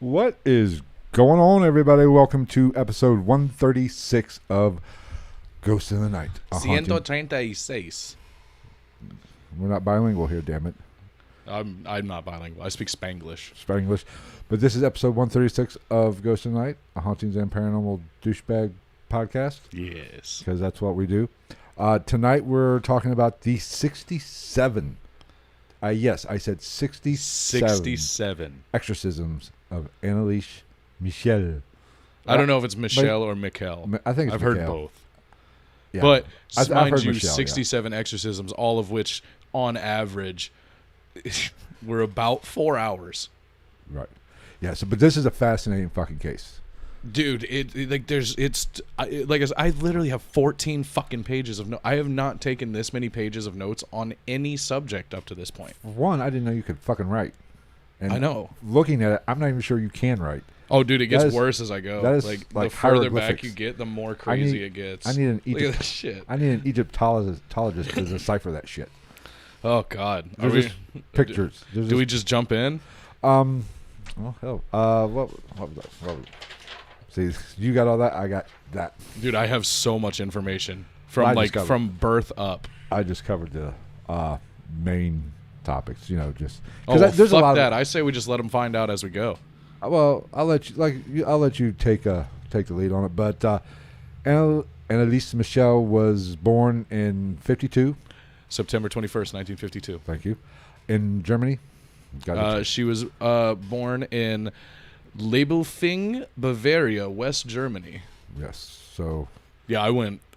What is going on, everybody? Welcome to episode 136 of Ghost in the Night. 136. We're not bilingual here, damn it. I'm not bilingual. I speak Spanglish. Spanglish. But this is episode 136 of Ghost in the Night, a hauntings and paranormal douchebag podcast. Yes. Because that's what we do. Tonight we're talking about the 67. Yes, I said 67 Exorcisms of Anneliese Michel. I don't know if it's Michelle or Michel. I think it's I've Michel. heard both. Yeah. But I've mind heard you, Michel, 67 exorcisms, all of which, on average, were about 4 hours. Right. Yeah. So, but this is a fascinating fucking case, dude. I literally have 14 fucking pages of notes. I have not taken this many pages of notes on any subject up to this point. For one, I didn't know you could fucking write. And I know. Looking at it, I'm not even sure you can write. Oh, dude, it gets worse as I go. That is like like the further hieroglyphics. back you get, the more crazy it gets. I need an Look at this shit. I need an Egyptologist to decipher that shit. Oh God, There's just pictures. Do we just jump in? Well, hell. What was that? See, you got all that. I got that. Dude, I have so much information from birth up. I just covered the main topics. You know, just there's a lot that. I say we just let them find out as we go. Well, I'll let you take the lead on it. But Anneliese Michel was born in 52. September 21st, 1952. Thank you. In Germany. She was born in Leibelfing, Bavaria, West Germany. Yes. So. Yeah,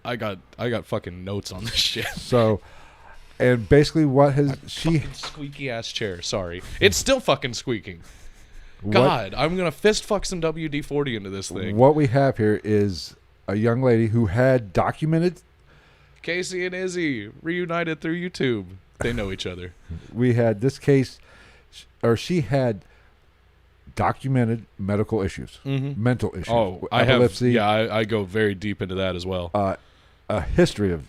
I got fucking notes on this shit. So, and basically, what has she? Squeaky ass chair. Sorry, it's still fucking squeaking. God, I'm gonna fist fuck some WD-40 into this thing. What we have here is a young lady who had documented. Casey and Izzy reunited through YouTube. They know each other. We had this case, or she had documented medical issues, mental issues. Oh, epilepsy. I go very deep into that as well. A history of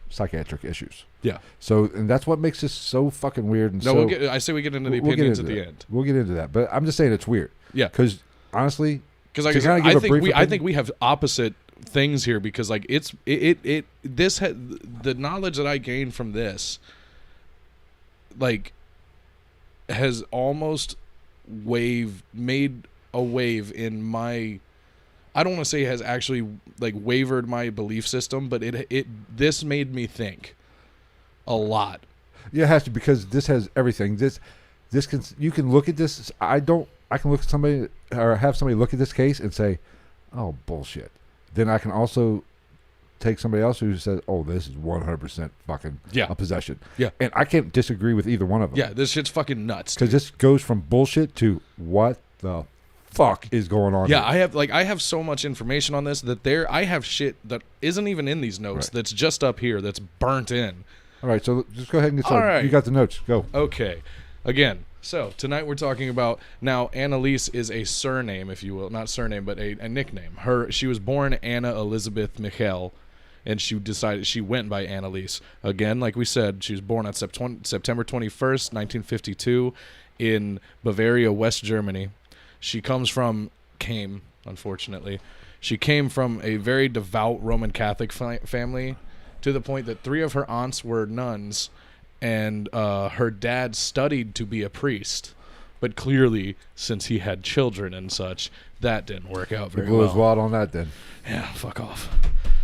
psychiatric issues. Yeah. So, and that's what makes this so fucking weird. And I say we get into the opinions at the end. We'll get into that, but I'm just saying it's weird. Yeah. Because honestly, I think we have opposite things here because like the knowledge that I gained from this like has almost made a wave in my, I don't want to say has actually like wavered my belief system, but this made me think a lot. Yeah, it has to, because this has everything. You can look at this. I can look at somebody or have somebody look at this case and say, "Oh, bullshit." Then I can also take somebody else who says, "Oh, this is 100% fucking a possession." Yeah, and I can't disagree with either one of them. Yeah, this shit's fucking nuts. Because this goes from bullshit to what the fuck is going on. Yeah, here? I have so much information on this that I have shit that isn't even in these notes. Right. That's just up here. That's burnt in. All right, so just go ahead and get started. Right. You got the notes. Go. Okay. Again, so tonight we're talking about, now Anneliese is a surname, if you will. Not surname, but a nickname. She was born Anna Elizabeth Michel, and she went by Anneliese. Again, like we said, she was born on September 21st, 1952 in Bavaria, West Germany. She came from a very devout Roman Catholic family, to the point that 3 of her aunts were nuns, and her dad studied to be a priest. But clearly, since he had children and such, that didn't work out very well. He blew his wad on that then. Yeah, fuck off.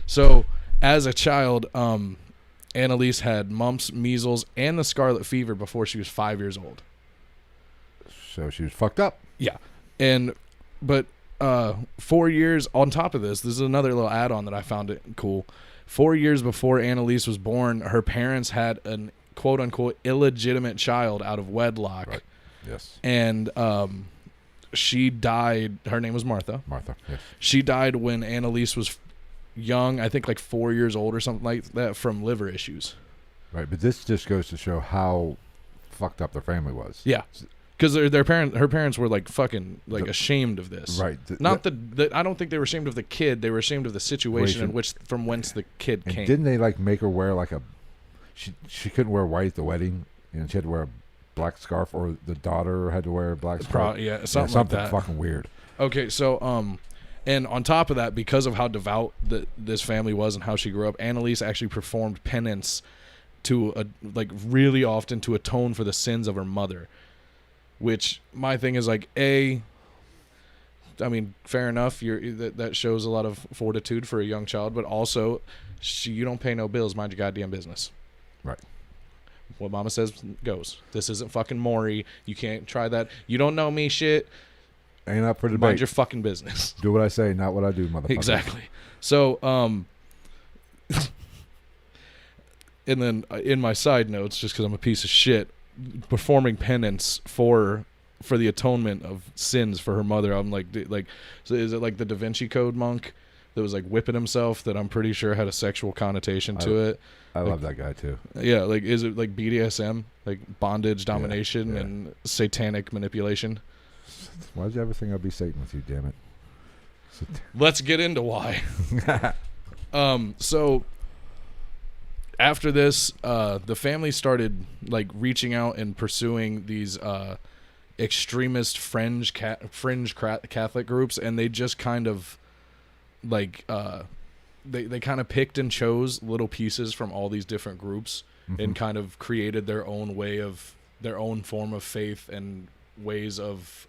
So, as a child, Anneliese had mumps, measles, and the scarlet fever before she was 5 years old. So she was fucked up. Yeah. But 4 years on top of this is another little add-on that I found it cool. 4 years before Anneliese was born, her parents had an quote-unquote illegitimate child out of wedlock. Right. Yes. And she died. Her name was Martha. Martha, yes. She died when Anneliese was young, I think like 4 years old or something like that, from liver issues. Right, but this just goes to show how fucked up their family was. Yeah. Because her parents were like fucking like ashamed of this. Right. I don't think they were ashamed of the kid. They were ashamed of the situation in which, from whence the kid came. Didn't they like make her wear like she couldn't wear white at the wedding, and she had to wear black scarf, or the daughter had to wear a black scarf. Something like that. Fucking weird. Okay, so and on top of that, because of how devout this family was and how she grew up, Anneliese actually performed penance really often to atone for the sins of her mother. Which my thing is like, I mean, fair enough. That shows a lot of fortitude for a young child, but also, you don't pay no bills, mind your goddamn business. Right. What mama says goes. This isn't fucking Maury. You can't try that. You don't know me shit. Ain't up for debate. Mind your fucking business. Do what I say, not what I do, motherfucker. Exactly. So, and then in my side notes, just because I'm a piece of shit, performing penance for the atonement of sins for her mother. I'm like, so is it like the Da Vinci Code monk that was like whipping himself that I'm pretty sure had a sexual connotation to it? I love that guy too. Yeah, like is it like BDSM, like bondage, domination, and satanic manipulation? Why'd you ever think I'd be Satan with you, damn it? Let's get into why. So after this, the family started like reaching out and pursuing these extremist fringe Catholic groups, and they just kind of like they kind of picked and chose little pieces from all these different groups and kind of created their own form of faith and ways of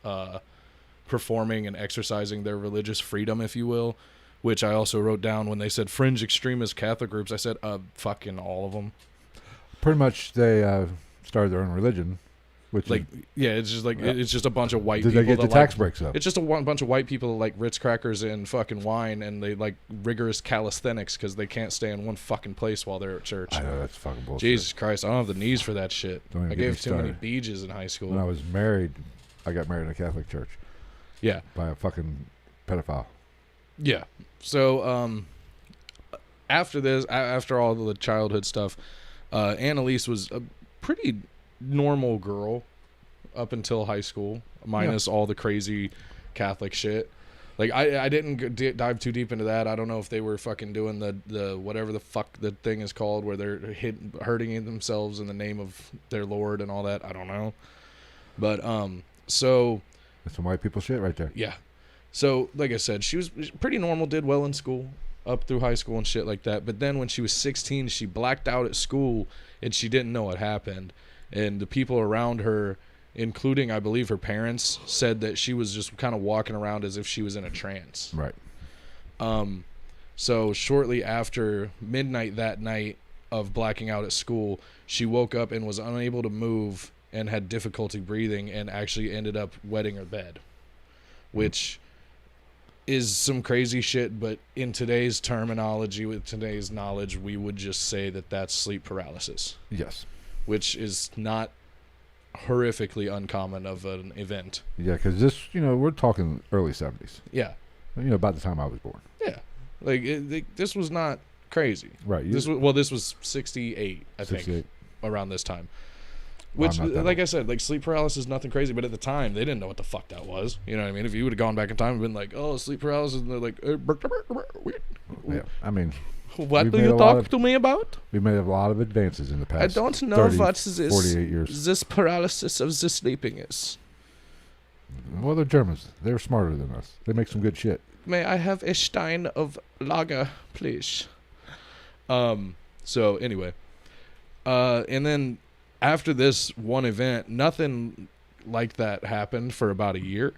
performing and exercising their religious freedom, if you will. Which I also wrote down when they said fringe extremist Catholic groups. I said, fucking all of them. Pretty much, they started their own religion, which it's just like it's just a bunch of white people. Did they get the tax breaks up? It's just a bunch of white people that like Ritz crackers and fucking wine, and they like rigorous calisthenics because they can't stay in one fucking place while they're at church. I know, that's fucking bullshit. Jesus Christ, I don't have the knees for that shit. I gave too many beaches in high school. When I was married, I got married in a Catholic church. Yeah, by a fucking pedophile. Yeah. So after this, after all the childhood stuff, Anneliese was a pretty normal girl up until high school, minus all the crazy Catholic shit. Like I didn't dive too deep into that. I don't know if they were fucking doing the whatever the fuck the thing is called, where they're hurting themselves in the name of their Lord and all that. I don't know. But so that's some white people shit right there. Yeah. So, like I said, she was pretty normal, did well in school, up through high school and shit like that. But then when she was 16, she blacked out at school, and she didn't know what happened. And the people around her, including, I believe, her parents, said that she was just kind of walking around as if she was in a trance. Right. So, shortly after midnight that night of blacking out at school, she woke up and was unable to move and had difficulty breathing and actually ended up wetting her bed, which is some crazy shit, but in today's terminology, with today's knowledge, we would just say that that's sleep paralysis. Yes. Which is not horrifically uncommon of an event. Yeah, because this, we're talking early 70s. Yeah. About the time I was born. Yeah. Like, this was not crazy. Right. This was 68, I 68. think, around this time. Which, like I said, like sleep paralysis is nothing crazy, but at the time they didn't know what the fuck that was. You know what I mean? If you would have gone back in time and been like, "Oh, sleep paralysis," and they're like, yeah, I mean, what do you talk to me about? We made a lot of advances in the past. I don't know 30, what this 48 years. This paralysis of the sleeping is. Well, they're Germans. They're smarter than us. They make some good shit. May I have a stein of lager, please? So anyway, and then. After this one event, nothing like that happened for about a year.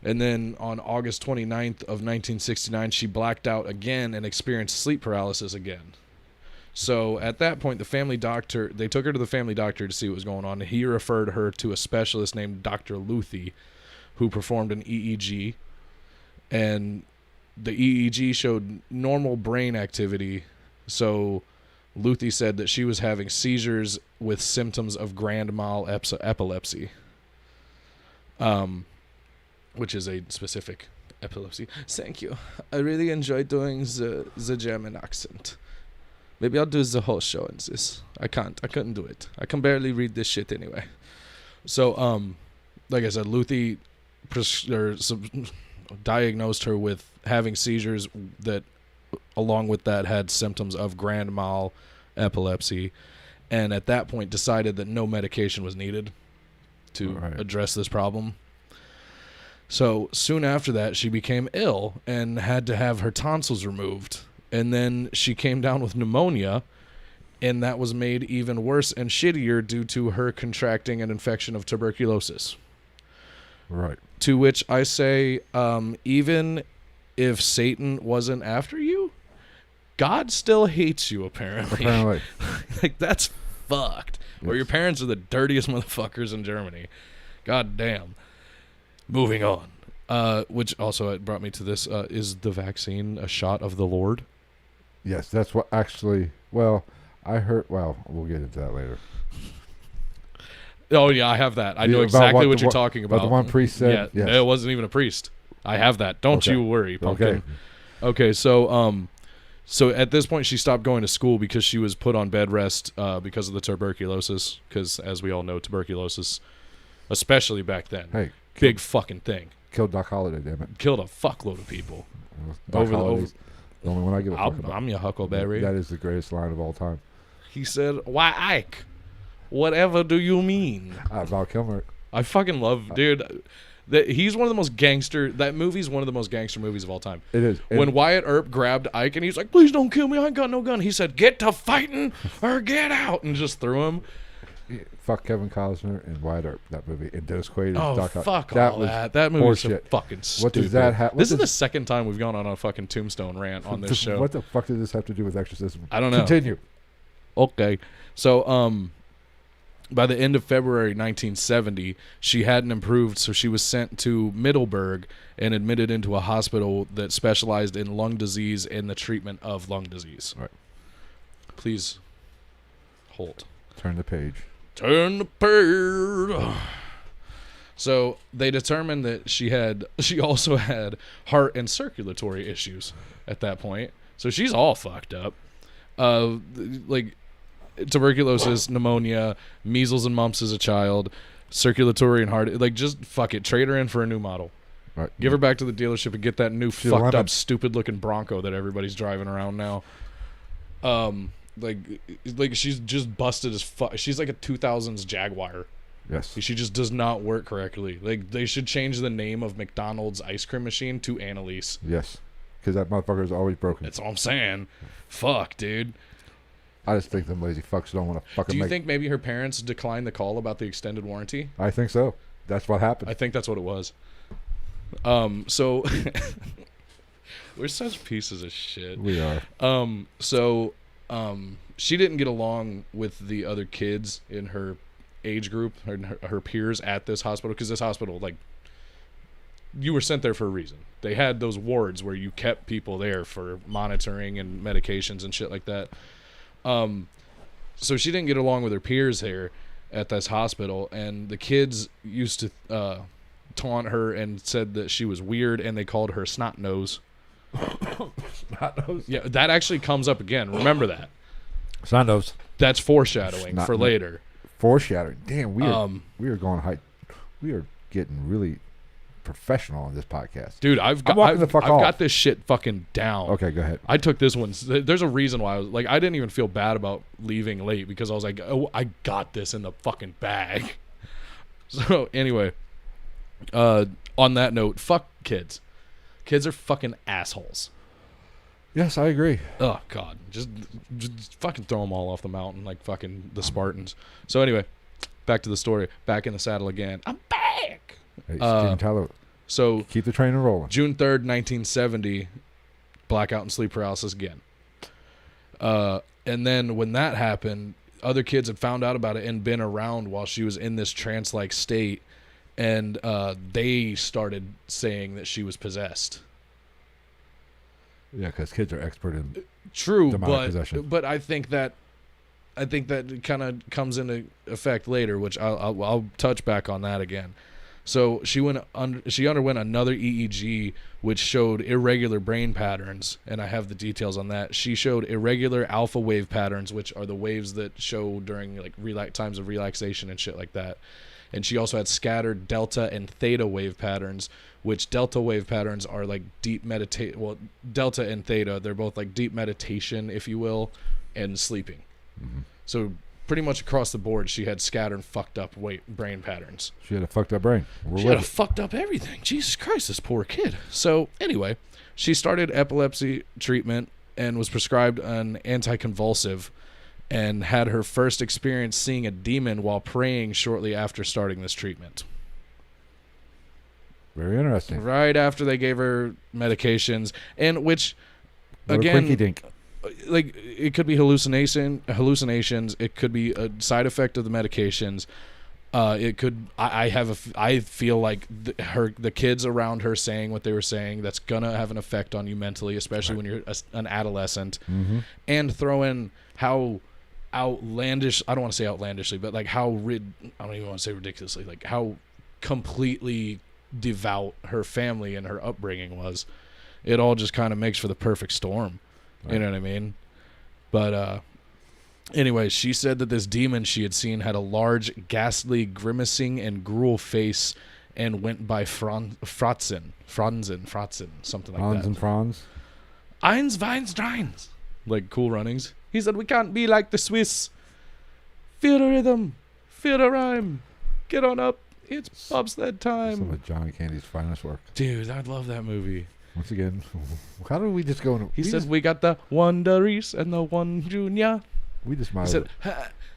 And then on August 29th of 1969, she blacked out again and experienced sleep paralysis again. So at that point, they took her to the family doctor to see what was going on. And he referred her to a specialist named Dr. Luthi, who performed an EEG. And the EEG showed normal brain activity. So Luthi said that she was having seizures with symptoms of grand mal epilepsy, which is a specific epilepsy. Thank you. I really enjoy doing the German accent. Maybe I'll do the whole show in this. I couldn't do it. I can barely read this shit anyway. So, like I said, Luthi diagnosed her with having seizures that, along with that, had symptoms of grand mal epilepsy, and at that point decided that no medication was needed to address this problem. So soon after that, she became ill and had to have her tonsils removed. And then she came down with pneumonia, and that was made even worse and shittier due to her contracting an infection of tuberculosis. Right. To which I say, even if Satan wasn't after you, God still hates you, apparently. Like, that's fucked. Yes. Or your parents are the dirtiest motherfuckers in Germany. God damn. Moving on. Which also brought me to this. Is the vaccine a shot of the Lord? Yes, that's what actually... Well, I heard... Well, we'll get into that later. Oh, yeah, I have that. I know exactly what you're talking about. But the one priest said... Yeah, yes. It wasn't even a priest. I have that. Don't you worry, pumpkin. Okay, so at this point, she stopped going to school because she was put on bed rest because of the tuberculosis. Because, as we all know, tuberculosis, especially back then, big fucking thing. Killed Doc Holliday, damn it. Killed a fuckload of people. The only one I give a fuck about. I'm your Huckleberry. That is the greatest line of all time. He said, "Why, Ike? Whatever do you mean?" Val Kilmer. I fucking love, dude. He's one of the most gangster. That movie's one of the most gangster movies of all time. It is. When Wyatt Earp grabbed Ike and he's like, "Please don't kill me. I ain't got no gun." He said, "Get to fighting or get out," and just threw him. Fuck Kevin Costner and Wyatt Earp, that movie. And Dennis Quaid. Fuck all that. That movie's so fucking stupid. What does that have? This is the second time we've gone on a fucking Tombstone rant on this show. What the fuck does this have to do with exorcism? I don't know. Continue. Okay. So, by the end of February 1970, she hadn't improved, so she was sent to Middelburg and admitted into a hospital that specialized in lung disease and the treatment of lung disease. Right. Please hold. Turn the page. Turn the page. So they determined that she also had heart and circulatory issues at that point. So she's all fucked up. Like tuberculosis, pneumonia, measles and mumps as a child, circulatory and heart. Like, just fuck it. Trade her in for a new model. Right. Give her back to the dealership and get that new fucked up, stupid looking Bronco that everybody's driving around now. Like she's just busted as fuck. She's like a 2000s Jaguar. Yes. She just does not work correctly. Like, they should change the name of McDonald's ice cream machine to Anneliese. Yes. Because that motherfucker is always broken. That's all I'm saying. Fuck, dude. I just think them lazy fucks don't want to fucking. Do you think maybe her parents declined the call about the extended warranty? I think so. That's what happened. I think that's what it was. So we're such pieces of shit. We are. She didn't get along with the other kids in her age group, her peers at this hospital, because this hospital, like, you were sent there for a reason. They had those wards where you kept people there for monitoring and medications and shit like that. So she didn't get along with her peers here at this hospital, and the kids used to taunt her and said that she was weird, and they called her snot nose. Snot nose? Yeah, that actually comes up again. Remember that. Snot nose. That's foreshadowing for later. Foreshadowing. Damn, we are going high. We are getting really professional on this podcast. Dude, I've got this shit fucking down. Okay, go ahead. I took this one. There's a reason why I was like, I didn't even feel bad about leaving late because I was like, oh, I got this in the fucking bag. So anyway, on that note, fuck kids. Kids are fucking assholes. Yes, I agree. Oh God, just fucking throw them all off the mountain like fucking the Spartans. So anyway, back to the story. Back in the saddle again. I'm back. Hey, Steven Tyler. So keep the train rolling. June 3rd, 1970, blackout and sleep paralysis again. And then when that happened, other kids had found out about it and been around while she was in this trance-like state, and they started saying that she was possessed. Yeah, because kids are expert in demonic possession. But I think that kind of comes into effect later, which I'll touch back on that again. So she underwent another EEG, which showed irregular brain patterns, and I have the details on that. She showed irregular alpha wave patterns, which are the waves that show during like times of relaxation and shit like that. And she also had scattered delta and theta wave patterns, which delta wave patterns are like deep meditate. Well, delta and theta, they're both like deep meditation, if you will, and sleeping. Mm-hmm. So pretty much across the board, she had scattered fucked up brain patterns. She had a fucked up brain. She had a fucked up everything. Jesus Christ, this poor kid. So anyway, she started epilepsy treatment and was prescribed an anticonvulsive and had her first experience seeing a demon while praying shortly after starting this treatment. Very interesting. Right after they gave her medications, and which, What again, a quinky dink. like it could be hallucinations. It could be a side effect of the medications. It could. I feel like the kids around her saying what they were saying, that's gonna have an effect on you mentally, especially when you're an adolescent. Mm-hmm. And throw in how outlandish. I don't want to say outlandishly, but like how I don't even want to say ridiculously. Like how completely devout her family and her upbringing was. It all just kind of makes for the perfect storm. Right. You know what I mean? But anyway, she said that this demon she had seen had a large, ghastly, grimacing, and gruel face and went by Franzen, something like Franz that. and Franz? Eins, Weins, Dreins. Like Cool Runnings. He said, we can't be like the Swiss. Feel the rhythm. Feel the rhyme. Get on up. It's bobsled time. Some of Johnny Candy's finest work. Dude, I love that movie. Once again, how do we just go? He says, we got the one Darius and the one Junior. We just might. He said,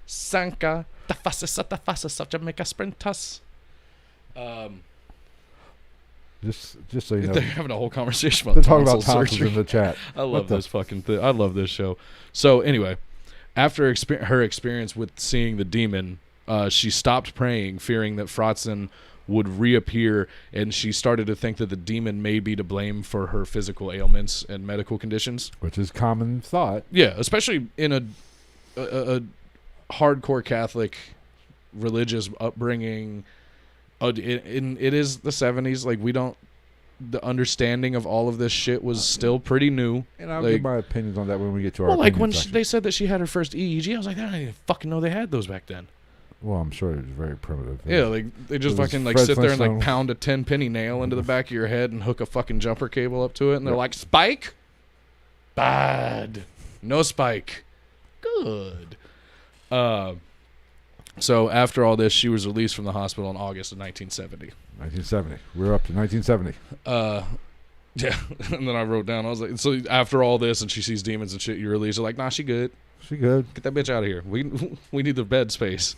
Sanka, the fastest of Jamaica sprinters. Just so you know, they're having a whole conversation about they're talking about tonsil tonsils surgery in the chat. I love this fucking thing. I love this show. So anyway, after her experience with seeing the demon, she stopped praying, fearing that Fratzen would reappear, and she started to think that the demon may be to blame for her physical ailments and medical conditions. Which is common thought. Yeah, especially in a hardcore Catholic religious upbringing. It is the 70s. Like, the understanding of all of this shit was still pretty new. And I'll give my opinions on that when we get to our. Well, like when they said that she had her first EEG, I was like, I didn't even fucking know they had those back then. Well, I'm sure it was very primitive. Yeah, like they just fucking like sit there and like pound a 10-penny nail into the back of your head and hook a fucking jumper cable up to it, and they're like, spike? Bad. No spike. Good. So after all this, she was released from the hospital in August of 1970. 1970. We're up to 1970. Yeah. And then I wrote down, I was like, so after all this and she sees demons and shit, you release her, like, nah, she good. She good. Get that bitch out of here. We need the bed space.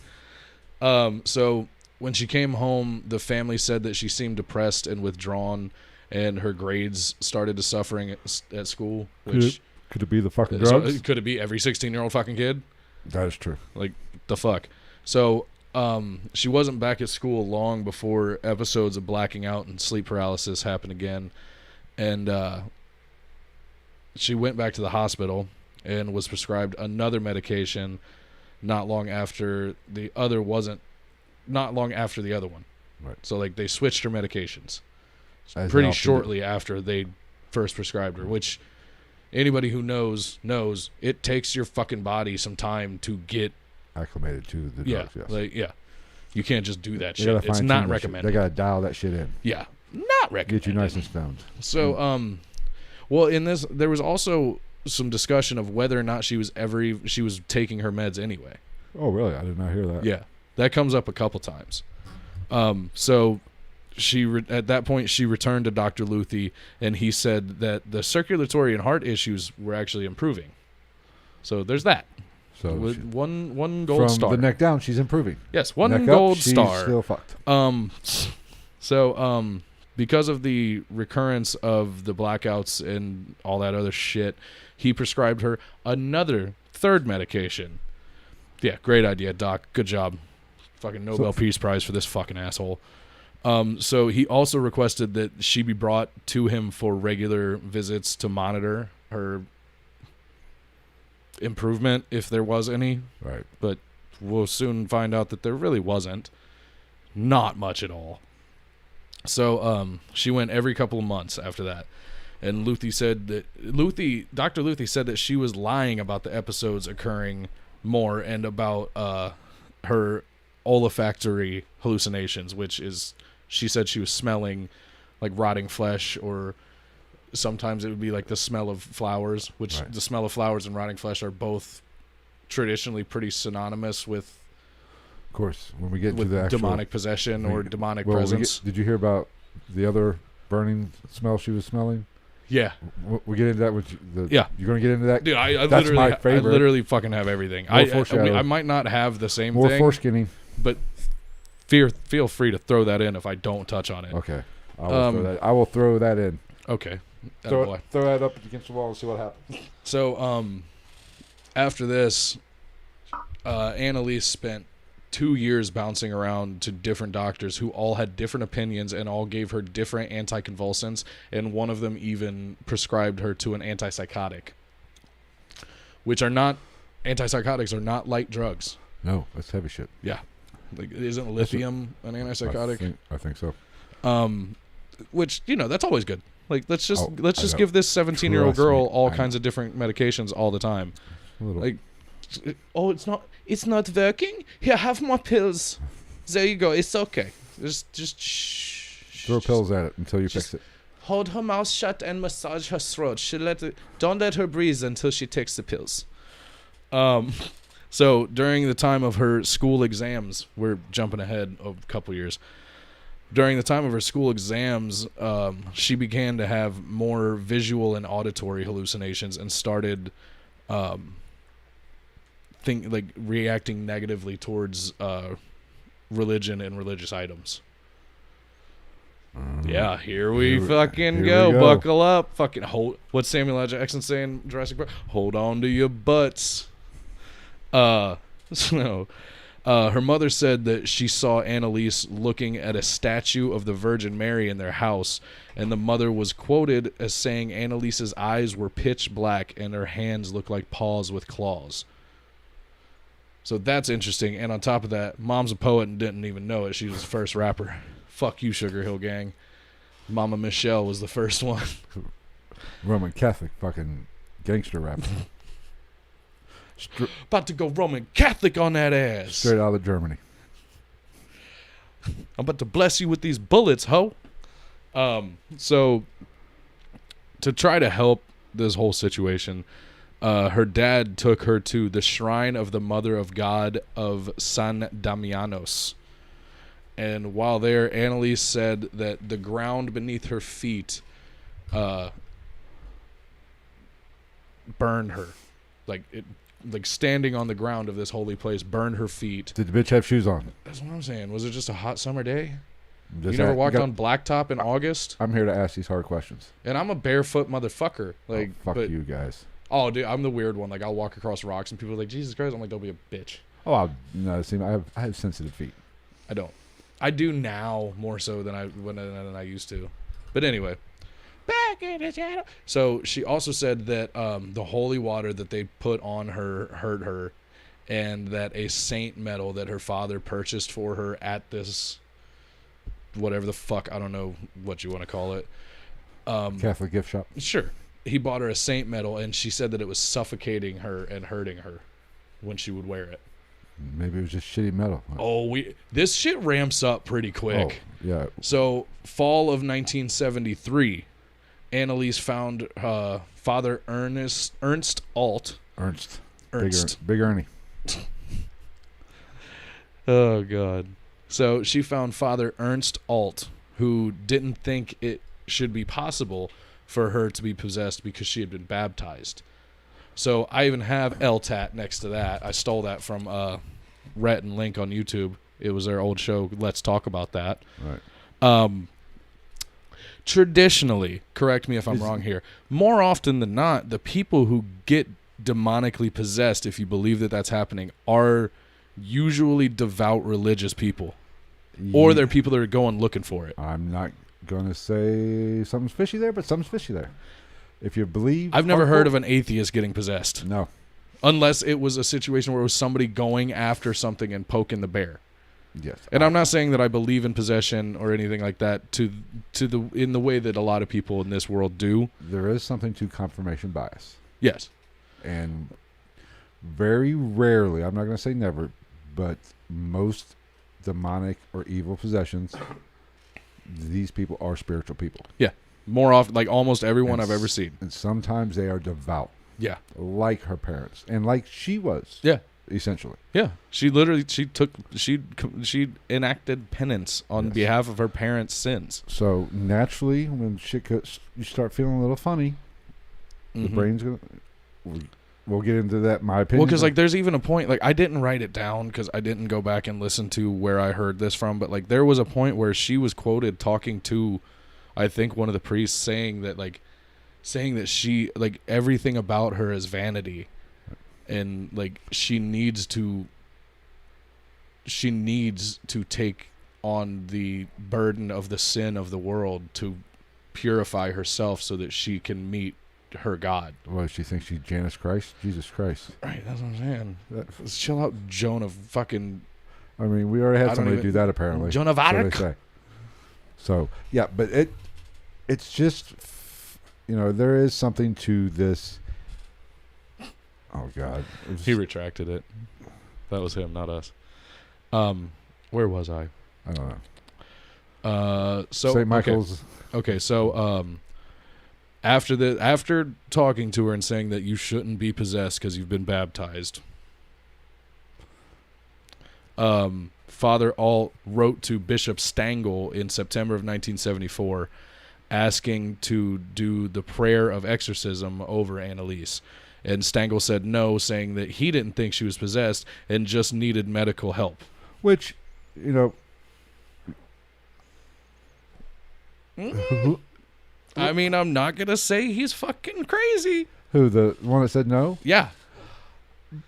So when she came home, the family said that she seemed depressed and withdrawn, and her grades started to suffering at school. Which could it be the fucking drugs? Could it be every 16-year-old fucking kid? That is true. Like, the fuck. So she wasn't back at school long before episodes of blacking out and sleep paralysis happened again. And she went back to the hospital and was prescribed another medication not long after the other one. Right. So like they switched her medications pretty shortly after they first prescribed her, which anybody who knows it takes your fucking body some time to get acclimated to the drugs. Yes. Like you can't just do that shit. It's not recommended. They gotta dial that shit in. Yeah, not recommended. Get you nice and stoned. So well, in this there was also some discussion of whether or not she was taking her meds anyway. Oh, really? I did not hear that. Yeah, that comes up a couple times. So at that point she returned to Dr. Luthi, and he said that the circulatory and heart issues were actually improving. So there's that. So with one gold star. From the neck down, she's improving. Yes, one gold star. She's still fucked. So because of the recurrence of the blackouts and all that other shit, he prescribed her another third medication. Yeah, great idea, Doc. Good job. Fucking Nobel Peace Prize for this fucking asshole. So he also requested that she be brought to him for regular visits to monitor her improvement, if there was any. Right. But we'll soon find out that there really wasn't. Not much at all. So she went every couple of months after that. And Dr. Luthi said that she was lying about the episodes occurring more and about her olfactory hallucinations, which is, she said she was smelling like rotting flesh, or sometimes it would be like the smell of flowers, which the smell of flowers and rotting flesh are both traditionally pretty synonymous with, of course, when we get to the actual demonic possession or demonic presence. Did you hear about the other burning smell she was smelling? Yeah. We get into that with yeah. You're going to get into that? Dude, That's literally, my favorite. I literally fucking have everything. I might not have the same more thing. More foreskinning. But feel free to throw that in if I don't touch on it. Okay. I will throw that in. Okay. Throw that up against the wall and see what happens. So, after this, Anneliese spent 2 years bouncing around to different doctors who all had different opinions and all gave her different anticonvulsants, and one of them even prescribed her to an antipsychotic, which are not, antipsychotics are not light drugs. No, that's heavy shit. Yeah. Like, isn't lithium an antipsychotic? I think so. Which, that's always good. Like, let's just give this 17-year-old girl all kinds of different medications all the time. Like, oh, it's not working? Here, have more pills. There you go. It's okay. Just throw pills at it until you fix it. Hold her mouth shut and massage her throat. Don't let her breathe until she takes the pills. So during the time of her school exams, we're jumping ahead a couple years. During the time of her school exams, she began to have more visual and auditory hallucinations and started reacting negatively towards religion and religious items. Yeah, here we go. Buckle up. Fucking hold. What's Samuel L. Jackson saying in Jurassic Park? Hold on to your butts. Her mother said that she saw Anneliese looking at a statue of the Virgin Mary in their house, and the mother was quoted as saying Anneliese's eyes were pitch black and her hands looked like paws with claws. So that's interesting. And on top of that, Mom's a poet and didn't even know it. She was the first rapper. Fuck you, Sugar Hill Gang. Mama Michelle was the first one. Roman Catholic fucking gangster rapper. About to go Roman Catholic on that ass. Straight out of Germany. I'm about to bless you with these bullets, ho. So to try to help this whole situation, her dad took her to the shrine of the Mother of God of San Damianos. And while there, Anneliese said that the ground beneath her feet burned her. Like standing on the ground of this holy place burned her feet. Did the bitch have shoes on? That's what I'm saying. Was it just a hot summer day? You never walked on blacktop in August? I'm here to ask these hard questions. And I'm a barefoot motherfucker. Like, fuck you guys. Oh, dude, I'm the weird one. Like, I'll walk across rocks and people are like, Jesus Christ. I'm like, don't be a bitch. Oh, no. See, I have sensitive feet. I don't. I do now more so than I used to. But anyway. Back in the channel. So she also said that the holy water that they put on her hurt her, and that a saint medal that her father purchased for her at this, whatever the fuck, I don't know what you want to call it. Catholic gift shop. Sure. He bought her a saint medal, and she said that it was suffocating her and hurting her when she would wear it. Maybe it was just shitty metal. This shit ramps up pretty quick. Oh, yeah. So, fall of 1973, Anneliese found Father Ernst Alt. Ernst. Big Big Ernie. Oh, God. So she found Father Ernst Alt, who didn't think it should be possible for her to be possessed because she had been baptized. So I even have LTAT next to that. I stole that from Rhett and Link on YouTube. It was their old show, Let's Talk About That. Right. Traditionally, correct me if I'm wrong here, more often than not, the people who get demonically possessed, if you believe that that's happening, are usually devout religious people. Or they're people that are going looking for it. I'm not going to say something's fishy there, but something's fishy there. If you believe... I've never heard of an atheist getting possessed. No. Unless it was a situation where it was somebody going after something and poking the bear. Yes. And I'm not saying that I believe in possession or anything like that in the way that a lot of people in this world do. There is something to confirmation bias. Yes. And very rarely, I'm not going to say never, but most demonic or evil possessions, these people are spiritual people. Yeah. More often, like almost everyone I've ever seen. And sometimes they are devout. Yeah. Like her parents. And like she was. Yeah. Essentially. Yeah. She enacted penance on behalf of her parents' sins. So naturally, when you start feeling a little funny, the brain's going to... We'll get into that, my opinion. Well, because, like, there's even a point, like, I didn't write it down because I didn't go back and listen to where I heard this from, but, like, there was a point where she was quoted talking to, I think, one of the priests saying that she, like, everything about her is vanity, and, like, she needs to take on the burden of the sin of the world to purify herself so that she can meet her God. Well, she thinks she's Jesus Christ. Right, that's what I'm saying. Let's chill out, Joan of fucking... I mean, we already had somebody do that, apparently. Joan of Arc. So they say. So, yeah, but it's just, there is something to this. Oh, God. He retracted it. That was him, not us. Where was I? I don't know. So St. Michael's. Okay, so... After talking to her and saying that you shouldn't be possessed because you've been baptized, Father Alt wrote to Bishop Stangl in September of 1974 asking to do the prayer of exorcism over Anneliese. And Stangl said no, saying that he didn't think she was possessed and just needed medical help. Which, I mean, I'm not going to say he's fucking crazy. Who, the one that said no? Yeah.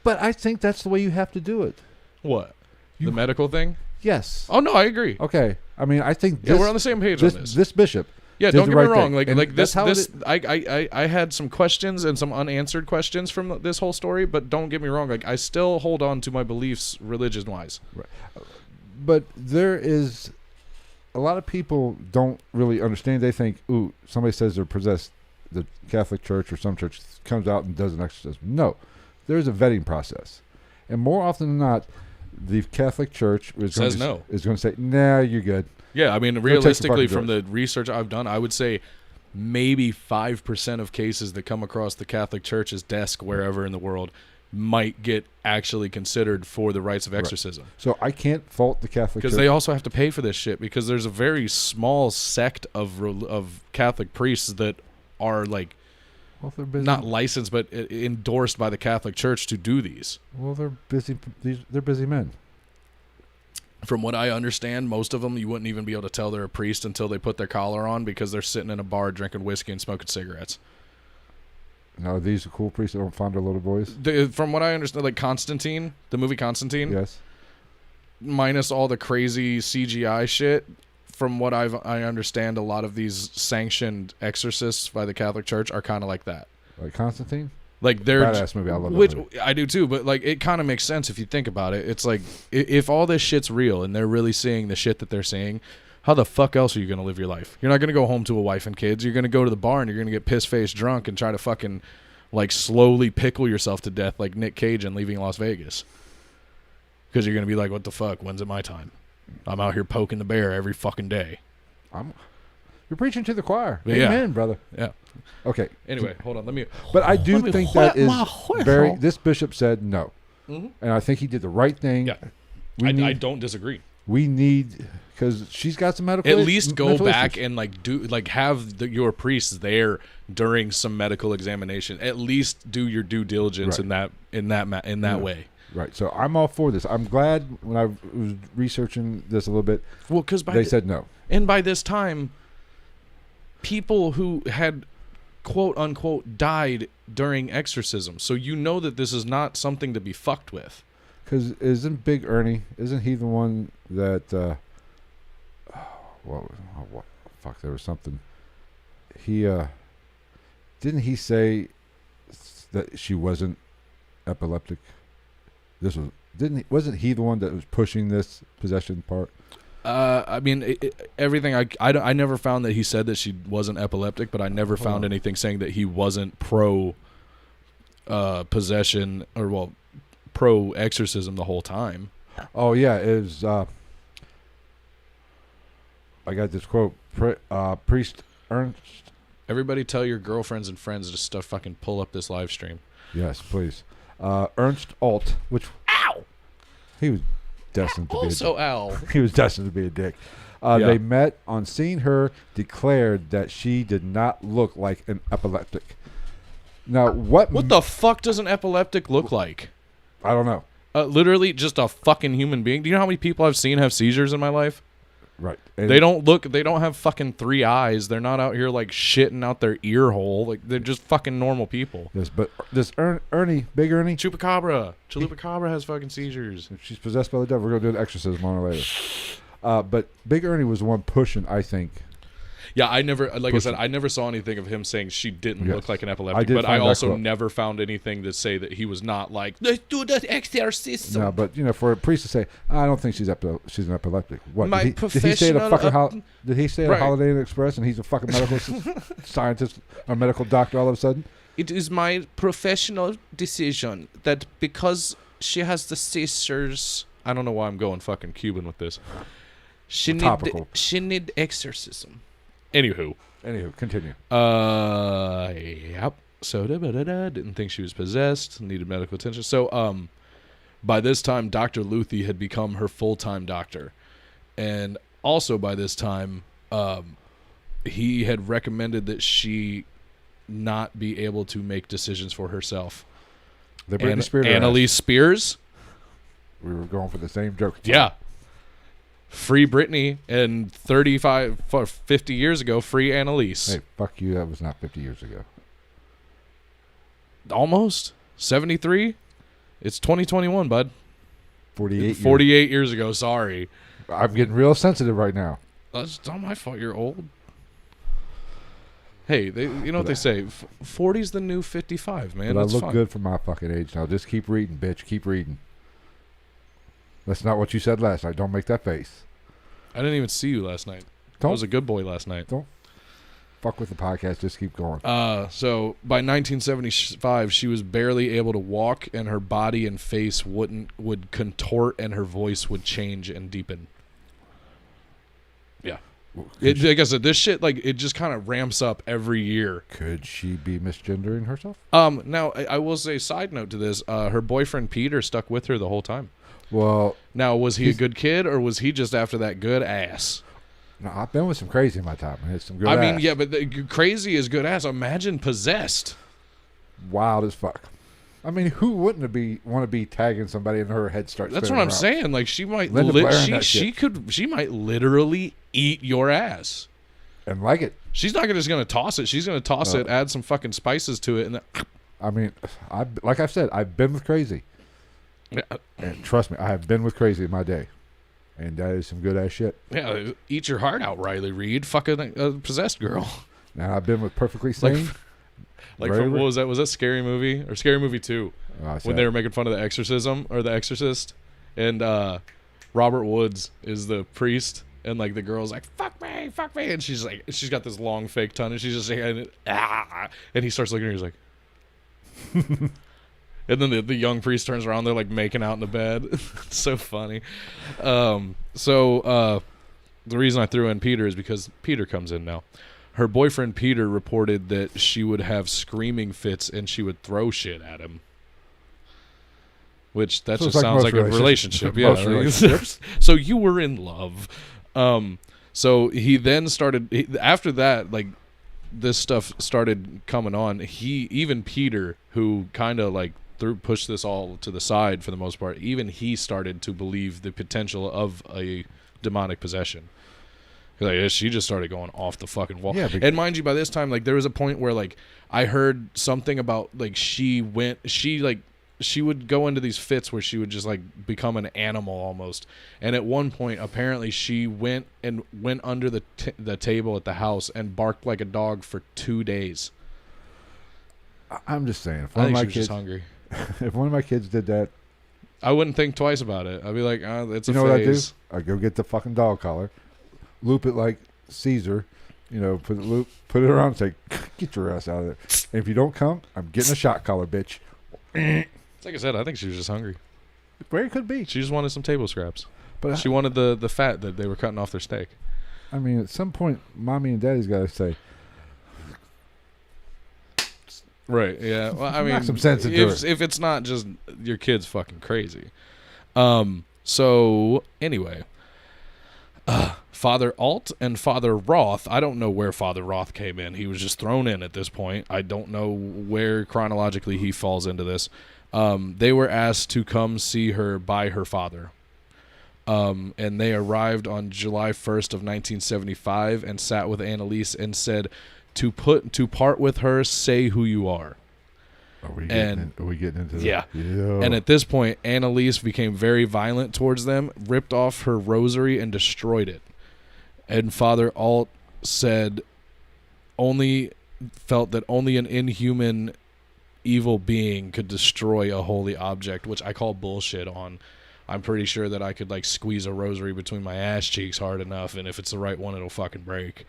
But I think that's the way you have to do it. What? The medical thing? Yes. Oh, no, I agree. Okay. I mean, I think we're on the same page on this. This bishop. Yeah, don't get me wrong. Thing. I had some questions and some unanswered questions from this whole story, but don't get me wrong. Like, I still hold on to my beliefs religion-wise. Right. But there is... A lot of people don't really understand. They think, ooh, somebody says they're possessed. The Catholic Church or some church comes out and does an exorcism. No, there's a vetting process. And more often than not, the Catholic Church is going to say, nah, you're good. Yeah, I mean, realistically, from the research I've done, I would say maybe 5% of cases that come across the Catholic Church's desk wherever in the world might get actually considered for the rites of exorcism. Right. So I can't fault the Catholic Church. Because they also have to pay for this shit, because there's a very small sect of Catholic priests that are, like, not licensed but endorsed by the Catholic Church to do these. Well, they're busy. They're busy men. From what I understand, most of them you wouldn't even be able to tell they're a priest until they put their collar on, because they're sitting in a bar drinking whiskey and smoking cigarettes. Now, are these cool priests that don't find their little boys? From what I understand, like Constantine, the movie Constantine. Yes. Minus all the crazy CGI shit, from what I understand, a lot of these sanctioned exorcists by the Catholic Church are kind of like that. Like Constantine? Like they're badass movie. I love that movie. I do too, but like it kind of makes sense if you think about it. It's like if all this shit's real and they're really seeing the shit that they're seeing, how the fuck else are you going to live your life? You're not going to go home to a wife and kids. You're going to go to the bar and you're going to get piss-faced drunk and try to fucking like slowly pickle yourself to death like Nick Cage in Leaving Las Vegas. Because you're going to be like, what the fuck? When's it my time? I'm out here poking the bear every fucking day. You're preaching to the choir. Yeah. Amen, brother. Yeah. Okay. Anyway, hold on. But I do think that is very... This bishop said no. Mm-hmm. And I think he did the right thing. Yeah. I don't disagree. We need... Because she's got some medical... At least go back and like do like have your priests there during some medical examination. At least do your due diligence in that way. Right. So I'm all for this. I'm glad when I was researching this a little bit. Well, because they said no. And by this time, people who had quote unquote died during exorcism. So you know that this is not something to be fucked with. Because isn't Big Ernie? Isn't he the one that? Fuck! There was something. He didn't he say that she wasn't epileptic? Wasn't he the one that was pushing this possession part? I mean, everything. I never found that he said that she wasn't epileptic, but I never found anything saying that he wasn't pro possession or pro exorcism the whole time. Oh yeah, it was. I got this quote. Priest Ernst Everybody tell your girlfriends and friends just to fucking pull up this live stream. Yes, please. Ernst Alt, which... Ow! He was destined to be a dick. Ow. He was destined to be a dick. They met. On seeing her, declared that she did not look like an epileptic. Now, what the fuck does an epileptic look like? I don't know. Literally just a fucking human being. Do you know how many people I've seen have seizures in my life? Right. And they don't have fucking 3 eyes. They're not out here like shitting out their ear hole. Like they're just fucking normal people. Yes, but this Ernie, Big Ernie, Chupacabra has fucking seizures. If she's possessed by the devil, we're gonna do an exorcism on her later. But Big Ernie was the one pushing, I think. Yeah, I never saw anything of him saying she didn't look like an epileptic, but I also never found anything to say that he was not like, let's do the exorcism. No, but for a priest to say, I don't think she's an epileptic. What? Did he stay at a Holiday Inn Express and he's a fucking medical scientist or medical doctor all of a sudden? It is my professional decision that because she has the sisters, I don't know why I'm going fucking Cuban with this. She need exorcism. Anywho, continue. Yep. So didn't think she was possessed. Needed medical attention. So by this time, Dr. Luthi had become her full-time doctor, and also by this time, he had recommended that she not be able to make decisions for herself. The Britney Spears. Anneliese Spears. We were going for the same joke. Yeah. Free Britney, and 50 years ago, free Anneliese. Hey, fuck you. That was not 50 years ago. Almost. 73? It's 2021, bud. 48 years ago, sorry. I'm getting real sensitive right now. That's not my fault, you're old. Hey, you know what they say? 40's the new 55, man. But That's I look fine. good for my fucking age now. Just keep reading, bitch. Keep reading. That's not what you said last night. Don't make that face. I didn't even see you last night. I was a good boy last night. Don't fuck with the podcast. Just keep going. So by 1975, she was barely able to walk, and her body and face would contort, and her voice would change and deepen. Yeah. Like I said, this shit, like, it just kind of ramps up every year. Could she be misgendering herself? Now, I will say, side note to this, her boyfriend Peter stuck with her the whole time. Well, now, was he a good kid, or was he just after that good ass? No, I've been with some crazy in my time. I had some good ass. I mean, yeah, but crazy is good ass. Imagine possessed. Wild as fuck. I mean, who wouldn't want to be tagging somebody and her head starts? That's what I'm saying. Like, she might she might literally eat your ass and like it. She's not just gonna toss it. She's gonna toss it, add some fucking spices to it, and then, I mean, like I've said, I've been with crazy. Yeah. And trust me, I have been with crazy in my day, and that is some good ass shit. Yeah, eat your heart out, Riley Reid. Fucking possessed girl. Now I've been with perfectly sane. Like from, what was that? Was that Scary Movie or Scary Movie 2? When they were making fun of the Exorcism or the Exorcist, and Robert Woods is the priest, and like the girl's like fuck me, and she's got this long fake tongue, and she's just saying and he starts looking at her, he's like. And then the young priest turns around. They're like making out in the bed. It's so funny. The reason I threw in Peter is because Peter comes in now. Her boyfriend Peter reported that she would have screaming fits and she would throw shit at him. Which that just sounds like a relationship. Yeah. Relationships. So you were in love. So he then started after that, like this stuff started coming on. Even Peter, who kind of like pushed this all to the side for the most part, even he started to believe the potential of a demonic possession. Like, she just started going off the fucking wall. Yeah, and mind you, by this time, like there was a point where like I heard something about like she would go into these fits where she would just like become an animal almost. And at one point, apparently, she went under the table at the house and barked like a dog for 2 days. I'm just saying, if one of my kids was hungry. If one of my kids did that, I wouldn't think twice about it. I'd be like, it's a phase. You know what I do? I go get the fucking dog collar, loop it like Caesar, put it around and say, get your ass out of there. And if you don't come, I'm getting a shot collar, bitch. Like I said, I think she was just hungry. Very could be. She just wanted some table scraps. But she wanted the fat that they were cutting off their steak. I mean, at some point, mommy and daddy's got to say, Right. Yeah. Well, I mean, knock some sense into it. If it's not just your kid's fucking crazy. So anyway, Father Alt and Father Roth. I don't know where Father Roth came in. He was just thrown in at this point. I don't know where chronologically he falls into this. They were asked to come see her by her father. And they arrived on July 1st of 1975 and sat with Anneliese and said, to part with her, say who you are. Are we getting into that? Yeah. And at this point, Anneliese became very violent towards them, ripped off her rosary, and destroyed it. And Father Alt felt that only an inhuman, evil being could destroy a holy object, which I call bullshit on. I'm pretty sure that I could like squeeze a rosary between my ass cheeks hard enough, and if it's the right one, it'll fucking break.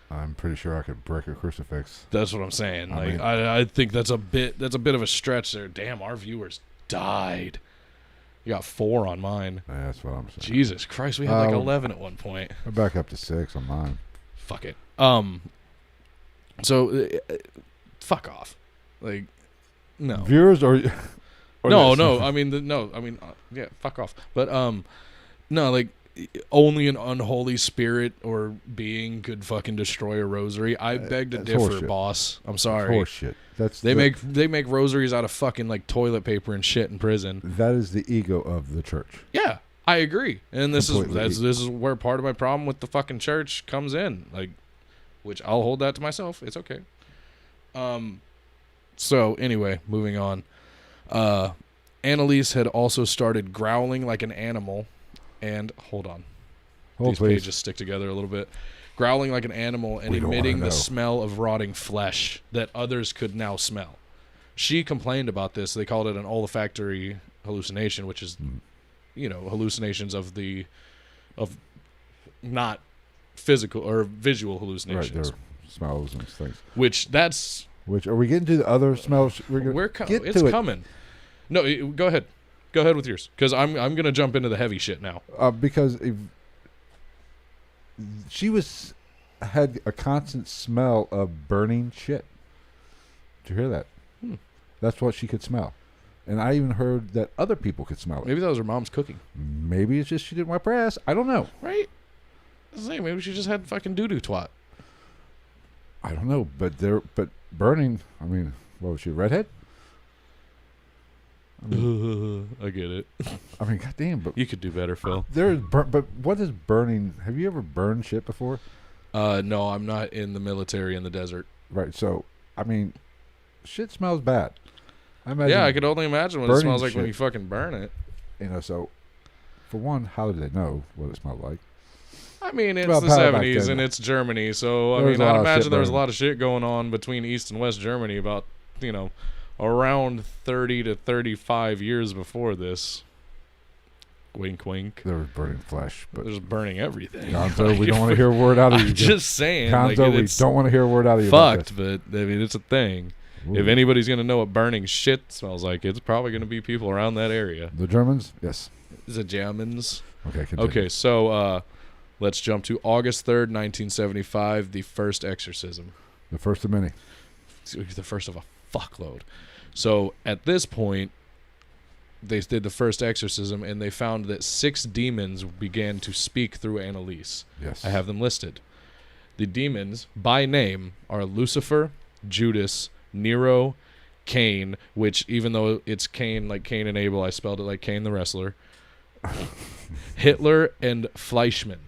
I'm pretty sure I could break a crucifix. That's what I'm saying. I think that's a bit of a stretch there. Damn, our viewers died. You got 4 on mine. Yeah, that's what I'm saying. Jesus Christ, we had like 11 at one point. We're back up to 6 on mine. Fuck it. So fuck off. Like, no. Viewers or no. I mean, yeah, fuck off. But no, like. Only an unholy spirit or being could fucking destroy a rosary. I beg to differ, horseshit. Boss. I'm sorry. That's horseshit. They make rosaries out of fucking like toilet paper and shit in prison. That is the ego of the church. Yeah, I agree. And this Completely. is where part of my problem with the fucking church comes in. Like, which I'll hold that to myself. It's okay. So anyway, moving on. Anneliese had also started growling like an animal. And hold on. These pages stick together a little bit. Growling like an animal and emitting the smell of rotting flesh that others could now smell. She complained about this. They called it an olfactory hallucination, which is, hallucinations of not physical or visual hallucinations. Right, they're smells and things. Which are we getting to the other smells? It's coming. No, go ahead. Go ahead with yours, because I'm gonna jump into the heavy shit now. Because she had a constant smell of burning shit. Did you hear that? That's what she could smell, and I even heard that other people could smell it. Maybe that was her mom's cooking. Maybe it's just she didn't wipe her ass. I don't know. Right? I was saying, maybe she just had fucking doo-doo twat. I don't know, but burning. I mean, what was she, a redhead? I get it. I mean, goddamn, but you could do better, Phil. But what is burning? Have you ever burned shit before? No, I'm not in the military in the desert. Right. So, I mean, shit smells bad. I could only imagine what it smells like when you fucking burn it. So for one, how did they know what it smelled like? I mean, it's the 70s and it's Germany, so I'd imagine there was a lot of shit going on between East and West Germany about, around 30 to 35 years before this. Wink, wink. There was burning flesh. But there's burning everything. Gonzo, we don't want to hear a word out of you. I'm just saying. Gonzo, we don't want to hear a word out of you. Fucked, but I mean, it's a thing. Ooh. If anybody's going to know what burning shit smells like, it's probably going to be people around that area. The Germans? Yes. The Germans. Okay, continue. Okay, so let's jump to August 3rd, 1975, the first exorcism. The first of many. The first of a fuckload. So at this point, they did the first exorcism, and they found that 6 demons began to speak through Anneliese. Yes. I have them listed. The demons, by name, are Lucifer, Judas, Nero, Cain, which even though it's Cain, like Cain and Abel, I spelled it like Cain the wrestler, Hitler, and Fleischmann.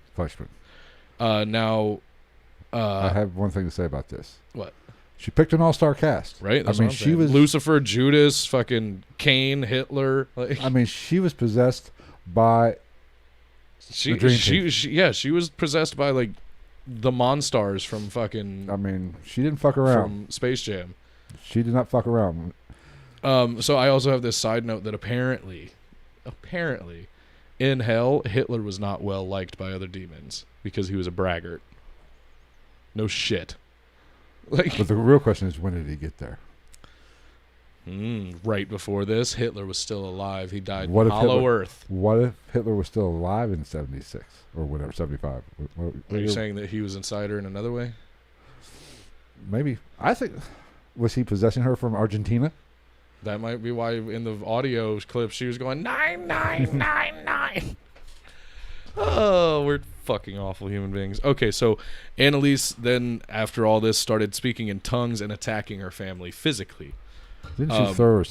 Now, I have one thing to say about this. What? She picked an all-star cast. Right? That's what I'm saying. She was Lucifer, Judas, fucking Cain, Hitler. Like, I mean, she was possessed by she was possessed by like the Monstars from fucking. I mean, she didn't fuck around. From Space Jam. She did not fuck around. So I also have this side note that apparently, in hell, Hitler was not well liked by other demons because he was a braggart. No shit. Like, but the real question is, when did he get there? Right before this, Hitler was still alive. He died in Hollow Earth. What if Hitler was still alive in 76 or whatever, 75? Are you saying that he was insider in another way? Maybe. I think Was he possessing her from Argentina? That might be why in the audio clip she was going 9999. Oh, we're fucking awful human beings. Okay, so Anneliese then, after all this, started speaking in tongues and attacking her family physically. Didn't she throw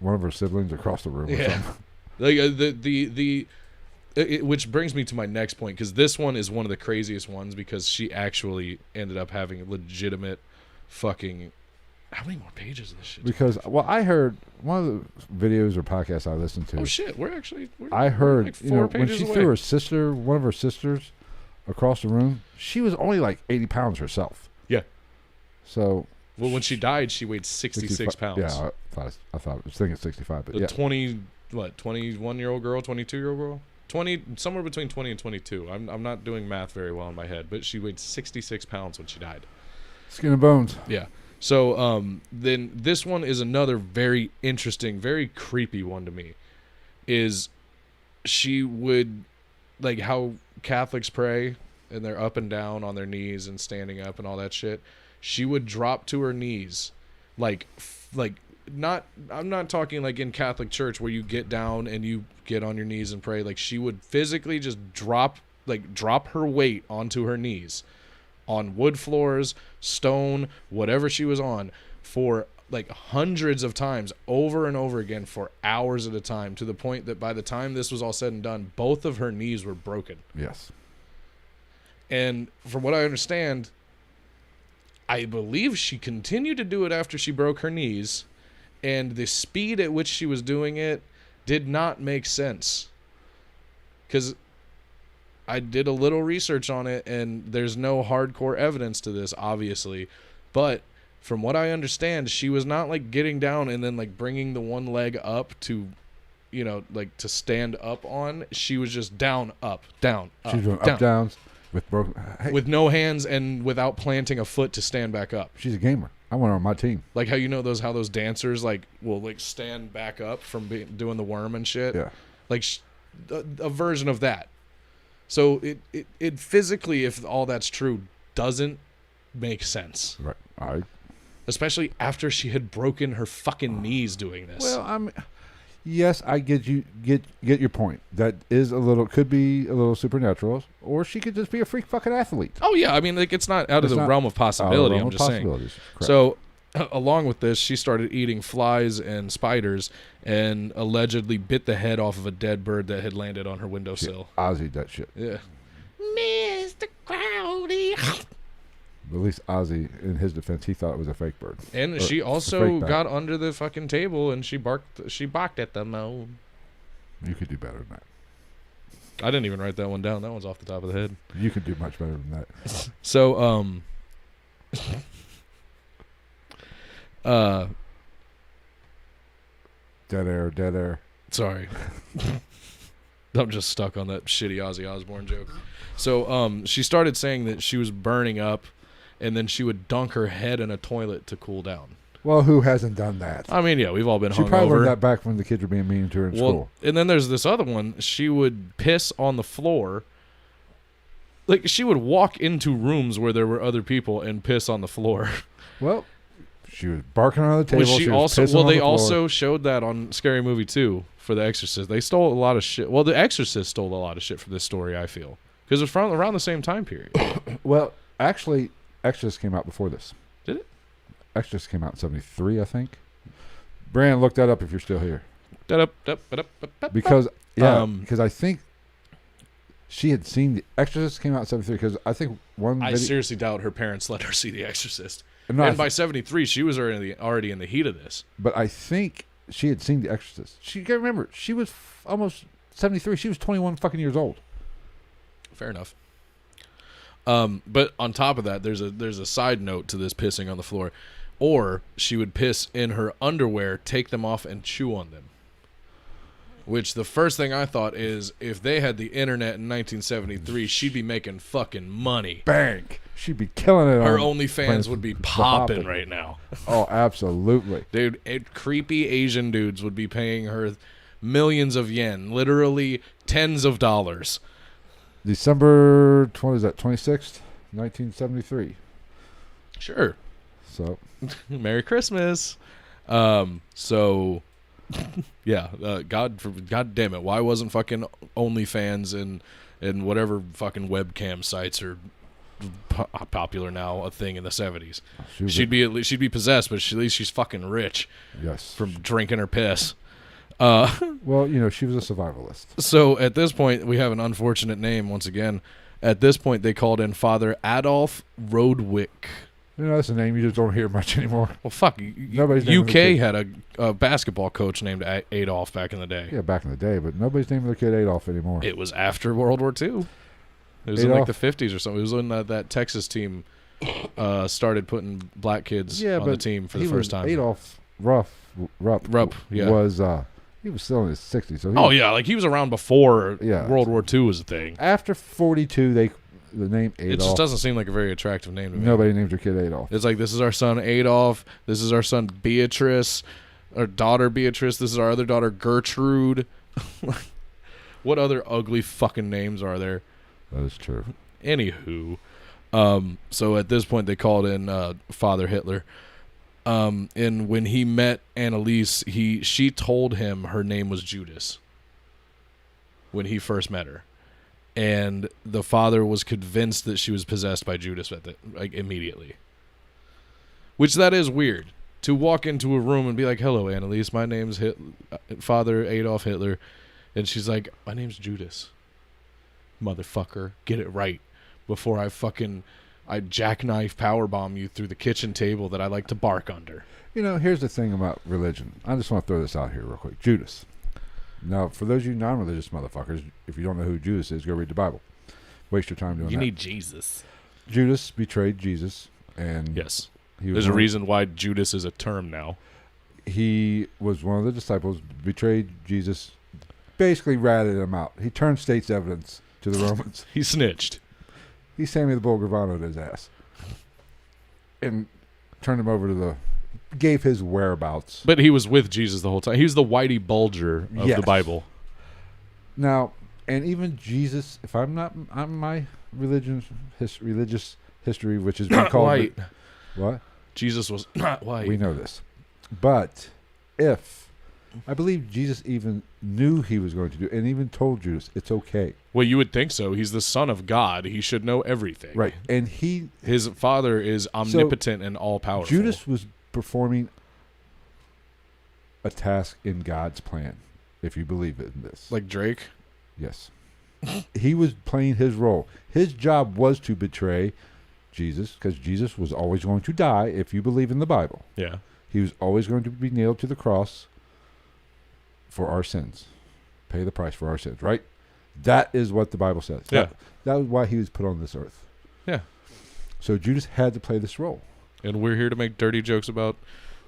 one of her siblings across the room? Or something? Like which brings me to my next point, because this one is one of the craziest ones, because she actually ended up having legitimate fucking. How many more pages of this shit? Because, well, I heard one of the videos or podcasts I listened to. Oh shit, I heard like 4 when she away. threw one of her sisters, across the room, she was only like 80 pounds herself. Yeah. So. Well, when she died, she weighed 66 pounds. Yeah, I thought I was thinking 65, but yeah. 21-year-old girl, 22-year-old girl, somewhere between 20 and 22. I'm not doing math very well in my head, but she weighed 66 pounds when she died. Skin and bones. Yeah. So then this one is another very interesting, very creepy one to me. Is she would, like how Catholics pray and they're up and down on their knees and standing up and all that shit. She would drop to her knees, like not. I'm not talking like in Catholic church where you get down and you get on your knees and pray. Like she would physically just drop her weight onto her knees, on wood floors, stone, whatever she was on, for like hundreds of times over and over again for hours at a time, to the point that by the time this was all said and done, both of her knees were broken. Yes. And from what I understand, I believe she continued to do it after she broke her knees, and the speed at which she was doing it did not make sense. Because I did a little research on it, and there's no hardcore evidence to this, obviously. But from what I understand, she was not like getting down and then like bringing the one leg up to, like to stand up on. She was just down, up, down, up, she was doing down. Up, downs with broken, with no hands and without planting a foot to stand back up. She's a gamer. I want her on my team. Like how how those dancers like will like stand back up from doing the worm and shit. Yeah. Like a version of that. So it physically, if all that's true, doesn't make sense. Right. Especially after she had broken her fucking knees doing this. Well, yes, I get your point. That is could be a little supernatural, or she could just be a freak fucking athlete. Oh yeah, I mean, like it's not out of the realm of possibility. I'm just saying. Correct. So, along with this, she started eating flies and spiders, and allegedly bit the head off of a dead bird that had landed on her windowsill. Ozzy, that shit. Yeah. Mr. Crowley. At least Ozzy, in his defense, he thought it was a fake bird. And she also got under the fucking table and she barked at the moon. You could do better than that. I didn't even write that one down. That one's off the top of the head. You could do much better than that. So, dead air. Sorry. I'm just stuck on that shitty Ozzy Osbourne joke. So, she started saying that she was burning up, and then she would dunk her head in a toilet to cool down. Well, who hasn't done that? I mean, yeah, we've all been hungover. She probably learned that back when the kids were being mean to her in school. And then there's this other one. She would piss on the floor. Like, she would walk into rooms where there were other people and piss on the floor. Well, she was barking on the table. They also showed that on Scary Movie 2 for The Exorcist. They stole a lot of shit. Well, The Exorcist stole a lot of shit from this story, I feel. Because it was from around the same time period. Well, actually, Exorcist came out before this. Did it? Exorcist came out in 73, I think. Brand, look that up if you're still here. Because I think she had seen The Exorcist came out in 73. Because I think I seriously doubt her parents let her see The Exorcist. And by 73, she was already in the heat of this. But I think she had seen The Exorcist. She can't remember. She was almost 73. She was 21 fucking years old. Fair enough. But on top of that, there's a side note to this pissing on the floor. Or she would piss in her underwear, take them off, and chew on them. Which the first thing I thought is, if they had the internet in 1973, she'd be making fucking money. Bank. She'd be killing it. Her OnlyFans would be popping right now. Oh, absolutely. Dude, creepy Asian dudes would be paying her millions of yen, literally tens of dollars. December 26th, 1973. Sure. So, Merry Christmas. So, yeah. God damn it! Why wasn't fucking OnlyFans and whatever fucking webcam sites are popular now a thing in the 70s? She'd be possessed, but at least she's fucking rich. Yes. From drinking her piss. Well, she was a survivalist. So at this point, we have an unfortunate name once again. At this point, they called in Father Adolf Rodwick. That's a name you just don't hear much anymore. Well, fuck. Nobody's UK had a basketball coach named Adolf back in the day. Yeah, back in the day, but nobody's naming their kid Adolf anymore. It was after World War II. It was in like the 50s or something. It was when that Texas team started putting black kids on the team for the first time. Adolf Rupp, yeah. Was he was still in his 60s. So he was around before World War II was a thing. After 42, the name Adolf. It just doesn't seem like a very attractive name to me. Nobody names their kid Adolf. It's like, this is our son Adolf. This is our son Beatrice. Our daughter Beatrice. This is our other daughter Gertrude. What other ugly fucking names are there? That is true. Anywho, so at this point they called in Father Hitler. And when he met Anneliese, she told him her name was Judas when he first met her. And the father was convinced that she was possessed by Judas immediately. Which that is weird. To walk into a room and be like, "Hello, Anneliese, my name's Father Adolf Hitler." And she's like, "My name's Judas. Motherfucker, get it right before I jackknife powerbomb you through the kitchen table that I like to bark under." Here's the thing about religion. I just want to throw this out here real quick. Judas. Now, for those of you non-religious motherfuckers, if you don't know who Judas is, go read the Bible. Waste your time doing that. You need Jesus. Judas betrayed Jesus, and yes, there's a reason why Judas is a term now. He was one of the disciples, betrayed Jesus, basically ratted him out. He turned state's evidence to the Romans. He snitched. He Sammy the Bull Gravano'd his ass. And turned him over gave his whereabouts. But he was with Jesus the whole time. He was the Whitey Bulger of the Bible. Now, and even Jesus, if I'm not on my religious history, which is been called white. What? Jesus was not white. We know this. But I believe Jesus even knew he was going to do it and even told Judas, it's okay. Well, you would think so. He's the son of God. He should know everything. Right. And his father is omnipotent and all-powerful. Judas was performing a task in God's plan, if you believe in this. Like Drake? Yes. He was playing his role. His job was to betray Jesus, because Jesus was always going to die, if you believe in the Bible. Yeah. He was always going to be nailed to the cross for our sins. Pay the price for our sins, right? That is what the Bible says. Yeah. That was why he was put on this earth. Yeah. So Judas had to play this role. And we're here to make dirty jokes about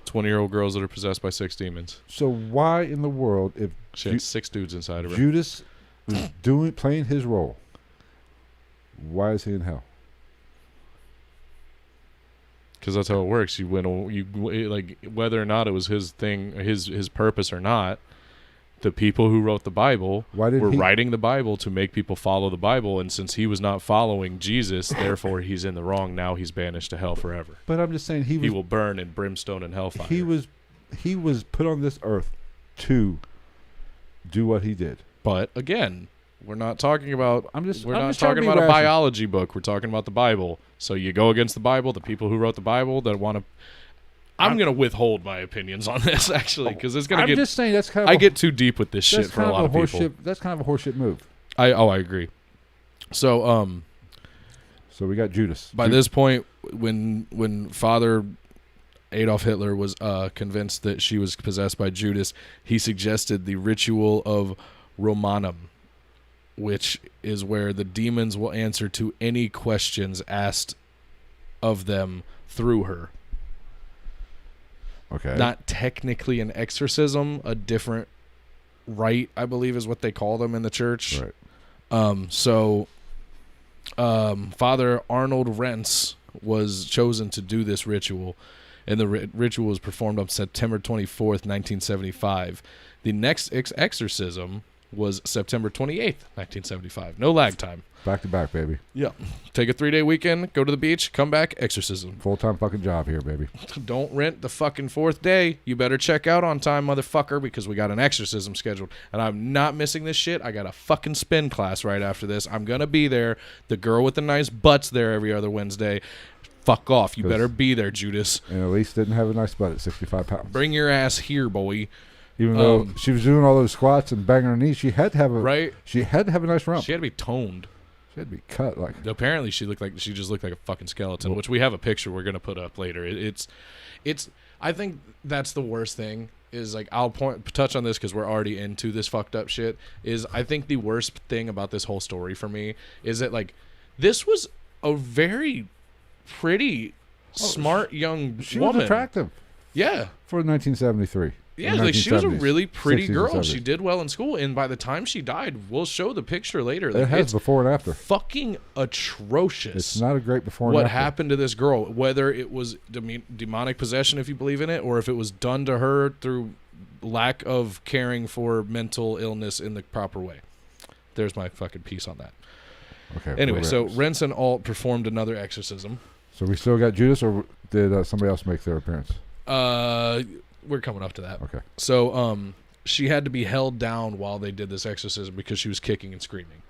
20-year-old girls that are possessed by 6 demons. So why in the world, if she had 6 dudes inside of her, Judas was playing his role, why is he in hell? Because that's how it works. Whether or not it was his thing, his purpose or not, the people who wrote the Bible were writing the Bible to make people follow the Bible, and since he was not following Jesus, therefore he's in the wrong. Now he's banished to hell forever. But I'm just saying he will burn in brimstone and hellfire. He was put on this earth to do what he did. But again, we're not talking about. I'm just talking about a biology book. We're talking about the Bible. So you go against the Bible. The people who wrote the Bible that want to. I'm going to withhold my opinions on this, actually, because it's going to get. I'm just saying that's kind of. I get too deep with this shit for a lot of people. That's kind of a horseshit move. I agree. So So we got Judas. By this point, when Father Adolf Hitler was convinced that she was possessed by Judas, he suggested the ritual of Romanum, which is where the demons will answer to any questions asked of them through her. Okay. Not technically an exorcism, a different rite, I believe is what they call them in the church. Right. Father Arnold Rentz was chosen to do this ritual, and the ritual was performed on September 24th, 1975. The next exorcism was September 28th, 1975. No lag time. Back to back, baby. Yeah. Take a 3-day weekend, go to the beach, come back, exorcism. Full-time fucking job here, baby. Don't rent the fucking 4th day. You better check out on time, motherfucker, because we got an exorcism scheduled. And I'm not missing this shit. I got a fucking spin class right after this. I'm going to be there. The girl with the nice butt's there every other Wednesday. Fuck off. You better be there, Judas. And Anneliese didn't have a nice butt at 65 pounds. Bring your ass here, boy. Even though she was doing all those squats and banging her knees, she had to have a She had to have a nice rump. She had to be toned. She had to be cut like. Apparently, she just looked like a fucking skeleton. Which we have a picture we're gonna put up later. It's. I think that's the worst thing. Is like I'll touch on this because we're already into this fucked up shit. Is I think the worst thing about this whole story for me is that like this was a very pretty smart young woman. She was attractive. Yeah. For 1973. Yeah, like she was a really pretty girl. She did well in school, and by the time she died, we'll show the picture later. Like, it has before and after. Fucking atrocious. It's not a great before and after. What happened to this girl, whether it was demonic possession, if you believe in it, or if it was done to her through lack of caring for mental illness in the proper way. There's my fucking piece on that. Okay. Anyway, so Renz and Alt performed another exorcism. So we still got Judas, or did somebody else make their appearance? We're coming up to that. Okay. So, she had to be held down while they did this exorcism because she was kicking and screaming.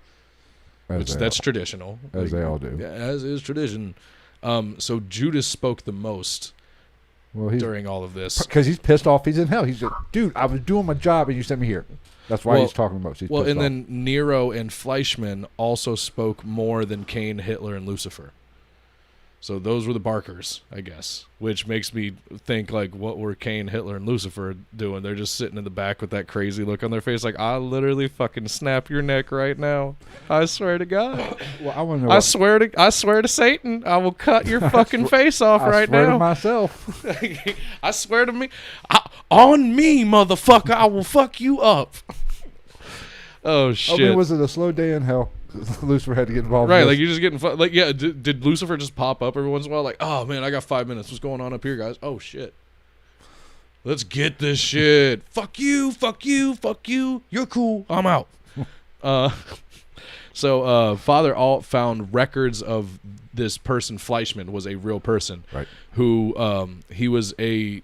That's traditional. As they all do. As is tradition. So Judas spoke the most during all of this. Because he's pissed off. He's in hell. He's like, dude, I was doing my job and you sent me here. That's why he's talking the most. He's pissed off. Then Nero and Fleischmann also spoke more than Cain, Hitler, and Lucifer. So those were the barkers, I guess, which makes me think, like, what were Cain, Hitler, and Lucifer doing? They're just sitting in the back with that crazy look on their face, like, I'll literally fucking snap your neck right now. I swear to God. Well, I want to know. I swear to Satan, I will cut your fucking face off right now. I swear to myself. I swear to me. On me, motherfucker, I will fuck you up. Oh, shit. I mean, was it a slow day in hell? Lucifer had to get involved. Right, like you're just getting like, yeah. Did Lucifer just pop up every once in a while? Like, oh man, I got 5 minutes. What's going on up here, guys? Oh shit, let's get this shit. Fuck you, fuck you, fuck you. You're cool. I'm out. So Father Alt found records of this person. Fleischmann was a real person, right? Who he was a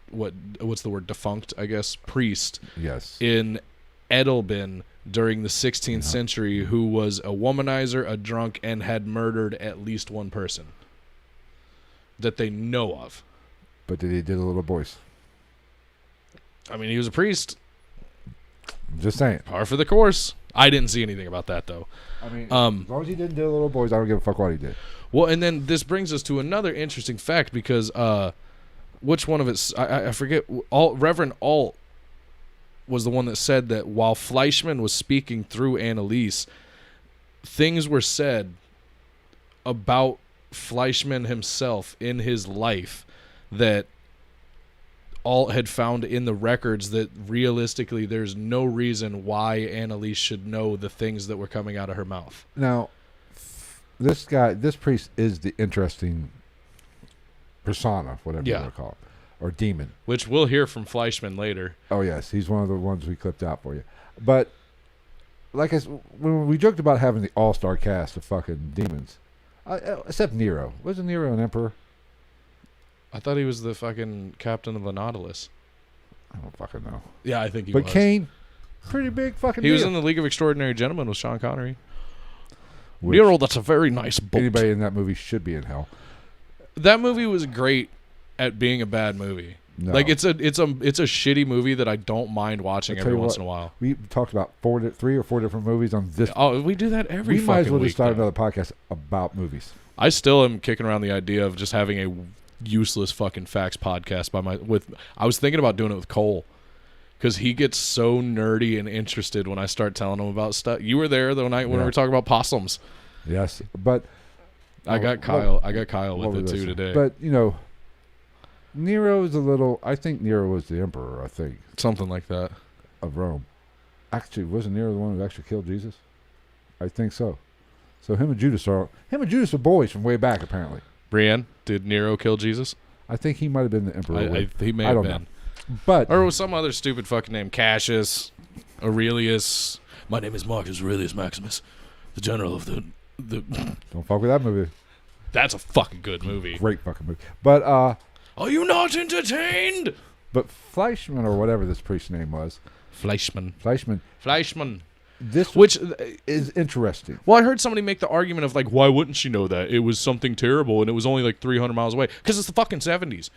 what's the word? Defunct, I guess, priest. Yes. In Edelben during the 16th century, who was a womanizer, a drunk, and had murdered at least one person that they know of. But did he do the little boys? I mean, he was a priest. Just saying. Par for the course. I didn't see anything about that, though. I mean, as long as he didn't do the little boys, I don't give a fuck what he did. Well, and then this brings us to another interesting fact, because which one of it's... I forget. Reverend Alt was the one that said that while Fleischmann was speaking through Anneliese, things were said about Fleischmann himself in his life that Alt had found in the records that realistically there's no reason why Anneliese should know the things that were coming out of her mouth. Now, this priest is the interesting persona, whatever you want to call it. Or demon. Which we'll hear from Fleischmann later. Oh, yes. He's one of the ones we clipped out for you. But, like when we joked about having the all-star cast of fucking demons, except Nero. Wasn't Nero an emperor? I thought he was the fucking captain of the Nautilus. I don't fucking know. Yeah, I think he was. But Cain, pretty big fucking He was in the League of Extraordinary Gentlemen with Sean Connery. Nero, that's a very nice boat. Anybody in that movie should be in hell. That movie was great at being a bad movie. No. Like it's a shitty movie that I don't mind watching every once in a while. We talked about 3 or 4 different movies on this. Oh, we do that every fucking week. We might as well just start another podcast about movies. I still am kicking around the idea of just having a useless fucking facts podcast I was thinking about doing it with Cole, because he gets so nerdy and interested when I start telling him about stuff. You were there the night when we were talking about possums. Yes, but I got Kyle with it too today. But Nero is I think Nero was the emperor, I think. Something like that. Of Rome. Actually, wasn't Nero the one who actually killed Jesus? I think so. So him and Judas are boys from way back, apparently. Brienne, did Nero kill Jesus? I think he might have been the emperor. He may have been. But or was some other stupid fucking name. Cassius, Aurelius. My name is Marcus Aurelius Maximus, the general of the. Don't fuck with that movie. That's a fucking good movie. Great fucking movie. But are you not entertained? But Fleischman, or whatever this priest's name was, Fleischman. Which is interesting. Well, I heard somebody make the argument of like, why wouldn't she know that? It was something terrible, and it was only like 300 miles away. Because it's the fucking 70s.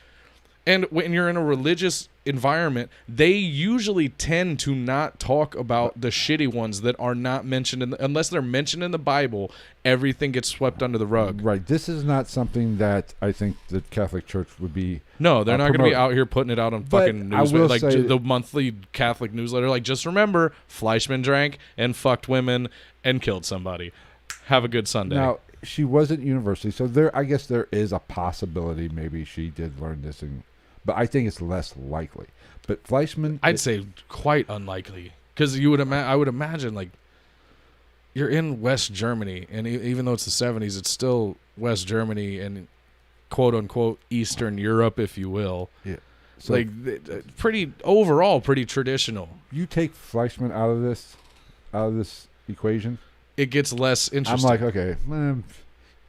And when you're in a religious environment, they usually tend to not talk about the shitty ones that are not mentioned, unless they're mentioned in the Bible, everything gets swept under the rug. Right. This is not something that I think the Catholic Church would be. No, they're not going to be out here putting it out on fucking news, like the monthly Catholic newsletter. Like, just remember, Fleischman drank and fucked women and killed somebody. Have a good Sunday. Now, she was at university, so I guess there is a possibility maybe she did learn this, but I think it's less likely. But Fleischman, I'd say quite unlikely, because I would imagine, like, you're in West Germany, and even though it's the 70s, it's still West Germany and quote unquote Eastern Europe, if you will. Yeah. So like pretty traditional. You take Fleischman out of this equation, it gets less interesting. I'm like, okay,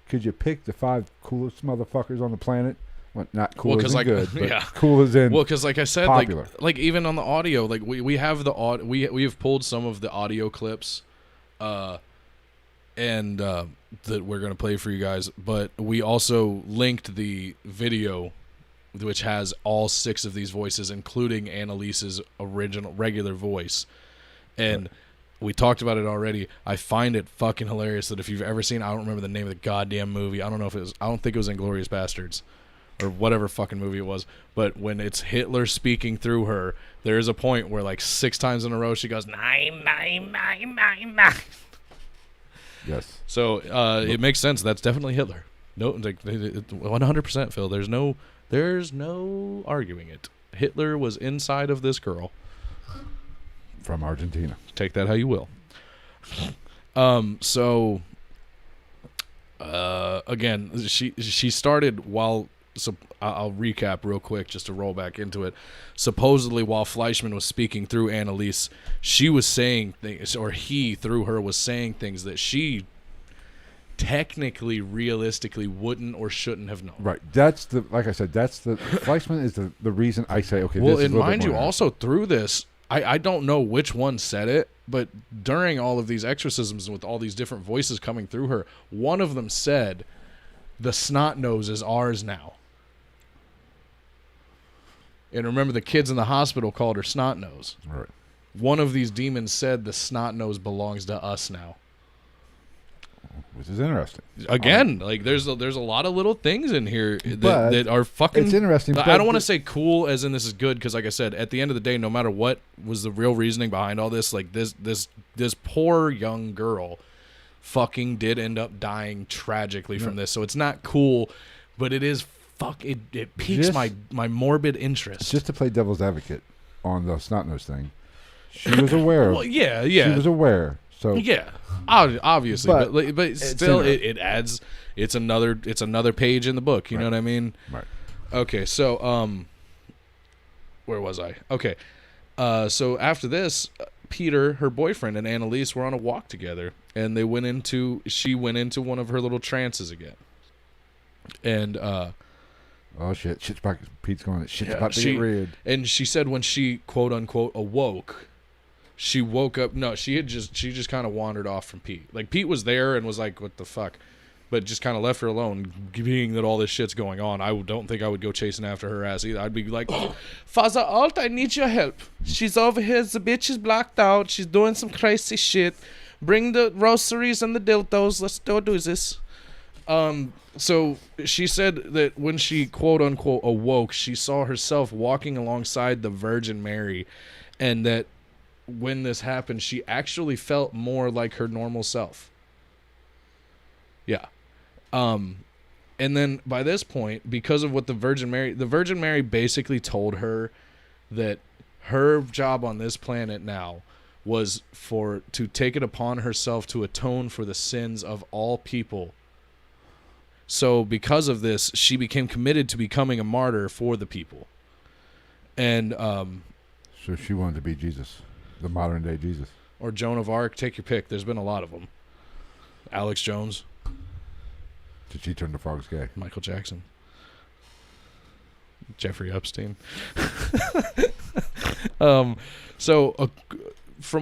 could you pick the 5 coolest motherfuckers on the planet? Well, not cool as in good, but cool as in because like I said, popular. like even on the audio, like we have we have pulled some of the audio clips, and that we're gonna play for you guys. But we also linked the video, which has all 6 of these voices, including Anneliese's original regular voice, and. We talked about it already. I find it fucking hilarious that if you've ever seen, I don't remember the name of the goddamn movie. I don't think it was Inglourious Bastards or whatever fucking movie it was. But when it's Hitler speaking through her, there is a point where like 6 times in a row she goes, nine. Yes. So it makes sense. That's definitely Hitler. No, like 100%, Phil. There's no arguing it. Hitler was inside of this girl. From Argentina. Take that how you will. Again, she started while. So I'll recap real quick just to roll back into it. Supposedly, while Fleischman was speaking through Anneliese, she was saying things, or he through her was saying things that she technically, realistically wouldn't or shouldn't have known. Right. That's like I said, Fleischman is the reason I say, okay, well, this is and mind you, also through this, I don't know which one said it, but during all of these exorcisms with all these different voices coming through her, one of them said, the snot nose is ours now. And remember, the kids in the hospital called her snot nose. Right. One of these demons said the snot nose belongs to us now. Which is interesting. Again, like there's a lot of little things in here that are fucking. It's interesting. I don't want to say cool as in this is good, because like I said, at the end of the day, no matter what was the real reasoning behind all this, like this poor young girl, fucking did end up dying tragically from this. So it's not cool, but it is it piques my morbid interest. Just to play devil's advocate on the snot nose thing, she was aware. Well, yeah. She was aware. So yeah, obviously, but still, it adds. It's another page in the book. You know what I mean? Right. Okay, so where was I? Okay, so after this, Peter, her boyfriend, and Anneliese were on a walk together, and she went into one of her little trances again, and oh shit, Pete's going. Shit's about to get red. And she said when she quote unquote awoke. She woke up. No, she just kind of wandered off from Pete. Like Pete was there and was like, "What the fuck," but just kind of left her alone. Being that all this shit's going on, I don't think I would go chasing after her ass either. I'd be like, "Father Alt, I need your help. She's over here. The bitch is blacked out. She's doing some crazy shit. Bring the rosaries and the dildos. Let's do this." So she said that when she quote unquote awoke, she saw herself walking alongside the Virgin Mary, and that. When this happened, she actually felt more like her normal self. Yeah. And then by this point, because of what the Virgin Mary basically told her that her job on this planet now was to take it upon herself to atone for the sins of all people. So because of this, she became committed to becoming a martyr for the people. And so she wanted to be Jesus. The modern day Jesus. or Joan of Arc. Take your pick. There's been a lot of them. Alex Jones. Did she turn the frogs gay? Michael Jackson. Jeffrey Epstein. From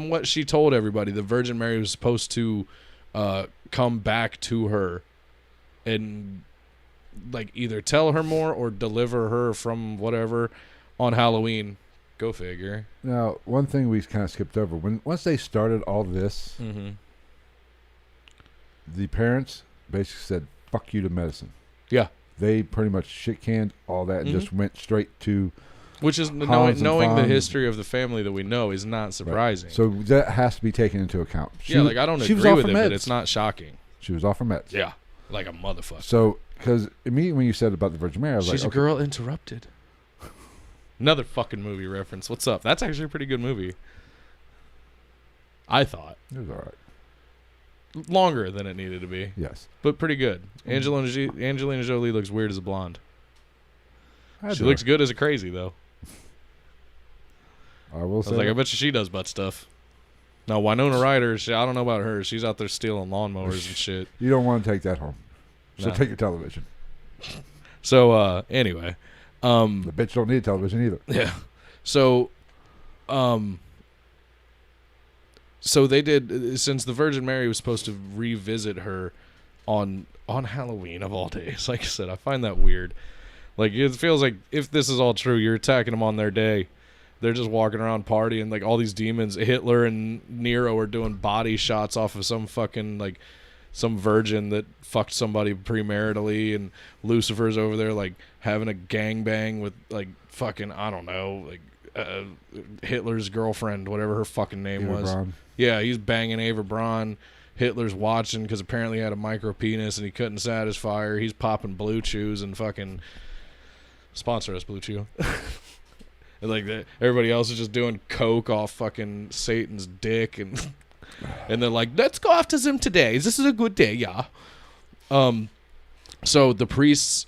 what she told everybody, the Virgin Mary was supposed to come back to her and like either tell her more or deliver her from whatever on Halloween. Go figure. Now, one thing we kind of skipped over. Once they started all this, the parents basically said, fuck you to medicine. Yeah. They pretty much shit-canned all that and just went straight to... Which is, knowing the history of the family that we know is not surprising. Right. So that has to be taken into account. I don't agree with it, but it's not shocking. She was off her meds. Yeah. Like a motherfucker. So, because immediately when you said about the Virgin Mary, I was She's a girl interrupted. Another fucking movie reference. What's up? That's actually a pretty good movie. I thought. It was all right. Longer than it needed to be. Yes. But pretty good. Angelina Jolie looks weird as a blonde. She looks good as a crazy, though. I will say. I was like, I bet she does butt stuff. Now, Winona Ryder, I don't know about her. She's out there stealing lawnmowers and shit. You don't want to take that home. So No. take your television. So, anyway. The bitch don't need a television either. Yeah. So they did, since the Virgin Mary was supposed to revisit her on Halloween of all days. Like I said, I find that weird. Like, it feels like if this is all true, you're attacking them on their day. They're just walking around partying, like all these demons. Hitler and Nero are doing body shots off of some fucking, like, some virgin that fucked somebody premaritally, and Lucifer's over there, like, having a gangbang with, like, fucking, I don't know, like, Hitler's girlfriend, whatever her fucking name Eva was. Braun. Yeah, he's banging Ava Braun. Hitler's watching because apparently he had a micro penis and he couldn't satisfy her. He's popping Blue Chews and fucking sponsor us, Blue Chew. And like everybody else is just doing coke off fucking Satan's dick, and they're like, let's go after him today. This is a good day, yeah. So the priests,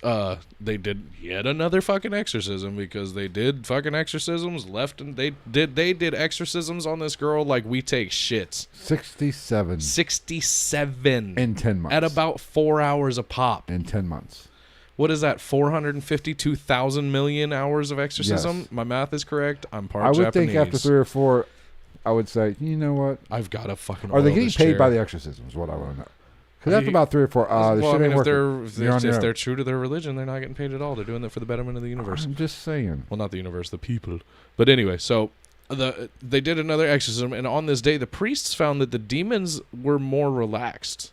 they did yet another fucking exorcism, because they did fucking exorcisms left, and they did exorcisms on this girl like we take shits. 67. 67 in 10 months. at about 4 hours a pop. In 10 months. What is that? 452,000 million hours of exorcism. Yes. My math is correct. I'm part I would Japanese. think after 3 or 4, I would say, you know what? I've got to fucking. Are they getting paid chair. by the exorcisms? What I want to know. Because after about 3 or 4, this well, shit ain't if working. they're true to their religion, they're not getting paid at all. They're doing it for the betterment of the universe. I'm just saying. Well, not the universe, the people. But anyway, so they did another exorcism, and on this day, the priests found that the demons were more relaxed.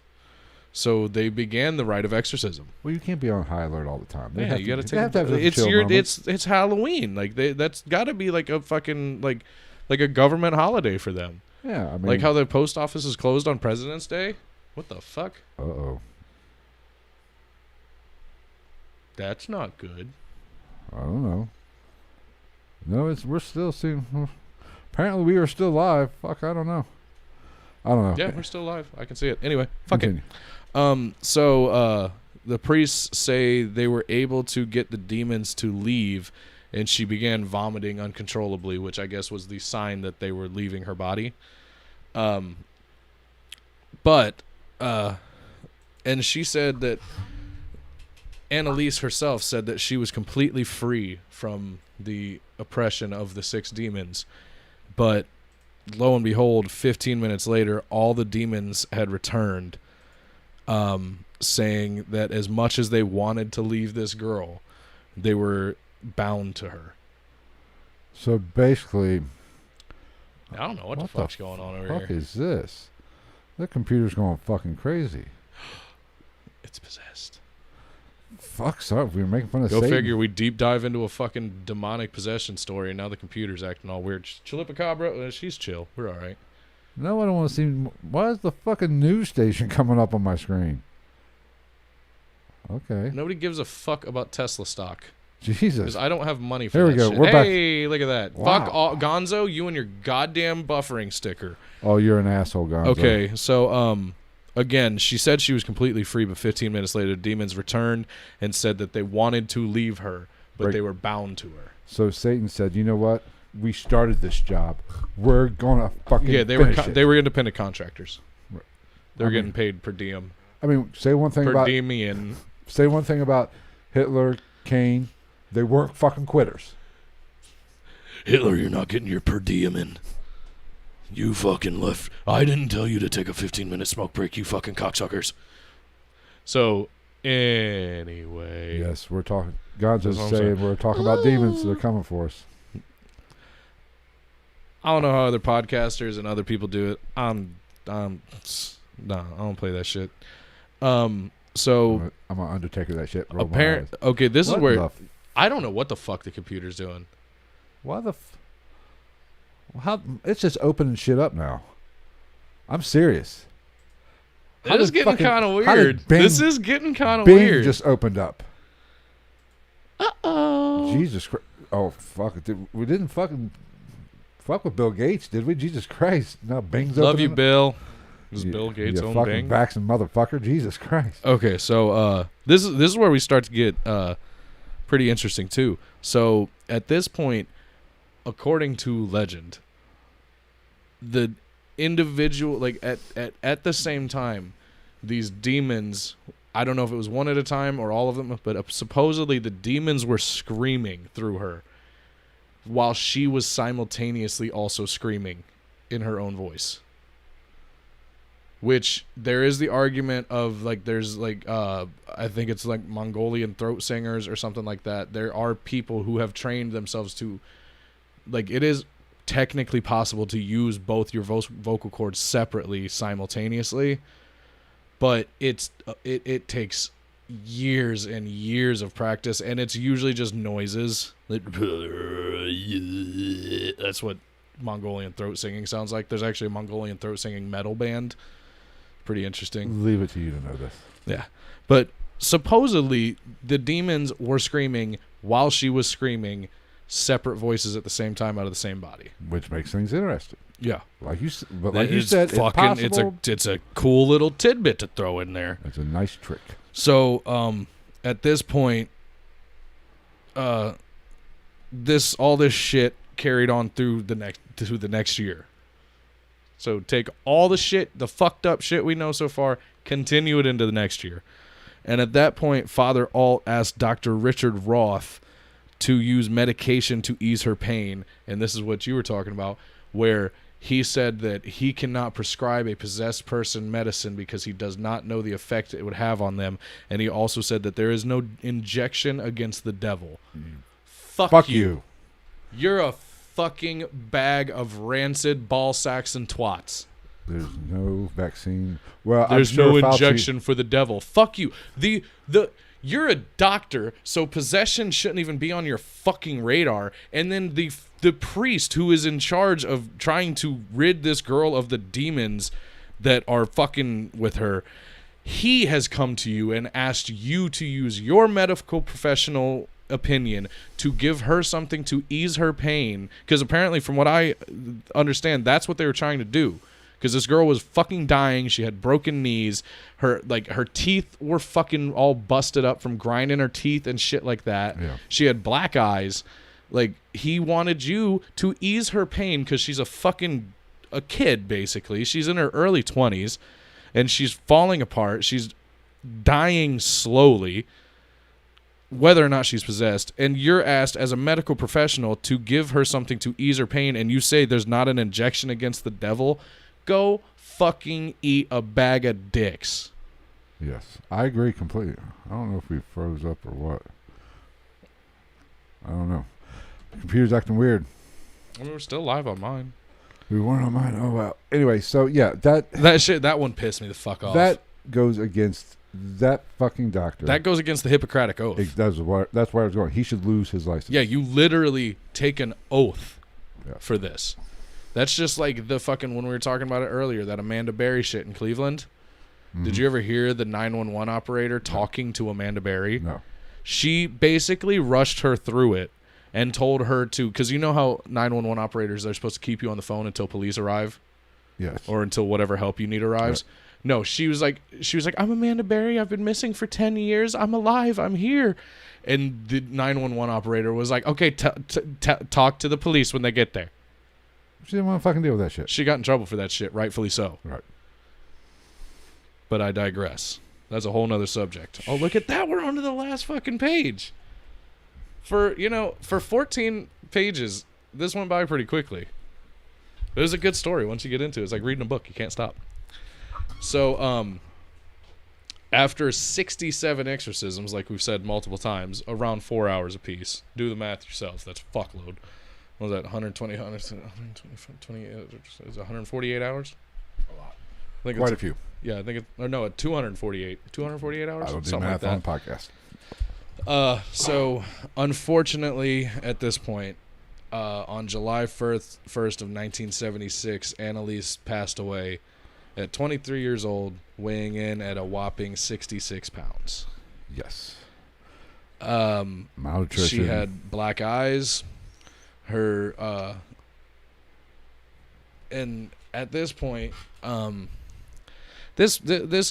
So they began the rite of exorcism. Well, you can't be on high alert all the time. Yeah, you got to take. have It's Halloween. Like that's got to be like a fucking like a government holiday for them. Yeah, I mean, Like how the post office is closed on President's Day. What the fuck? Uh-oh. That's not good. I don't know. No, we're still seeing. Apparently, we are still live. Fuck, I don't know. Yeah, we're still alive. I can see it. Anyway, fuck Continue. it. So the priests say they were able to get the demons to leave, and she began vomiting uncontrollably, which I guess was the sign that they were leaving her body. And she said that Anneliese herself said that she was completely free from the oppression of the 6 demons. But lo and behold, 15 minutes later, all the demons had returned, saying that as much as they wanted to leave this girl, they were bound to her. So basically, I don't know what the fuck's going on over here. What the here. fuck is this? That computer's going fucking crazy. It's possessed. Fuck's up. We were making fun of Go Satan. figure. We deep dive into a fucking demonic possession story, and now the computer's acting all weird. Chilipacabra, she's chill. We're all right. No, I don't want to see. Why is the fucking news station coming up on my screen? Okay. Nobody gives a fuck about Tesla stock. Jesus. Because I don't have money for There that we go. shit. We're back. Hey, look at that. Wow. Fuck all, Gonzo, you and your goddamn buffering sticker. Oh, you're an asshole, Gonzo. Okay, so again, she said she was completely free, but 15 minutes later, demons returned and said that they wanted to leave her, but they were bound to her. So Satan said, you know what? we started this job. We're gonna fucking they were independent contractors. They were getting paid per diem. I mean, say one thing about Hitler, Kane. They weren't fucking quitters. Hitler, you're not getting your per diem in. You fucking left. I didn't tell you to take a 15-minute smoke break, you fucking cocksuckers. So, anyway. Yes, we're talking. God's just saying we're talking about demons. They're coming for us. I don't know how other podcasters and other people do it. No, I don't play that shit. So I'm an Undertaker that shit. Okay, this is where I don't know what the fuck the computer's doing. Why the? How? It's just opening shit up now. I'm serious. It is getting kind of weird. This is getting kind of Bing weird. Just opened up. Uh-oh. Jesus Christ! Oh fuck! We didn't fucking fuck with Bill Gates, did we? Jesus Christ! Now Bing's opening. Love you, Bill. Is Bill Gates own fucking Bing? Vaxxing motherfucker! Jesus Christ! Okay, so this is where we start to get pretty interesting too. So at this point, according to legend, the individual, like at the same time, these demons, I don't know if it was one at a time or all of them, but supposedly the demons were screaming through her while she was simultaneously also screaming in her own voice. Which there is the argument of like there's like I think it's like Mongolian throat singers or something like that. There are people who have trained themselves to, like, it is technically possible to use both your vocal cords separately simultaneously, but it takes years and years of practice, and it's usually just noises. That's what Mongolian throat singing sounds like. There's actually a Mongolian throat singing metal band. Pretty interesting. Leave it to you to know this. Yeah. But supposedly the demons were screaming while she was screaming, separate voices at the same time out of the same body. Which makes things interesting. Yeah. Like you said, it's a cool little tidbit to throw in there. It's a nice trick. So, at this point, all this shit carried on through the next year. So take all the fucked up shit we know so far, continue it into the next year. And at that point, Father Alt asked Dr. Richard Roth to use medication to ease her pain. And this is what you were talking about, where he said that he cannot prescribe a possessed person medicine because he does not know the effect it would have on them. And he also said that there is no injection against the devil. Fuck you. You're a fucking bag of rancid ball sacks and twats. There's no vaccine. Well, there's no injection for the devil. Fuck you. You're a doctor, so possession shouldn't even be on your fucking radar. And then the priest who is in charge of trying to rid this girl of the demons that are fucking with her, he has come to you and asked you to use your medical professional opinion to give her something to ease her pain, because apparently from what I understand that's what they were trying to do, because this girl was fucking dying. She had broken knees, her teeth were fucking all busted up from grinding her teeth and shit like that. Yeah. She had black eyes. Like, he wanted you to ease her pain because she's a kid basically. She's in her early 20s and she's falling apart. She's dying slowly, whether or not she's possessed, and you're asked as a medical professional to give her something to ease her pain, and you say there's not an injection against the devil. Go fucking eat a bag of dicks. Yes, I agree completely. I don't know if we froze up or what. I don't know. The computer's acting weird. I mean, we're still live on mine. We weren't on mine. Oh, wow. Anyway, so yeah, that one pissed me the fuck off. That goes against that fucking doctor. That goes against the Hippocratic Oath. That's where I was going. He should lose his license. Yeah, you literally take an oath for this. That's just like the fucking, when we were talking about it earlier, that Amanda Berry shit in Cleveland. Mm-hmm. Did you ever hear the 911 operator talking to Amanda Berry? No. She basically rushed her through it and told her to, because you know how 911 operators are supposed to keep you on the phone until police arrive? Yes. Or until whatever help you need arrives? Right. No, she was like, I'm Amanda Berry. I've been missing for 10 years. I'm alive. I'm here. And the 911 operator was like, okay, talk to the police when they get there. She didn't want to fucking deal with that shit. She got in trouble for that shit, rightfully so. Right. But I digress. That's a whole nother subject. Oh, look at that. We're on to the last fucking page. For 14 pages, this went by pretty quickly. It was a good story once you get into it. It's like reading a book. You can't stop. So, after 67 exorcisms, like we've said multiple times, around 4 hours apiece. Do the math yourself. That's a fuckload. What was that? 120, 148 hours? A lot. I think Quite a few. Yeah, I think it. Or no, 248. 248 hours? I don't do Something math like that. on podcast. So, unfortunately, at this point, on July 1st of 1976, Anneliese passed away at 23 years old, weighing in at a whopping 66 pounds. Yes. Malnutrition. She had black eyes. Her, and at this point, this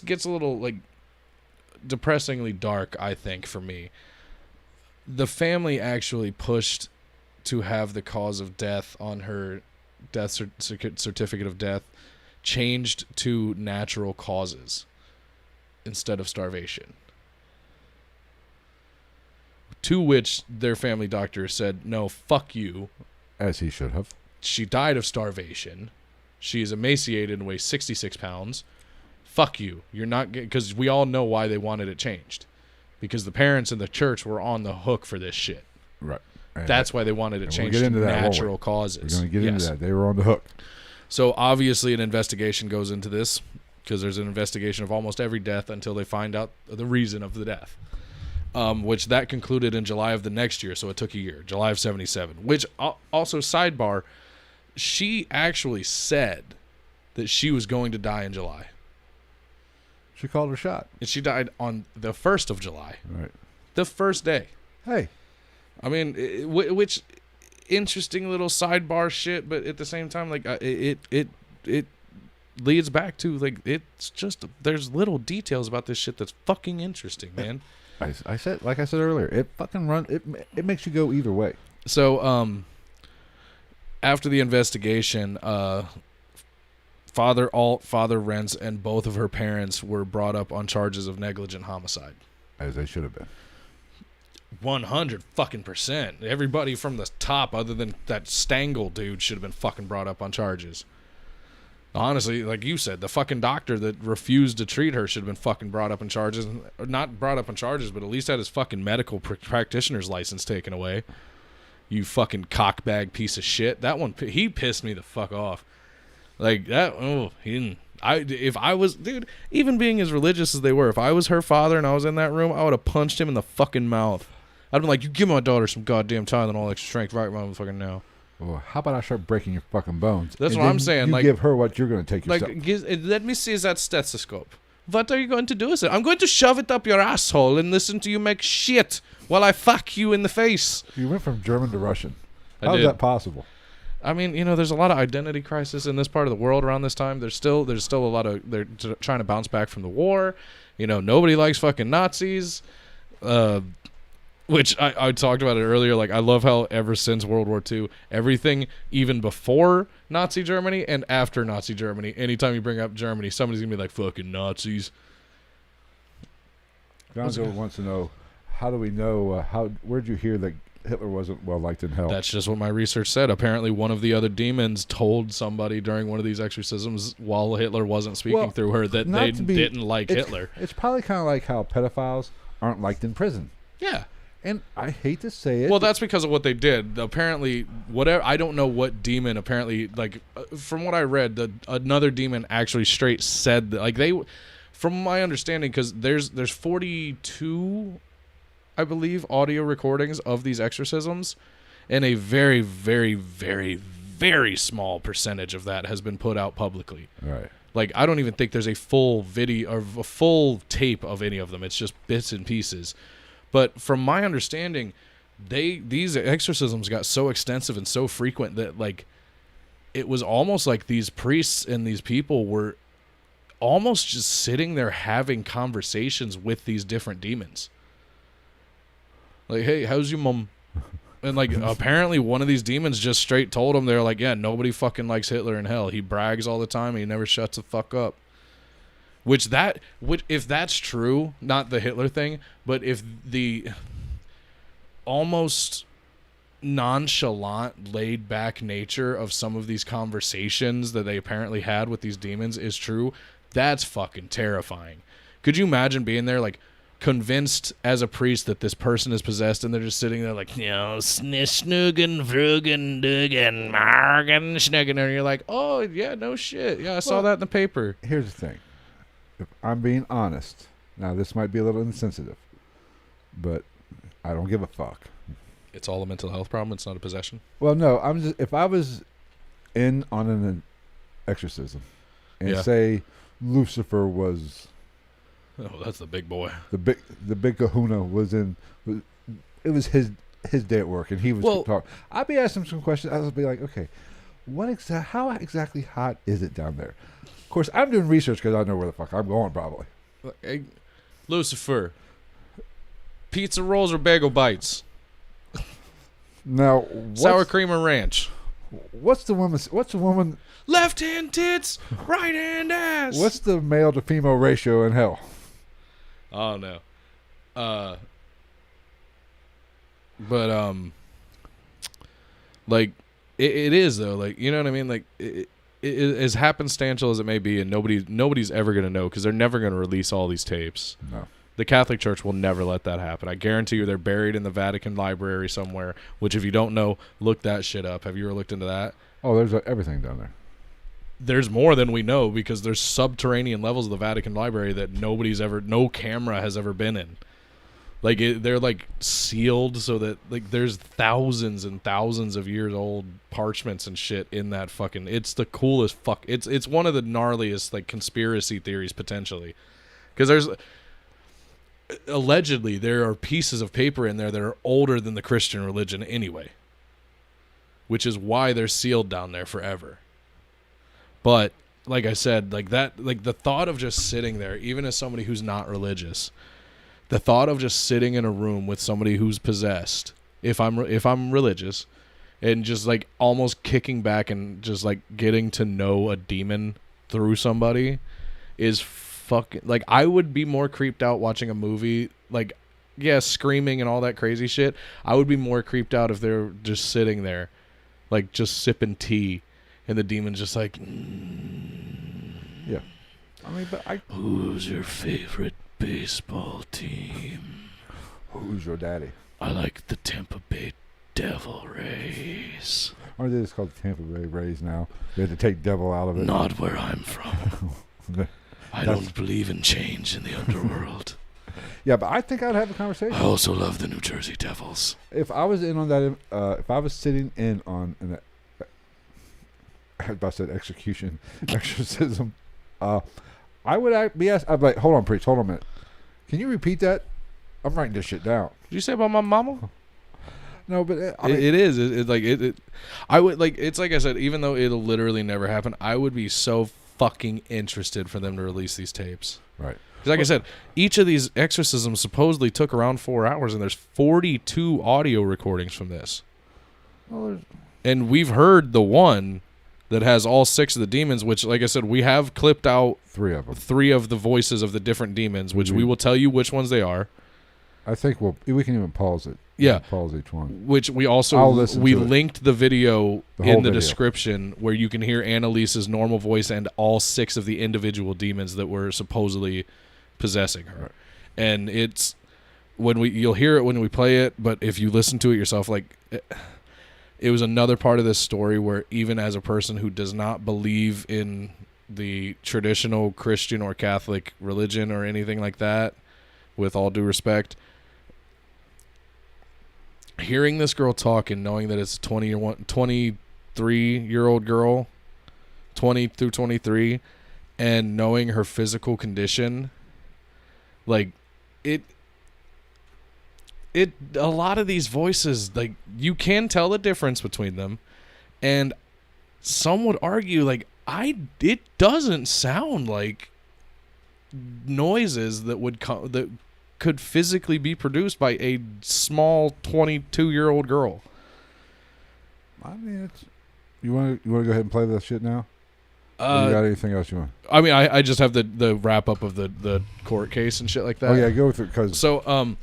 gets a little like depressingly dark, I think, for me. The family actually pushed to have the cause of death on her death certificate of death changed to natural causes instead of starvation. To which their family doctor said, no, fuck you. As he should have. She died of starvation. She is emaciated and weighs 66 pounds. Fuck you. You're not... Because we all know why they wanted it changed. Because the parents and the church were on the hook for this shit. Right. And that's why they wanted it changed to natural causes. We're going to get into that. They were on the hook. So obviously an investigation goes into this because there's an investigation of almost every death until they find out the reason of the death. Which that concluded in July of the next year, so it took a year. July of 77. Which, also, sidebar, she actually said that she was going to die in July. She called her shot. And she died on the 1st of July. Right. The first day. Hey. I mean, which interesting little sidebar shit, but at the same time, like, it leads back to, like, it's just, there's little details about this shit that's fucking interesting, man. I said, like I said earlier, it fucking it makes you go either way. So, after the investigation, Father Alt, Father Rentz, and both of her parents were brought up on charges of negligent homicide. As they should have been. 100% Everybody from the top, other than that Stengel dude, should have been fucking brought up on charges. Honestly, like you said, the fucking doctor that refused to treat her should have been fucking brought up on charges. Not brought up on charges, but at least had his fucking medical practitioner's license taken away. You fucking cockbag piece of shit. That one, he pissed me the fuck off. Like, that, he didn't. If I was, dude, even being as religious as they were, if I was her father and I was in that room, I would have punched him in the fucking mouth. I'd been like, you give my daughter some goddamn Tylenol extra strength right motherfucking now. Well, how about I start breaking your fucking bones? That's what I'm saying. You like, give her what you're going to take yourself. Like, let me see that stethoscope. What are you going to do with it? I'm going to shove it up your asshole and listen to you make shit while I fuck you in the face. You went from German to Russian. How is that possible? I mean, there's a lot of identity crisis in this part of the world around this time. There's still a lot of, they're trying to bounce back from the war. Nobody likes fucking Nazis. Which I talked about it earlier. Like, I love how ever since World War II, everything, even before Nazi Germany and after Nazi Germany, anytime you bring up Germany, somebody's going to be like, fucking Nazis. Gonzo wants to know, how do we know, where'd you hear that Hitler wasn't well liked in hell? That's just what my research said. Apparently one of the other demons told somebody during one of these exorcisms while Hitler wasn't speaking through her that they didn't like Hitler. It's probably kind of like how pedophiles aren't liked in prison. Yeah. And I hate to say it. Well, that's because of what they did. Apparently, whatever, I don't know what demon. Apparently, like from what I read, another demon actually straight said that. Like from my understanding, because there's 42, I believe, audio recordings of these exorcisms, and a very, very, very, very small percentage of that has been put out publicly. Right. Like, I don't even think there's a full video or a full tape of any of them. It's just bits and pieces. But from my understanding, these exorcisms got so extensive and so frequent that, like, it was almost like these priests and these people were almost just sitting there having conversations with these different demons. Like, hey, how's your mom? And like apparently one of these demons just straight told him, they're like, yeah, nobody fucking likes Hitler in hell. He brags all the time and he never shuts the fuck up. Which if that's true, not the Hitler thing, but if the almost nonchalant, laid back nature of some of these conversations that they apparently had with these demons is true, that's fucking terrifying. Could you imagine being there, like, convinced as a priest that this person is possessed, and they're just sitting there like, you know, snuggen, frugen, dugen, margen, snuggen, and you're like, oh, yeah, no shit. Yeah, I saw that in the paper. Here's the thing. If I'm being honest, now this might be a little insensitive, but I don't give a fuck. It's all a mental health problem. It's not a possession. Well, no, if I was in on an exorcism and say Lucifer was... Oh, that's the big boy. The big kahuna was in. It was his day at work, and he was talking. I'd be asking him some questions. I'd be like, okay, how exactly hot is it down there? Of course, I'm doing research because I know where the fuck I'm going, probably. Hey, Lucifer, pizza rolls or bagel bites? Now, sour cream or ranch? What's the woman? Left hand tits, right hand ass. What's the male to female ratio in hell? Oh no. Like it is though, like, you know what I mean? Like it as happenstantial as it may be, and nobody's ever gonna know because they're never gonna release all these tapes. No. The Catholic Church will never let that happen. I guarantee you they're buried in the Vatican Library somewhere, which if you don't know, look that shit up. Have you ever looked into that? Oh, there's everything down there. There's more than we know because there's subterranean levels of the Vatican Library that no camera has ever been in. Like they're like sealed so that like there's thousands and thousands of years old parchments and shit in that fucking. It's the coolest fuck. It's one of the gnarliest like conspiracy theories potentially, because there's allegedly there are pieces of paper in there that are older than the Christian religion anyway, which is why they're sealed down there forever. But like I said, like that, like the thought of just sitting there, even as somebody who's not religious, the thought of just sitting in a room with somebody who's possessed, if I'm religious, and just like almost kicking back and just like getting to know a demon through somebody is fucking, like, I would be more creeped out watching a movie, like, yeah, screaming and all that crazy shit. I would be more creeped out if they're just sitting there, like, just sipping tea. And the demon's just like, yeah. I mean, but who's your favorite baseball team? Who's your daddy? I like the Tampa Bay Devil Rays. Aren't they just called the Tampa Bay Rays now? They had to take devil out of it. Not where I'm from. I don't believe in change in the underworld. Yeah, but I think I'd have a conversation. I also love the New Jersey Devils. If I was in on that, if I was sitting in on an I said exorcism. I would be asked. I'd be like, hold on, priest, hold on a minute. Can you repeat that? I'm writing this shit down. Did you say about my mama? No, but it is. It's like it. I would like. It's like I said. Even though it'll literally never happen, I would be so fucking interested for them to release these tapes. Right. Because like I said, each of these exorcisms supposedly took around 4 hours, and there's 42 audio recordings from this. Well, and we've heard the one that has all 6 of the demons, which, like I said, we have clipped out 3 of them. 3 of the voices of the different demons, which we will tell you which ones they are. I think we can even pause it. Yeah. Pause each one. Which we also, we linked the video in the description where you can hear Anneliese's normal voice and all 6 of the individual demons that were supposedly possessing her. Right. And it's, you'll hear it when we play it, but if you listen to it yourself, like... It was another part of this story where even as a person who does not believe in the traditional Christian or Catholic religion or anything like that, with all due respect, hearing this girl talk and knowing that it's a 23-year-old girl, 20 through 23, and knowing her physical condition, like, a lot of these voices, like, you can tell the difference between them, and some would argue, like, it doesn't sound like noises that could physically be produced by a small 22-year-old girl. I mean, you want to go ahead and play that shit now? Or you got anything else you want? I mean, I just have the wrap up of the court case and shit like that. Oh yeah, go with it. So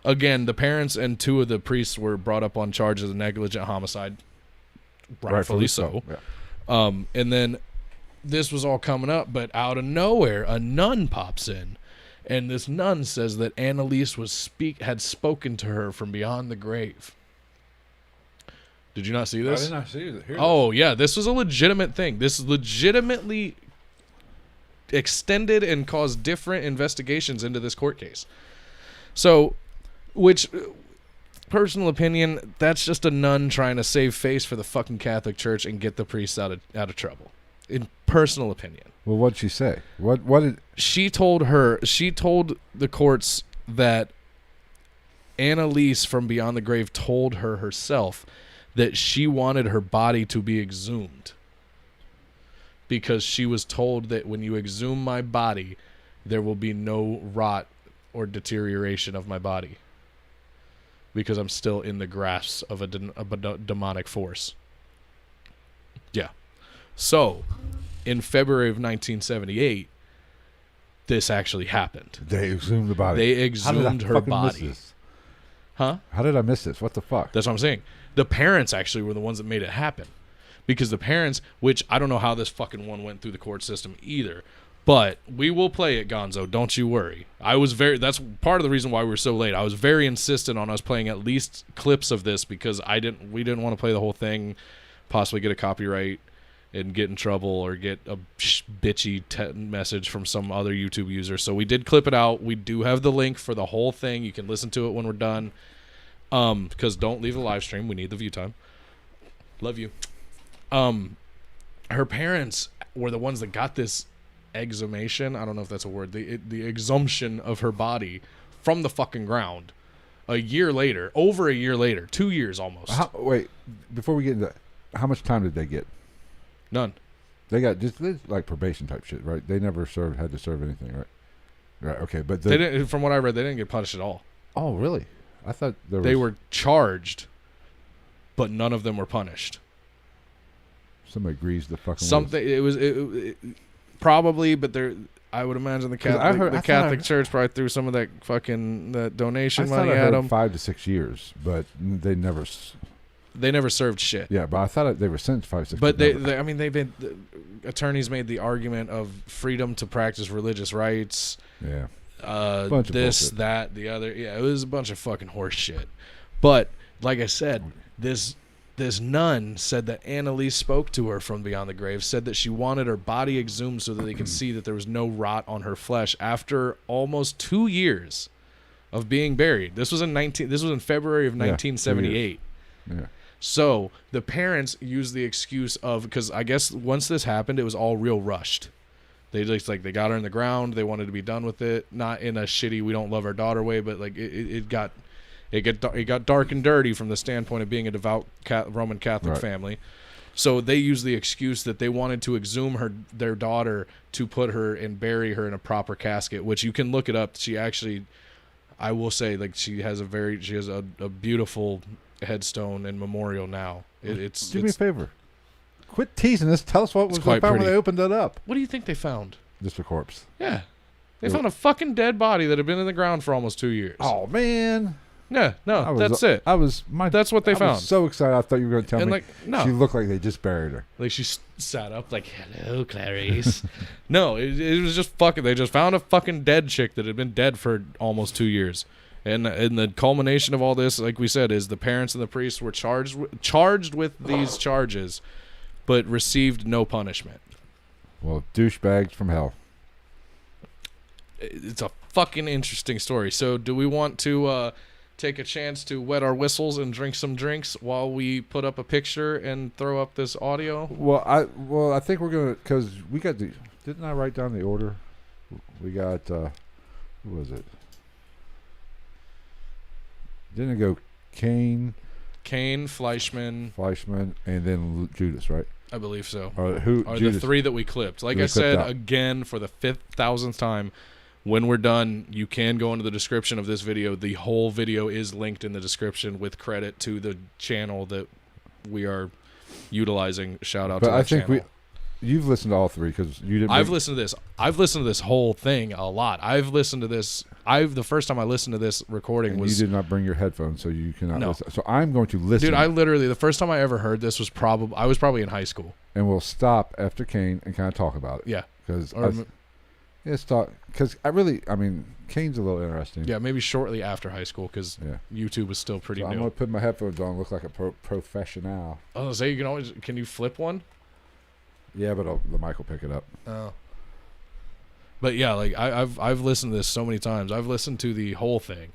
again, the parents and 2 of the priests were brought up on charges of negligent homicide, rightfully so. Yeah. And then this was all coming up, but out of nowhere, a nun pops in, and this nun says that Anneliese had spoken to her from beyond the grave. Did you not see this? I did not see it. Oh, yeah. This was a legitimate thing. This legitimately extended and caused different investigations into this court case. So, which, personal opinion, that's just a nun trying to save face for the fucking Catholic Church and get the priests out of trouble. In personal opinion. Well, what'd she say? What did... She told the courts that Anneliese from beyond the grave told her herself that she wanted her body to be exhumed because she was told that when you exhume my body, there will be no rot or deterioration of my body because I'm still in the grasp of a demonic force. Yeah. So, in February of 1978, this actually happened. They exhumed the body. They exhumed her body. Huh? How did I miss this? What the fuck? That's what I'm saying. The parents actually were the ones that made it happen. Because the parents, which I don't know how this fucking one went through the court system either, but we will play it, Gonzo. Don't you worry. That's part of the reason why we were so late. I was very insistent on us playing at least clips of this because we didn't want to play the whole thing, possibly get a copyright and get in trouble or get a bitchy message from some other YouTube user. So we did clip it out. We do have the link for the whole thing. You can listen to it when we're done. Because don't leave the live stream. We need the view time. Love you. Her parents were the ones that got this exhumation. I don't know if that's a word. The exhumption of her body from the fucking ground. Over a year later, 2 years almost. Wait, before we get into that, how much time did they get? None. They got just like probation type shit, right? They never had to serve anything, right? Right. Okay, but they didn't. From what I read, they didn't get punished at all. Oh, really? I thought they were charged, but none of them were punished. Somebody greased the fucking something. It probably, but I would imagine the Catholic Church probably threw some of that fucking donation money at them. 5 to 6 years, but they never served shit. Yeah, but I thought they were sentenced 5 to 6. But the attorneys made the argument of freedom to practice religious rights. Yeah. This, that, the other. Yeah, it was a bunch of fucking horse shit. But like I said, this nun said that Anneliese spoke to her from beyond the grave, said that she wanted her body exhumed so that they could see that there was no rot on her flesh after almost 2 years of being buried. This was in February of 1978. Yeah. So the parents used the excuse of, because I guess once this happened, it was all real rushed. They just they got her in the ground. They wanted to be done with it, not in a shitty we don't love our daughter way, but like it got dark and dirty from the standpoint of being a devout Roman Catholic family. So they used the excuse that they wanted to exhume their daughter to put her and bury her in a proper casket, which you can look it up. She actually, I will say, she has a beautiful headstone and memorial now. Do me a favor. Quit teasing us. Tell us what was found when they opened it up. What do you think they found? Just a corpse. Yeah. They found a fucking dead body that had been in the ground for almost 2 years. Oh, man. Yeah, no, that's it. That's what they found. I was so excited. I thought you were going to tell me. No. She looked like they just buried her. She sat up hello, Clarice. No, it was just fucking, they just found a fucking dead chick that had been dead for almost 2 years. And the culmination of all this, like we said, is the parents and the priests were charged with these charges, but received no punishment. Well, douchebags from hell. It's a fucking interesting story. So do we want to take a chance to wet our whistles and drink some drinks while we put up a picture and throw up this audio? Well, I think we're going to, because we got didn't I write down the order? We got, who was it? Didn't it go Cain, Fleischman, and then Judas, right? I believe so. Judas? The three that we clipped. Like I said, again, for the 5,000th time, When we're done, you can go into the description of this video. The whole video is linked in the description with credit to the channel that we are utilizing. Shout out to that channel. You've listened to all three because you didn't. I've listened to this. I've listened to this whole thing a lot. I've listened to this. The first time I listened to this recording was. You did not bring your headphones, so you cannot listen. So I'm going to listen. Dude, the first time I ever heard this was I was probably in high school. And we'll stop after Kane and kind of talk about it. Yeah. Because Kane's a little interesting. Yeah, maybe shortly after high school because YouTube was still pretty new. I'm going to put my headphones on and look like a professional. I was going to say, can you flip one? Yeah, but the mic will pick it up. Oh. But yeah, like I've listened to this so many times. I've listened to the whole thing.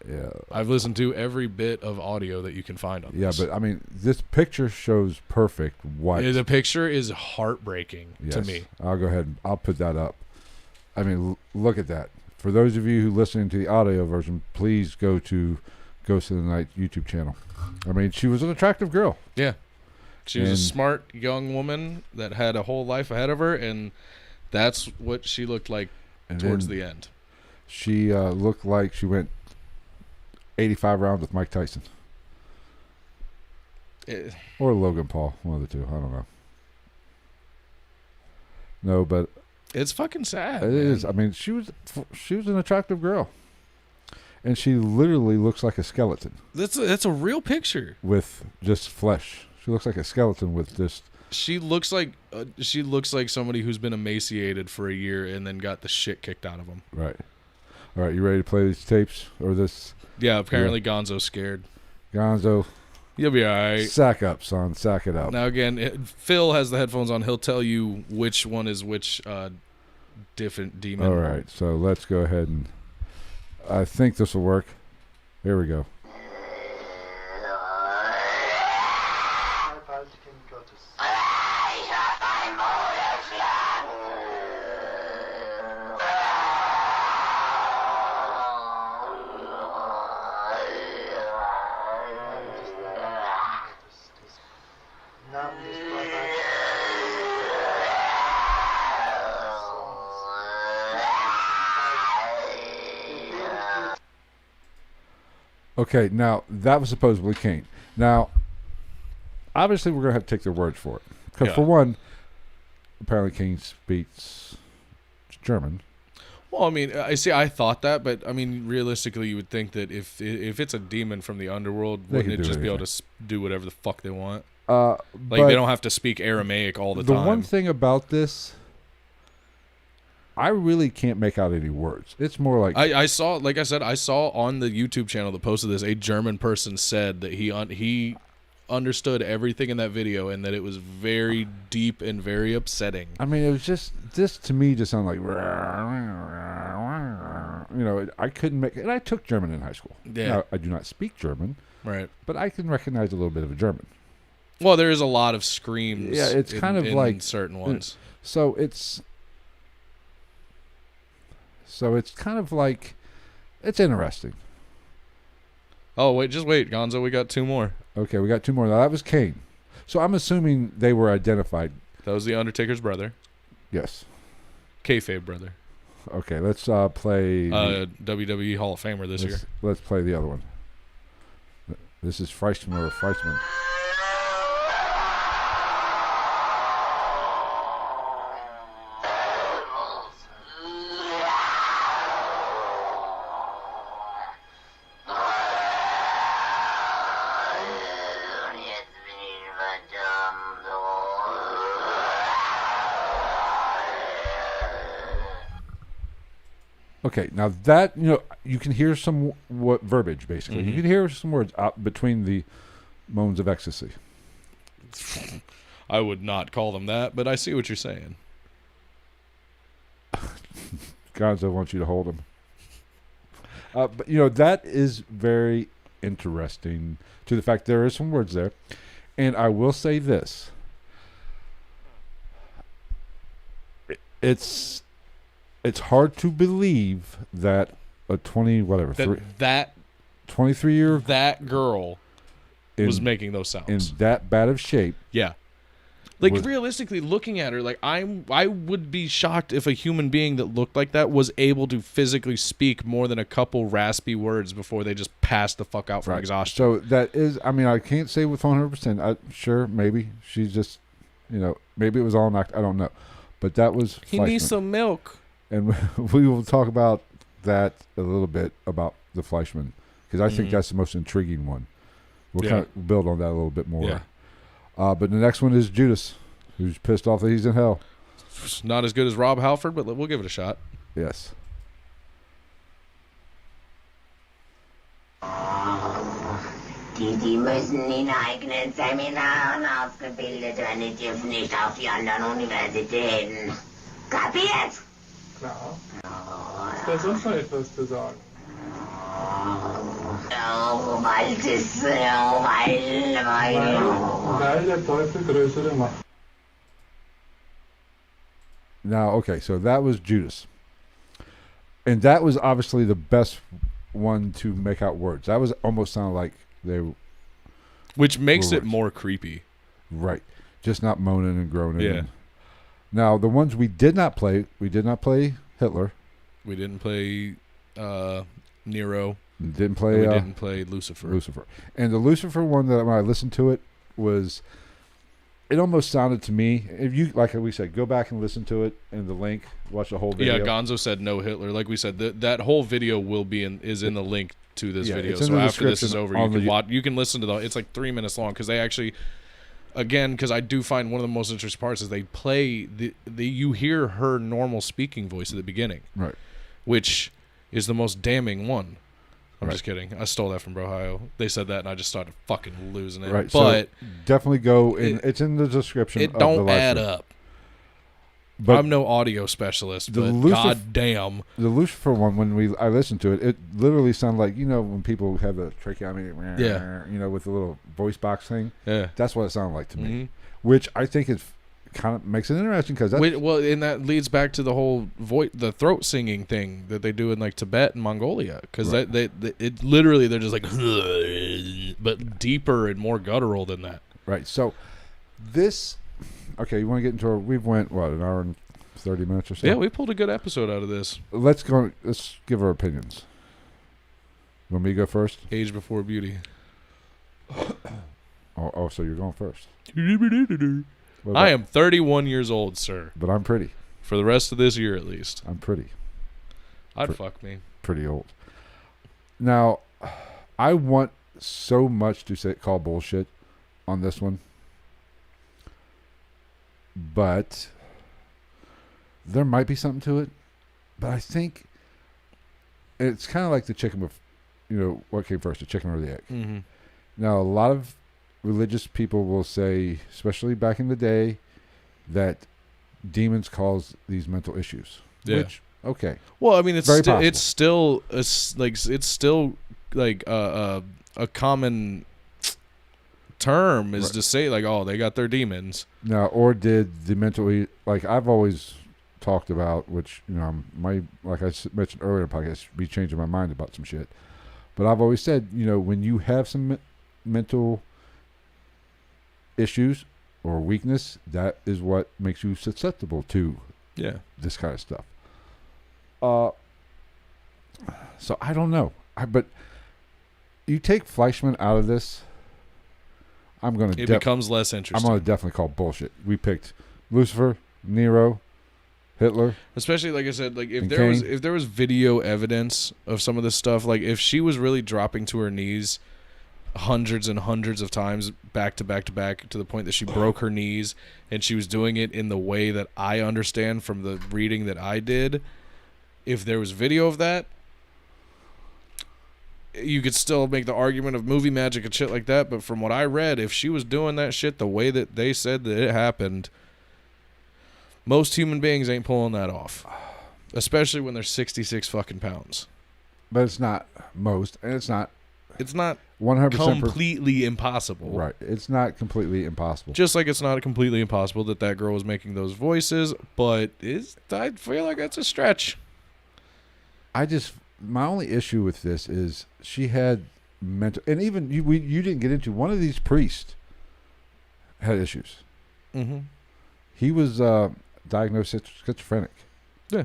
Yeah. I've listened to every bit of audio that you can find on this. Yeah, but I mean, this picture shows perfect white. The picture is heartbreaking to me. I'll go ahead and I'll put that up. I mean, look at that. For those of you who listening to the audio version, please go to Ghost of the Night YouTube channel. I mean, she was an attractive girl. Yeah. She was a smart young woman that had a whole life ahead of her, and that's what she looked like towards the end. She looked like she went 85 rounds with Mike Tyson. Or Logan Paul, one of the two. I don't know. No, but it's fucking sad. It is. I mean, she was an attractive girl, and she literally looks like a skeleton. That's a real picture with just flesh. She looks like a skeleton with just. She looks like somebody who's been emaciated for a year and then got the shit kicked out of them. Right. All right, you ready to play these tapes or this? Yeah, apparently Gonzo's scared. Gonzo, you'll be all right. Sack up, son. Sack it up. Now again, Phil has the headphones on. He'll tell you which one is which different demon. All right, so let's go ahead and. I think this will work. Here we go. Okay, now that was supposedly Kane. Now, obviously, we're going to have to take their words for it. Because for one, apparently Kane speaks German. Well, I mean, I thought that, but I mean, realistically, you would think that if it's a demon from the underworld, wouldn't it just be able to do whatever the fuck they want? Like they don't have to speak Aramaic all the time. The one thing about this, I really can't make out any words. It's more like I saw, like I said, I saw on the YouTube channel that posted this, a German person said that he understood everything in that video and that it was very deep and very upsetting. I mean, it was just this to me just sounded like I couldn't make it. And I took German in high school. Yeah, now, I do not speak German, right? But I can recognize a little bit of a German. Well, there is a lot of screams. Yeah, it's kind of like certain ones. So it's kind of like it's interesting. Oh, wait, just wait, Gonzo. We got two more. Okay, we got two more. Now, that was Kane. So I'm assuming they were identified. That was the Undertaker's brother. Yes. Kayfabe brother. Okay, let's play... WWE Hall of Famer this year. Let's play the other one. This is Freisman or Freisman. Okay, now that, you can hear some verbiage, basically. Mm-hmm. You can hear some words out between the moans of ecstasy. I would not call them that, but I see what you're saying. Gonzo wants you to hold him. But, that is very interesting to the fact there is some words there. And I will say this. It's hard to believe that a 23-year that girl was making those sounds in that bad of shape. Yeah, Like, realistically, looking at her, like, I would be shocked if a human being that looked like that was able to physically speak more than a couple raspy words before they just passed the fuck out from exhaustion. So that is, I mean, I can't say with 100%. Sure, maybe she's just, maybe it was all knocked. I don't know. But that was He needs some milk. And we will talk about that a little bit, about the Fleischman, because I think that's the most intriguing one. We'll kind of build on that a little bit more. Yeah. But the next one is Judas, who's pissed off that he's in hell. It's not as good as Rob Halford, but we'll give it a shot. Yes. Die müssen in eigenen Seminaren ausgebildet werden, die dürfen nicht auf die anderen Universitäten. Kapiert? Klar. Ist da sonst noch etwas zu sagen? Weil der Teufel größere Macht. Now, okay, so that was Judas. And that was obviously the best one to make out words. That was almost sounded like they... Which makes it more creepy. Right. Just not moaning and groaning. Yeah. Now, the ones we did not play Hitler. We didn't play Nero. Didn't play... we didn't play Lucifer. And the Lucifer one, that when I listened to it, was... It almost sounded to me, if you, like we said, go back and listen to it in the link, watch the whole video. Yeah, Gonzo said no Hitler. Like we said, that whole video will be is in the link to this video. So after this is over, you can listen to it's like 3 minutes long, because they actually, again, because I do find one of the most interesting parts is they play you hear her normal speaking voice at the beginning, right? Which is the most damning one. I'm just kidding. I stole that from Brohio. They said that, and I just started fucking losing it. Right, but so definitely go in. It's in the description. It don't add up. But I'm no audio specialist, but goddamn, the Lucifer one. When I listened to it, it literally sounded like when people have the tracheotomy, with the little voice box thing. Yeah, that's what it sounded like to me. Which I think is kind of makes it interesting, because and that leads back to the whole the throat singing thing that they do in like Tibet and Mongolia, because it literally they're just like but deeper and more guttural than that. Right. So this, okay, you want to get into we've went an hour and 30 minutes or so. Yeah, we pulled a good episode out of this. Let's give our opinions. Want me to go first? Age before beauty. So you're going first. I am 31 years old, sir. But I'm pretty. For the rest of this year, at least. I'm pretty. I'd fuck me. Pretty old. Now, I want so much to call bullshit on this one. But there might be something to it. But I think it's kind of like the chicken with, what came first, the chicken or the egg. Mm-hmm. Now, a lot of religious people will say, especially back in the day, that demons cause these mental issues. Yeah. Which, okay. Well, I mean, it's still a common term is to say like, oh, they got their demons. Now, or did the mental, like I've always talked about, which like I mentioned earlier in the podcast, be changing my mind about some shit. But I've always said, when you have some mental issues or weakness, that is what makes you susceptible to this kind of stuff. So I don't know, but you take Fleischman out of this, I'm gonna. It becomes less interesting. I'm gonna definitely call bullshit. We picked Lucifer, Nero, Hitler. Especially like I said, like if there was video evidence of some of this stuff, like if she was really dropping to her knees hundreds and hundreds of times back to back to the point that she broke her knees, and she was doing it in the way that I understand from the reading that I did, if there was video of that, you could still make the argument of movie magic and shit like that. But from what I read, if she was doing that shit the way that they said that it happened, most human beings ain't pulling that off, especially when they're 66 fucking pounds. But it's not most, and it's not 100% completely impossible. Right. It's not completely impossible. Just like it's not completely impossible that girl was making those voices, but I feel like that's a stretch. My only issue with this is she had mental, and even you didn't get into, one of these priests had issues. Mm-hmm. He was diagnosed schizophrenic. Yeah.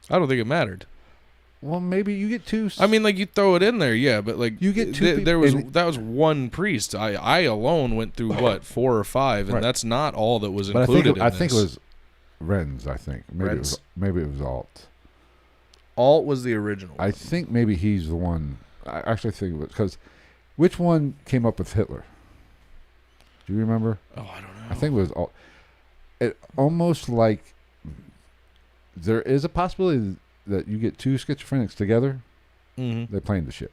I don't think it mattered. Well, maybe you get two. I mean, like, you throw it in there, yeah, but like you get two. That was one priest. I alone went through what 4 or 5, and right. that's not all that was but included. I think it was Renz. I think maybe it was Alt. Alt was the original. I think maybe he's the one. I actually think it was because which one came up with Hitler? Do you remember? Oh, I don't know. I think it was Alt. It almost like there is a possibility that you get two schizophrenics together, they're playing the shit,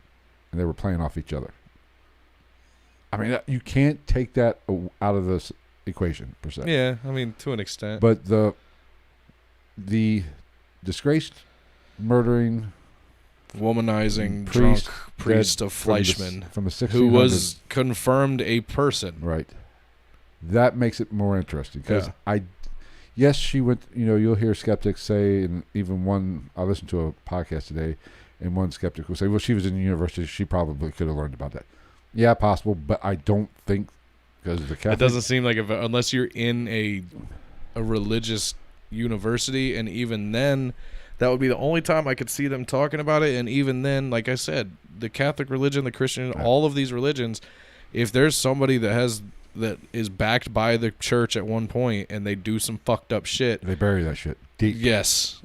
and they were playing off each other. I mean, you can't take that out of this equation per se. Yeah, I mean, to an extent. But the disgraced, murdering, womanizing, drunk priest of Fleischmann, from the 1600s, who was confirmed a person. Right. That makes it more interesting because yes, she went. You'll hear skeptics say, and even one. I listened to a podcast today, and one skeptic will say, "Well, she was in the university. She probably could have learned about that." Yeah, possible, but I don't think because the Catholic. It doesn't seem like unless you're in a religious university, and even then, that would be the only time I could see them talking about it. And even then, like I said, the Catholic religion, the Christian, all of these religions, if there's somebody that is backed by the church at one point and they do some fucked up shit, they bury that shit deep. Yes.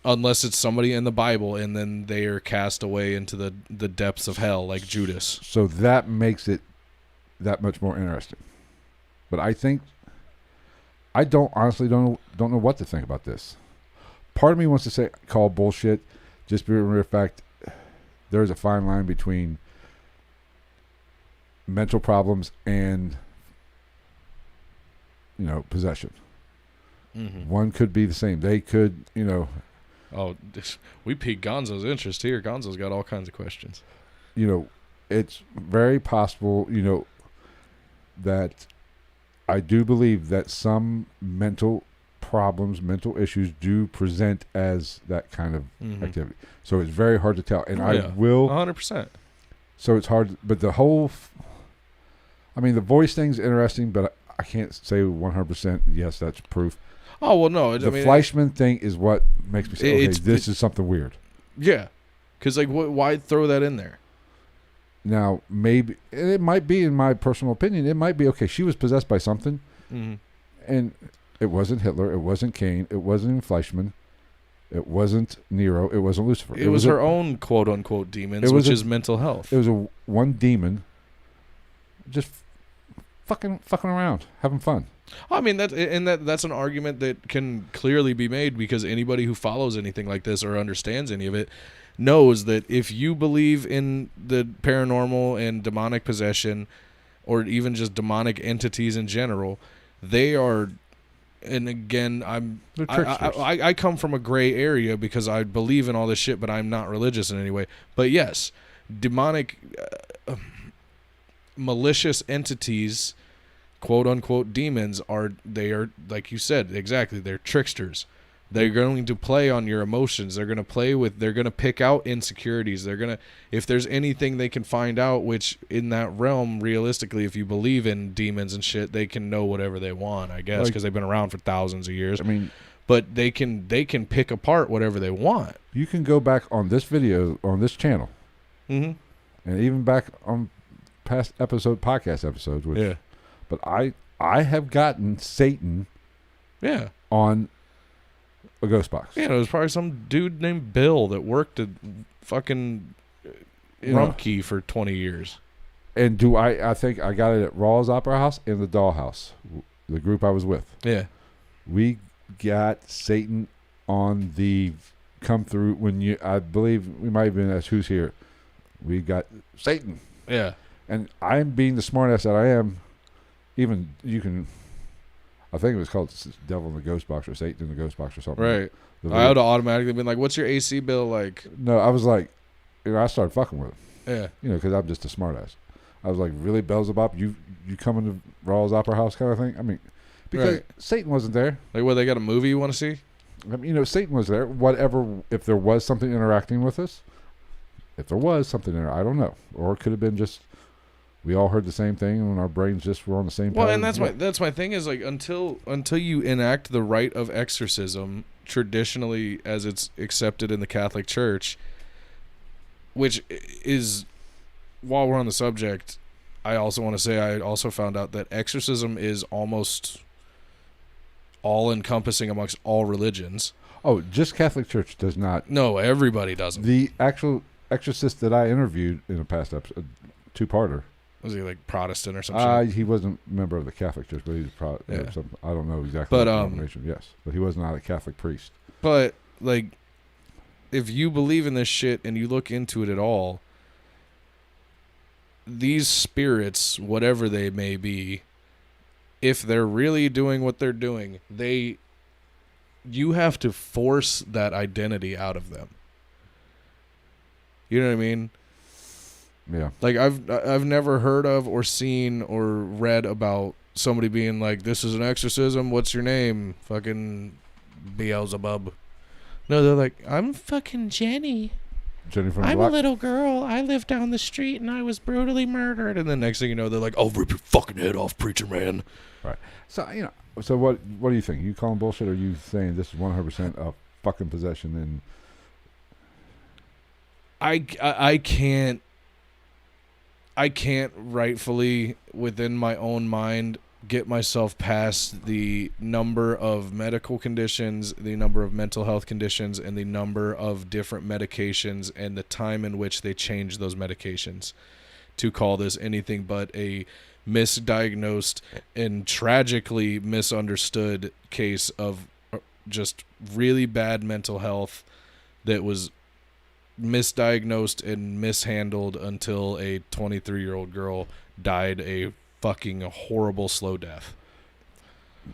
Unless it's somebody in the Bible, and then they are cast away into the depths of hell like Judas. So that makes it that much more interesting. But I think I honestly don't know what to think about this. Part of me wants to say call bullshit, just because of the fact there's a fine line between mental problems and possession. Mm-hmm. One could be the same. They could, Oh, we piqued Gonzo's interest here. Gonzo's got all kinds of questions. It's very possible, that I do believe that some mental problems, mental issues do present as that kind of activity. So it's very hard to tell. And I will 100%. So it's hard, but the whole the voice thing's interesting, but I can't say 100% yes, that's proof. Oh, well, no. The Fleischmann thing is what makes me say, this is something weird. Yeah. Because, why throw that in there? Now, maybe, it might be, in my personal opinion, it might be, okay, she was possessed by something, and it wasn't Hitler, it wasn't Cain, it wasn't Fleischmann, it wasn't Nero, it wasn't Lucifer. It was her own quote-unquote demons, which is mental health. It was one demon just fucking around, having fun. I mean, that's an argument that can clearly be made, because anybody who follows anything like this or understands any of it knows that if you believe in the paranormal and demonic possession, or even just demonic entities in general, they are. And again, I come from a gray area because I believe in all this shit, but I'm not religious in any way. But yes, demonic, malicious entities, quote unquote demons, are like you said, exactly, they're tricksters. They're going to play on your emotions. They're going to pick out insecurities. If there's anything they can find out, which in that realm, realistically, if you believe in demons and shit, they can know whatever they want, I guess, because they've been around for thousands of years. I mean, but they can pick apart whatever they want. You can go back on this video, on this channel, and even back on past podcast episodes. But I have gotten Satan on a ghost box. Yeah, it was probably some dude named Bill that worked at fucking Rumpke for 20 years. And I think I got it at Rawls Opera House and the Dollhouse, the group I was with. Yeah. We got Satan on the come through I believe we might have been asked who's here. We got Satan. Yeah. And I'm being the smartass that I am. Even you can, I think it was called Devil in the Ghost Box or Satan in the Ghost Box or something. Right. I would have automatically been like, what's your AC bill like? No, I was like, I started fucking with him. Yeah. Because I'm just a smartass. I was like, really, Beelzebub? You come into Rawls Opera House kind of thing? I mean, because Satan wasn't there. Like, what, they got a movie you want to see? I mean, Satan was there. Whatever, if there was something interacting with us, if there was something there, I don't know. Or it could have been just We all heard the same thing, and our brains just were on the same page. Well, and that's my thing is, like, until you enact the rite of exorcism traditionally as it's accepted in the Catholic Church, which is, while we're on the subject, I also want to say I also found out that exorcism is almost all-encompassing amongst all religions. Oh, just Catholic Church does not. No, everybody doesn't. The actual exorcist that I interviewed in a past episode, two-parter. Was he like Protestant or something? He wasn't a member of the Catholic Church, but he was I don't know exactly but, what denomination. Yes, but he was not a Catholic priest. But, like, if you believe in this shit and you look into it at all, these spirits, whatever they may be, if they're really doing what they're doing, you have to force that identity out of them. You know what I mean? Yeah. Like, I've never heard of or seen or read about somebody being like, this is an exorcism, what's your name? Fucking Beelzebub. No, they're like, I'm fucking Jenny. Jenny from I'm a little girl. I live down the street and I was brutally murdered. And then next thing you know, they're like, I'll rip your fucking head off, preacher man. Right. So, so what do you think? You calling bullshit, or are you saying this is 100% a fucking possession? And I can't rightfully, within my own mind, get myself past the number of medical conditions, the number of mental health conditions, and the number of different medications and the time in which they change those medications to call this anything but a misdiagnosed and tragically misunderstood case of just really bad mental health that was misdiagnosed and mishandled until a 23-year-old girl died a fucking horrible slow death.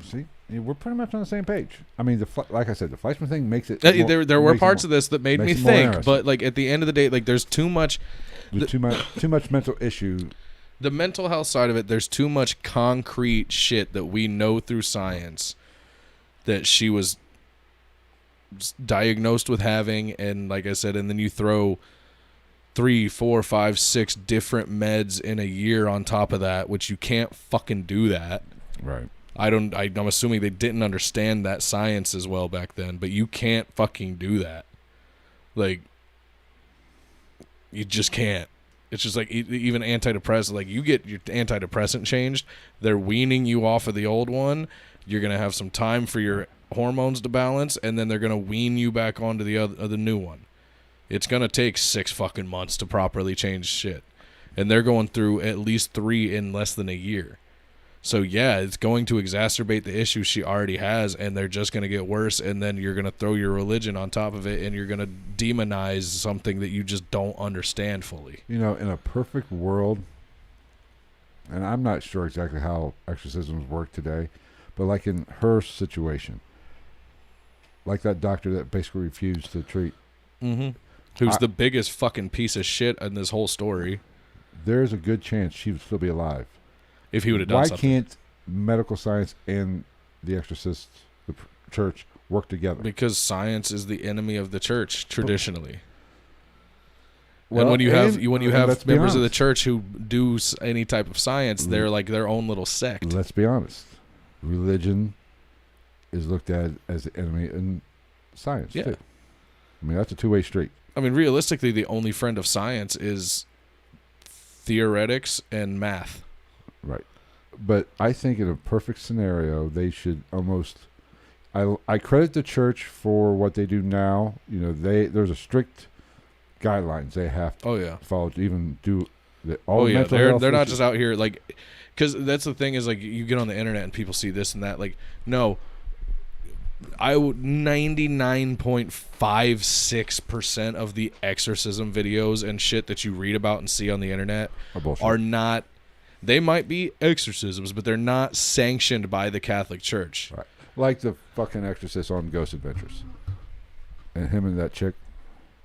See, we're pretty much on the same page. I mean, like I said, the Fleischman thing makes it. There were parts of this that made me think, but like at the end of the day, like there's too much. Too much mental issue. The mental health side of it, there's too much concrete shit that we know through science that she was diagnosed with having, and like I said, and then you throw 3, 4, 5, 6 different meds in a year on top of that, which you can't fucking do that. Right. I'm assuming they didn't understand that science as well back then, but you can't fucking do that. Like, you just can't. It's just like even antidepressant. Like, you get your antidepressant changed, they're weaning you off of the old one. You're gonna have some time for your hormones to balance, and then they're gonna wean you back onto the new one. It's gonna take 6 fucking months to properly change shit, and they're going through at least 3 in less than a year. So yeah, it's going to exacerbate the issues she already has, and they're just going to get worse, and then you're going to throw your religion on top of it, and you're going to demonize something that you just don't understand fully. In a perfect world, and I'm not sure exactly how exorcisms work today, but like in her situation, like that doctor that basically refused to treat. Mm-hmm. Who's the biggest fucking piece of shit in this whole story. There's a good chance she would still be alive. If he would have done something. Why can't medical science and the exorcists, the church, work together? Because science is the enemy of the church traditionally. Well, and when you have members of the church who do any type of science, they're like their own little sect. Let's be honest. Religion is looked at as the enemy in science too. I mean, that's a two-way street. I mean, realistically, the only friend of science is theoretics and math. Right. But I think in a perfect scenario, they should almost... I credit the church for what they do now. There's a strict guidelines they have to follow to even do all mental health. They're not just out here like... Because that's the thing is, like, you get on the internet and people see this and that. Like, no... 99.56% of the exorcism videos and shit that you read about and see on the internet are not... They might be exorcisms, but they're not sanctioned by the Catholic Church. Right. Like the fucking exorcist on Ghost Adventures. And him and that chick.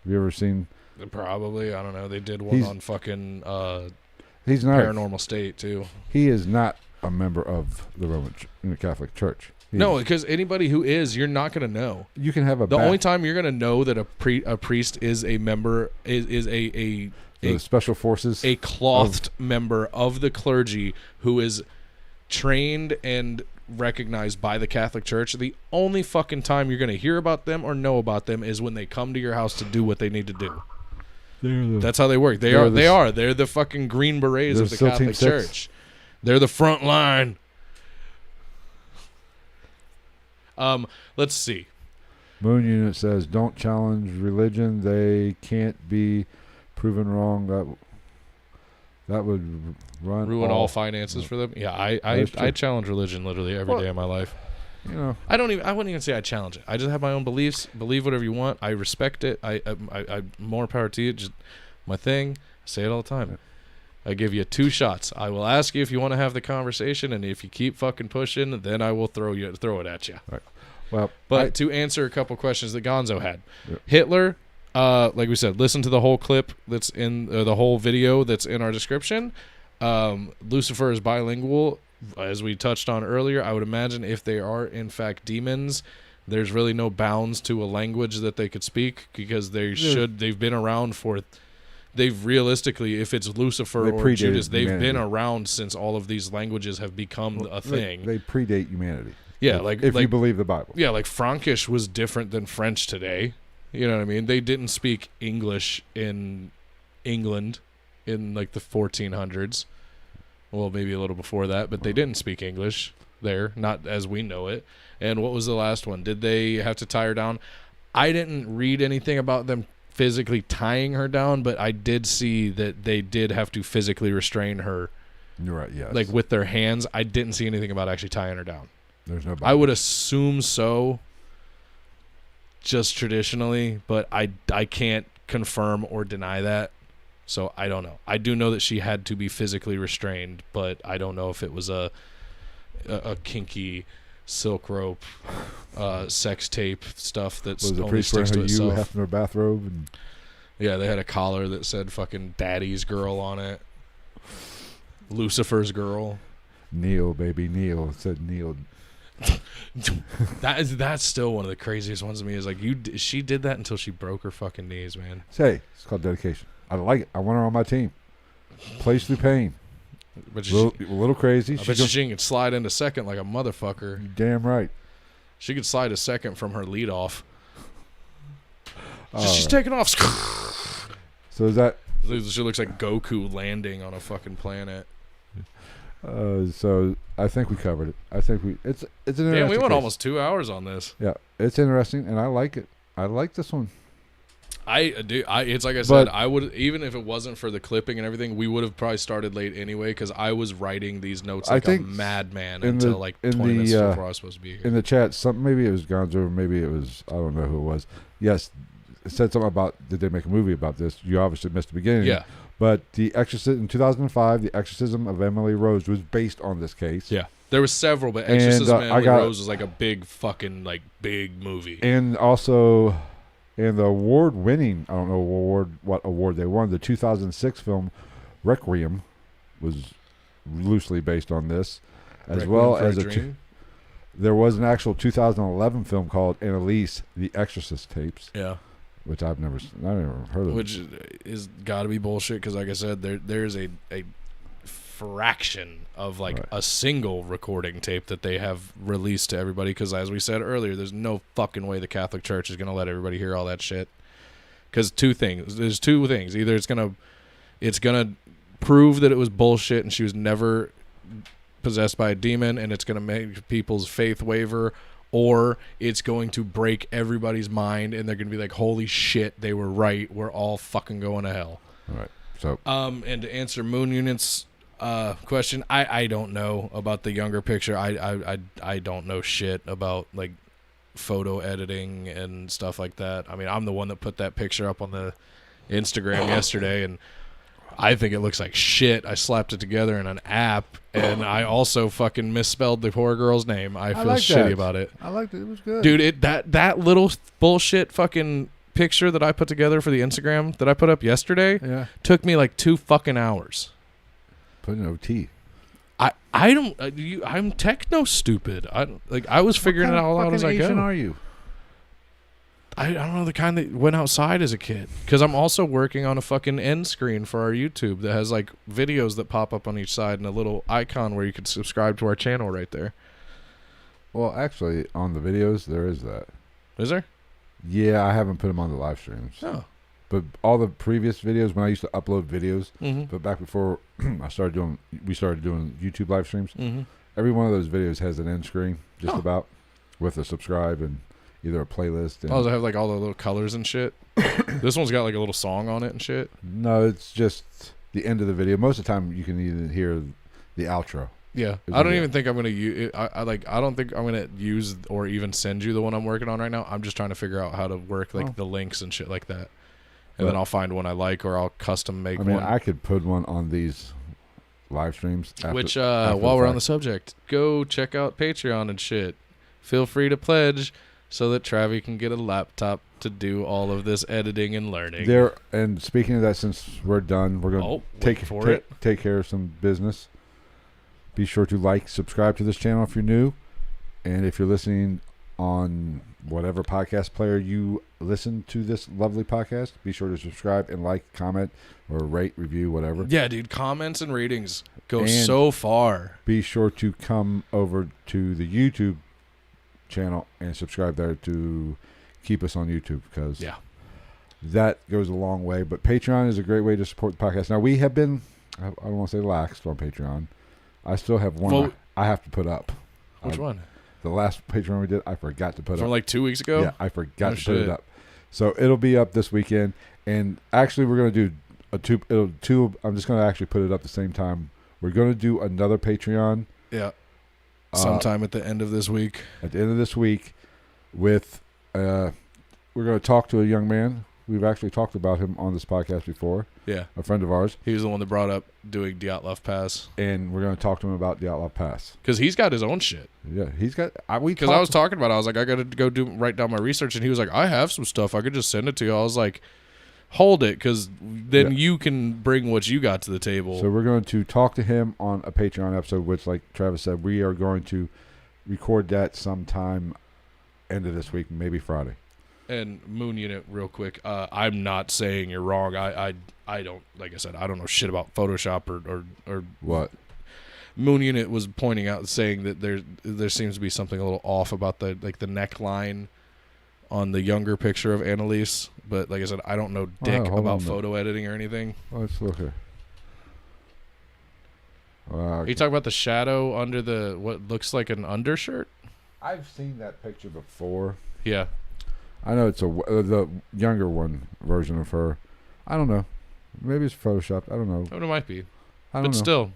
Have you ever seen... Probably. I don't know. They did one on fucking he's not Paranormal State, too. He is not a member of the Catholic Church. No, because anybody who is, you're not going to know. You can have the only time you're going to know that a priest is a member is a the special forces, a clothed member of the clergy who is trained and recognized by the Catholic Church. The only fucking time you're going to hear about them or know about them is when they come to your house to do what they need to do. That's how they work. They're the fucking Green Berets of the Catholic Church. They're the front line. Let's see. Moon Unit says, don't challenge religion. They can't be proven wrong. That would ruin all finances for them. Yeah, I challenge religion literally every day of my life. You know, I wouldn't even say I challenge it. I just have my own beliefs. Believe whatever you want. I respect it. I more power to you. Just my thing. I say it all the time. I give you 2 shots. I will ask you if you want to have the conversation, and if you keep fucking pushing, then I will throw it at you. Right. Well, but to answer a couple questions that Gonzo had, Hitler, like we said, listen to the whole clip that's in the whole video that's in our description. Lucifer is bilingual, as we touched on earlier. I would imagine if they are in fact demons, there's really no bounds to a language that they could speak, because they've been around for. They've realistically, if it's Lucifer or Judas, they've been around since all of these languages have become a thing. They predate humanity. Yeah, if you believe the Bible. Yeah, like Frankish was different than French today. You know what I mean? They didn't speak English in England in like the 1400s. Well, maybe a little before that, but they didn't speak English there, not as we know it. And what was the last one? Did they have to tie her down? I didn't read anything about them physically tying her down, but I did see that they did have to physically restrain her. You're right, yes. Like with their hands. I didn't see anything about actually tying her down. There's no. I would assume so, just traditionally, but I can't confirm or deny that, so I don't know. I do know that she had to be physically restrained, but I don't know if it was a kinky silk rope, sex tape stuff that's only sticks to itself. You have in her bathrobe, and yeah, they had a collar that said "fucking Daddy's Girl" on it. Lucifer's girl. Kneel, baby, kneel. It said kneel. That's still one of the craziest ones to me. Is like she did that until she broke her fucking knees, man. Say, it's called dedication. I like it. I want her on my team. Plays through pain. But a little crazy. I bet she can slide into second like a motherfucker. You're damn right. She could slide a second from her lead off. She's taking off. So is that? She looks like Goku landing on a fucking planet. So I think we covered it. I think it's an interesting. Yeah, we went case. almost 2 hours on this. Yeah, it's interesting, and I like it. I like this one. I do. It's like I said. I would, even if it wasn't for the clipping and everything, we would have probably started late anyway, because I was writing these notes like a madman until like 20 minutes before I was supposed to be here. In the chat, maybe it was Gonzo, maybe it was, I don't know who it was. Yes, it said something about, did they make a movie about this? You obviously missed the beginning. Yeah. But The Exorcism in 2005, The Exorcism of Emily Rose was based on this case. Yeah. There was several, but Exorcism of Emily Rose was like a big fucking big movie. And also, and the award-winning, I don't know what award they won, the 2006 film Requiem was loosely based on this, as Requiem well for as a Dream? There was an actual 2011 film called Anneliese, The Exorcist Tapes. Yeah. Which I've never heard of. Which is got to be bullshit, because like I said, there's a fraction of a single recording tape that they have released to everybody, because as we said earlier, there's no fucking way the Catholic Church is going to let everybody hear all that shit. Because there's two things. Either it's going to prove that it was bullshit and she was never possessed by a demon, and it's going to make people's faith waver, or it's going to break everybody's mind and they're going to be like, holy shit, they were right, we're all fucking going to hell. All right. So and to answer Moon Unit's question, I don't know about the younger picture. I don't know shit about like photo editing and stuff like that. I mean, I'm the one that put that picture up on the Instagram yesterday, and I think it looks like shit. I slapped it together in an app, and I also fucking misspelled the poor girl's name. I feel shitty about it. I liked it. It was good. Dude, that little bullshit fucking picture that I put together for the Instagram that I put up yesterday took me like 2 fucking hours. Put an OT. I'm techno stupid. I was figuring it all out as I go. What kind of Asian are you? I don't know, the kind that went outside as a kid. Because I'm also working on a fucking end screen for our YouTube that has like videos that pop up on each side and a little icon where you can subscribe to our channel right there. Well, actually, on the videos, there is that. Is there? Yeah, I haven't put them on the live streams. Oh. But all the previous videos, when I used to upload videos, Mm-hmm. but back before we started doing YouTube live streams, Mm-hmm. every one of those videos has an end screen, just about, with a subscribe and either a playlist. And Oh, does it have like all the little colors and shit? This one's got like a little song on it and shit. No, it's just the end of the video. Most of the time, you can even hear the outro. Yeah, I don't even think I'm gonna use. I don't think I'm gonna use or even send you the one I'm working on right now. I'm just trying to figure out how to work like the links and shit like that, and then I'll find one I like or I'll custom make one. I could put one on these live streams. While we're on the subject, go check out Patreon and shit. Feel free to pledge so that Travi can get a laptop to do all of this editing and learning. And speaking of that, since we're done, we're gonna take care of some business. Be sure to subscribe to this channel if you're new. And if you're listening on whatever podcast player you listen to this lovely podcast, be sure to subscribe and comment or rate, review, whatever. Yeah, dude, comments and ratings go so far. Be sure to come over to the YouTube channel and subscribe there to keep us on YouTube, because that goes a long way. But Patreon is a great way to support the podcast. Now, we have been, I don't want to say lax on Patreon. I still have one I have to put up. Which one? The last Patreon we did, I forgot to put up. From like 2 weeks ago? Yeah, I forgot to put it up. So it'll be up this weekend. And actually, we're going to do two. I'm just going to actually put it up the same time. We're going to do another Patreon. Yeah. Sometime at the end of this week. At the end of this week, with we're going to talk to a young man. We've actually talked about him on this podcast before. Yeah. A friend of ours. He was the one that brought up doing Dyatlov Pass. And we're going to talk to him about Dyatlov Pass. Because he's got his own shit. Yeah, he's got... Because I was talking about it. I was like, I got to go write down my research. And he was like, I have some stuff. I could just send it to you. I was like, hold it, because then you can bring what you got to the table. So we're going to talk to him on a Patreon episode, which, like Travis said, we are going to record that sometime end of this week, maybe Friday. And Moon Unit, real quick, I'm not saying you're wrong. I don't, like I said, I don't know shit about Photoshop or what. Moon Unit was pointing out, saying that there seems to be something a little off about the neckline on the younger picture of Anneliese. But like I said, I don't know dick about photo editing or anything. Let's look here. Are you talking about the shadow under what looks like an undershirt? I've seen that picture before. Yeah. I know it's the younger one version of her. I don't know. Maybe it's photoshopped. I don't know. Oh, it might be. I don't know. But still,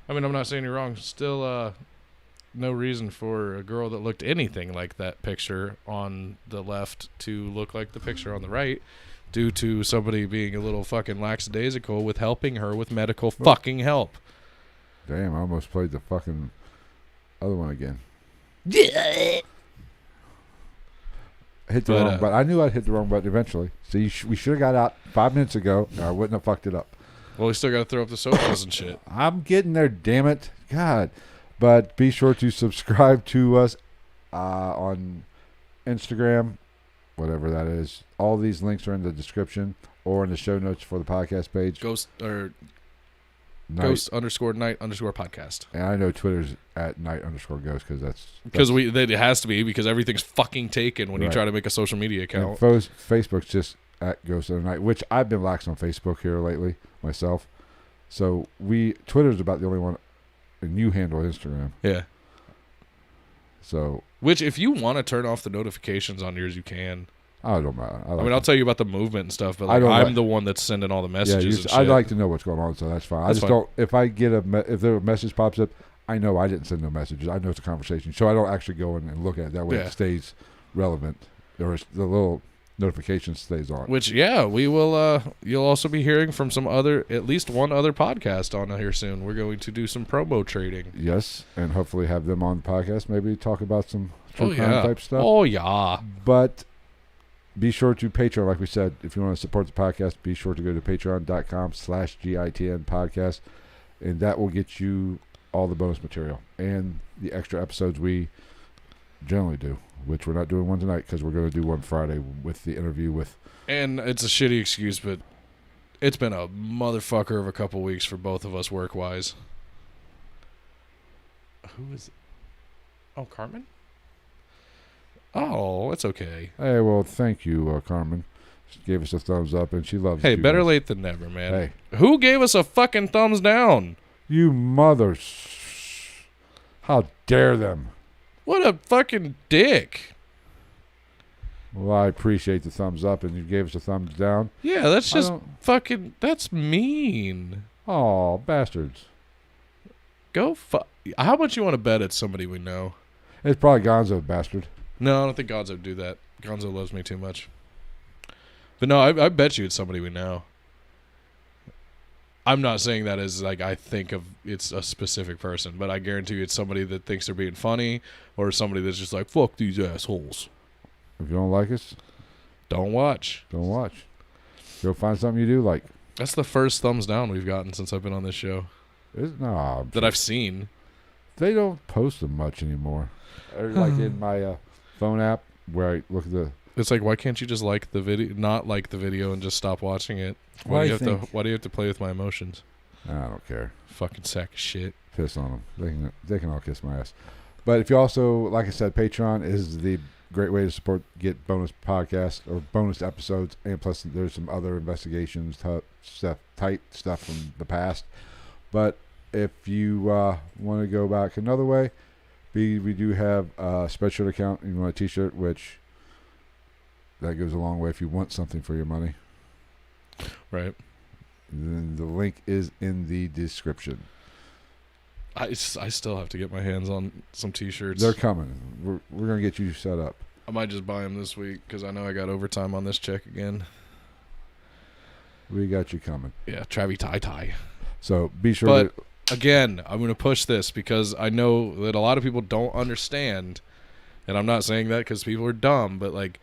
I mean, I'm not saying you're wrong. Still, no reason for a girl that looked anything like that picture on the left to look like the picture on the right, due to somebody being a little fucking lackadaisical with helping her with medical fucking help. Damn, I almost played the fucking other one again. Hit the wrong button. I knew I'd hit the wrong button eventually. So we should have got out 5 minutes ago, or I wouldn't have fucked it up. Well, we still got to throw up the socials and shit. I'm getting there, damn it. God. But be sure to subscribe to us on Instagram, whatever that is. All these links are in the description or in the show notes for the podcast page. Ghost_night_podcast. And I know Twitter's at night_ghost because it has to be, because everything's fucking taken when you try to make a social media account. Facebook's just at Ghost of the Night, which I've been lax on Facebook here lately myself. So Twitter's about the only one, and you handle Instagram. Yeah. So. Which, if you want to turn off the notifications on yours, you can. I don't matter. I'll tell you about the movement and stuff, but I'm the one that's sending all the messages. And shit. I'd like to know what's going on, so that's fine. Don't. If I get if a message pops up, I know I didn't send no messages. I know it's a conversation, so I don't actually go in and look at it. That way it stays relevant, or the little notification stays on. Which, we will. You'll also be hearing from at least one other podcast on here soon. We're going to do some promo trading. Yes, and hopefully have them on the podcast. Maybe talk about some true crime type stuff. Oh yeah, but. Be sure to Patreon, like we said. If you want to support the podcast, be sure to go to patreon.com/GITN podcast, and that will get you all the bonus material and the extra episodes we generally do, which we're not doing one tonight because we're going to do one Friday with the interview with. And it's a shitty excuse, but it's been a motherfucker of a couple weeks for both of us work-wise. Who is it? Oh, Carmen? Oh, it's okay. Hey, well, thank you, Carmen. She gave us a thumbs up, and she loves Hey, you better guys. late than never, man. Hey. Who gave us a fucking thumbs down? You mothers. How dare them? What a fucking dick. Well, I appreciate the thumbs up, and you gave us a thumbs down. Yeah, that's just fucking... That's mean. Oh, bastards. Go fuck... How much you want to bet it's somebody we know? It's probably Gonzo, bastard. No, I don't think Gonzo would do that. Gonzo loves me too much. But no, I bet you it's somebody we know. I'm not saying that as like I think of it's a specific person, but I guarantee you it's somebody that thinks they're being funny or somebody that's just like, fuck these assholes. If you don't like us, don't watch. Don't watch. Go find something you do like. That's the first thumbs down we've gotten since I've been on this show. That I've seen. They don't post them much anymore. Or like in my phone app where I look at the... It's like, why can't you just like the video, not like the video, and just stop watching it? Why do you have to play with my emotions? I don't care. Fucking sack of shit. Piss on them. They can all kiss my ass. But if you also, like I said, Patreon is the great way to support, get bonus podcasts or bonus episodes, and plus there's some other investigations, tight stuff from the past. But if you want to go back another way, we do have a Spreadshirt account. You want a t-shirt, which that goes a long way if you want something for your money. Right. Then the link is in the description. I still have to get my hands on some t-shirts. They're coming. We're going to get you set up. I might just buy them this week because I know I got overtime on this check again. We got you coming. Yeah, Travie tie. So be sure But again, I'm going to push this because I know that a lot of people don't understand, and I'm not saying that because people are dumb, but like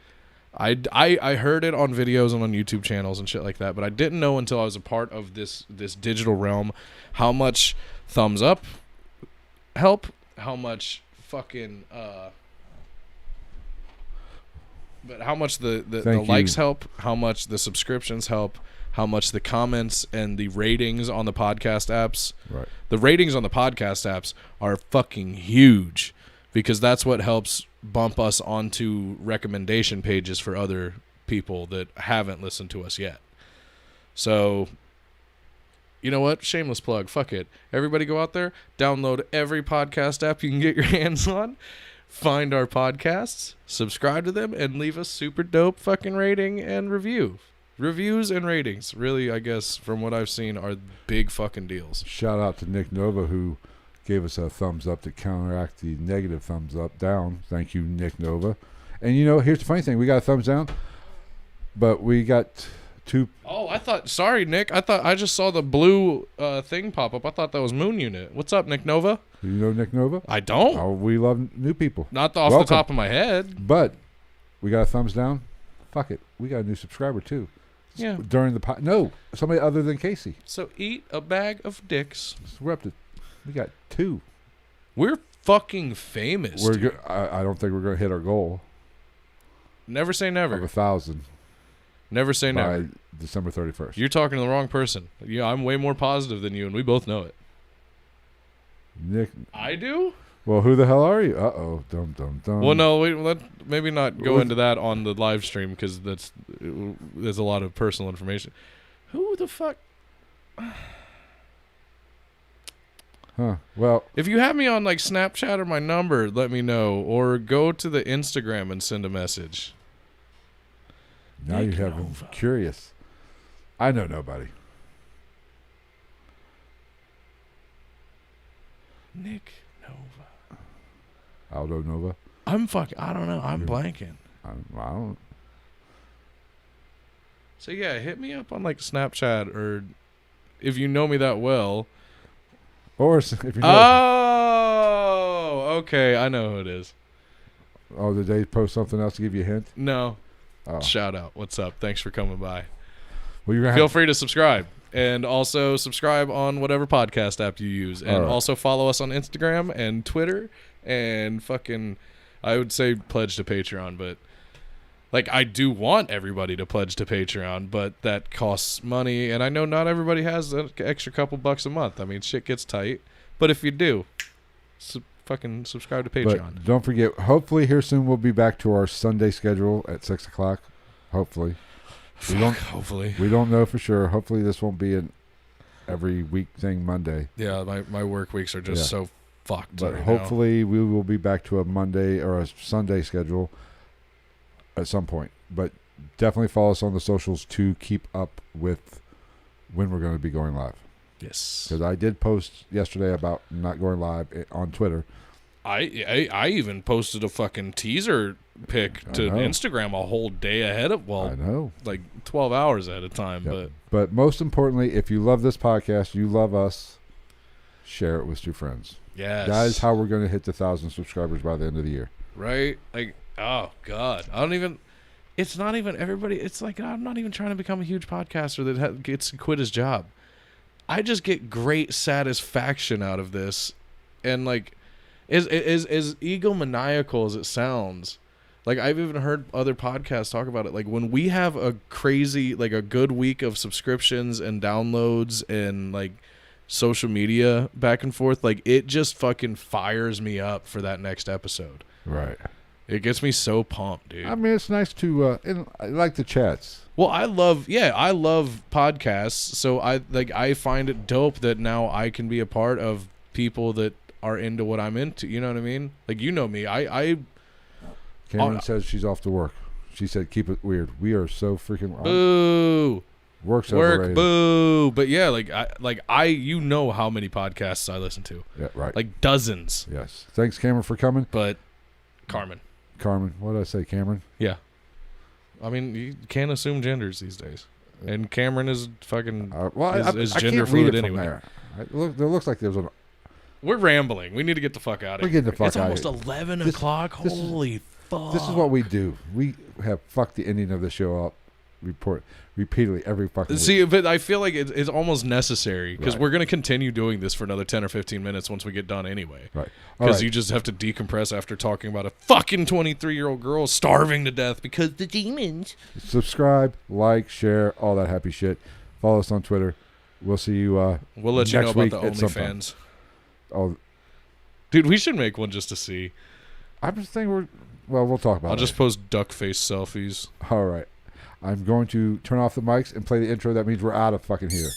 I heard it on videos and on YouTube channels and shit like that, but I didn't know until I was a part of this digital realm how much thumbs up help, how much fucking but how much the likes help, how much the subscriptions help, how much the comments and the ratings on the podcast apps. Right. The ratings on the podcast apps are fucking huge because that's what helps bump us onto recommendation pages for other people that haven't listened to us yet. So, you know what? Shameless plug. Fuck it. Everybody go out there, download every podcast app you can get your hands on, find our podcasts, subscribe to them, and leave a super dope fucking rating and review. Reviews and ratings, really, I guess, from what I've seen, are big fucking deals. shout out to Nick Nova, who gave us a thumbs up to counteract the negative thumbs up down. Thank you, Nick Nova. And you know, here's the funny thing: we got a thumbs down, but we got two. Oh, sorry, Nick. I just saw the blue thing pop up. I thought that was Moon Unit. What's up, Nick Nova? Do you know Nick Nova? I don't. Oh, we love new people. Not off the top of my head. But we got a thumbs down. Fuck it, we got a new subscriber too. Yeah. During the no, somebody other than Casey. So eat a bag of dicks. So we're up to. We got two. We're fucking famous. I don't think we're going to hit our goal. Never say Of never. 1,000 Never say never. by December 31st. You're talking to the wrong person. Yeah, I'm way more positive than you, and we both know it. Nick. I do? Well, who the hell are you? Uh-oh. Dum, dum, dum. Well, no, let maybe not go into that on the live stream because there's a lot of personal information. Who the fuck? Huh. Well, If you have me on like Snapchat or my number, let me know. Or go to the Instagram and send a message. now you have him curious. I know nobody. Nick Nova. Aldo Nova. I don't know. I'm blanking. I don't. So yeah, hit me up on like Snapchat or if you know me that well. Or if you know. Oh, okay. I know who it is. Oh, did they post something else to give you a hint? No. Oh. Shout out. What's up? Thanks for coming by. Well, you're gonna Feel free to subscribe. And also subscribe on whatever podcast app you use. And All right. also follow us on Instagram and Twitter and fucking I would say pledge to Patreon, but like I do want everybody to pledge to Patreon, but that costs money, and I know not everybody has an extra couple bucks a month. I mean, shit gets tight, but if you do, fucking subscribe to Patreon. But don't forget, hopefully here soon we'll be back to our Sunday schedule at 6 o'clock. Hopefully. Hopefully. We don't know for sure. Hopefully this won't be an every week thing Monday. Yeah, my work weeks are just so fucked. But right hopefully we will be back to a Monday or a Sunday schedule at some point. But definitely follow us on the socials to keep up with when we're going to be going live. Yes. Because I did post yesterday about not going live on Twitter. I even posted a fucking teaser pic to Instagram a whole day ahead of, I know. like 12 hours ahead of time. Yep. But most importantly, if you love this podcast, you love us, share it with your friends. Yes. That is how we're going to hit the 1,000 subscribers by the end of the year. Right? Like, oh, God. It's not even everybody. It's like, I'm not even trying to become a huge podcaster that gets to quit his job. I just get great satisfaction out of this. And, like, as egomaniacal as it sounds, like, I've even heard other podcasts talk about it. Like, when we have a crazy, like, a good week of subscriptions and downloads and, like, social media back and forth, like, it just fucking fires me up for that next episode. Right. It gets me so pumped, dude. I mean, it's nice to, and I like the chats. Well, I love podcasts, so I find it dope that now I can be a part of people that are into what I'm into. You know what I mean? Like, you know me. Cameron says she's off to work. She said, keep it weird. We are so freaking... Boo. Work, boo. But yeah, you know how many podcasts I listen to. Yeah, right. Like dozens. Yes. Thanks, Cameron, for coming. But Carmen, what did I say, Cameron? Yeah. I mean, you can't assume genders these days. And Cameron is fucking is gender fluid anyway. There looks like there's a... We're rambling. We need to get the fuck out of here. We're getting the fuck out of here. It's almost 11 o'clock. Holy fuck. This is what we do. We have fucked the ending of the show up repeatedly every fucking week. See, but I feel like it's almost necessary because we're going to continue doing this for another 10 or 15 minutes once we get done anyway. Right. Because you just have to decompress after talking about a fucking 23-year-old girl starving to death because the demons. Subscribe, like, share, all that happy shit. Follow us on Twitter. We'll see you we'll let you know about the OnlyFans. Oh, dude, we should make one just to see. I'm just thinking we'll talk about it. I'll just post duck face selfies. All right. I'm going to turn off the mics and play the intro. That means we're out of fucking here.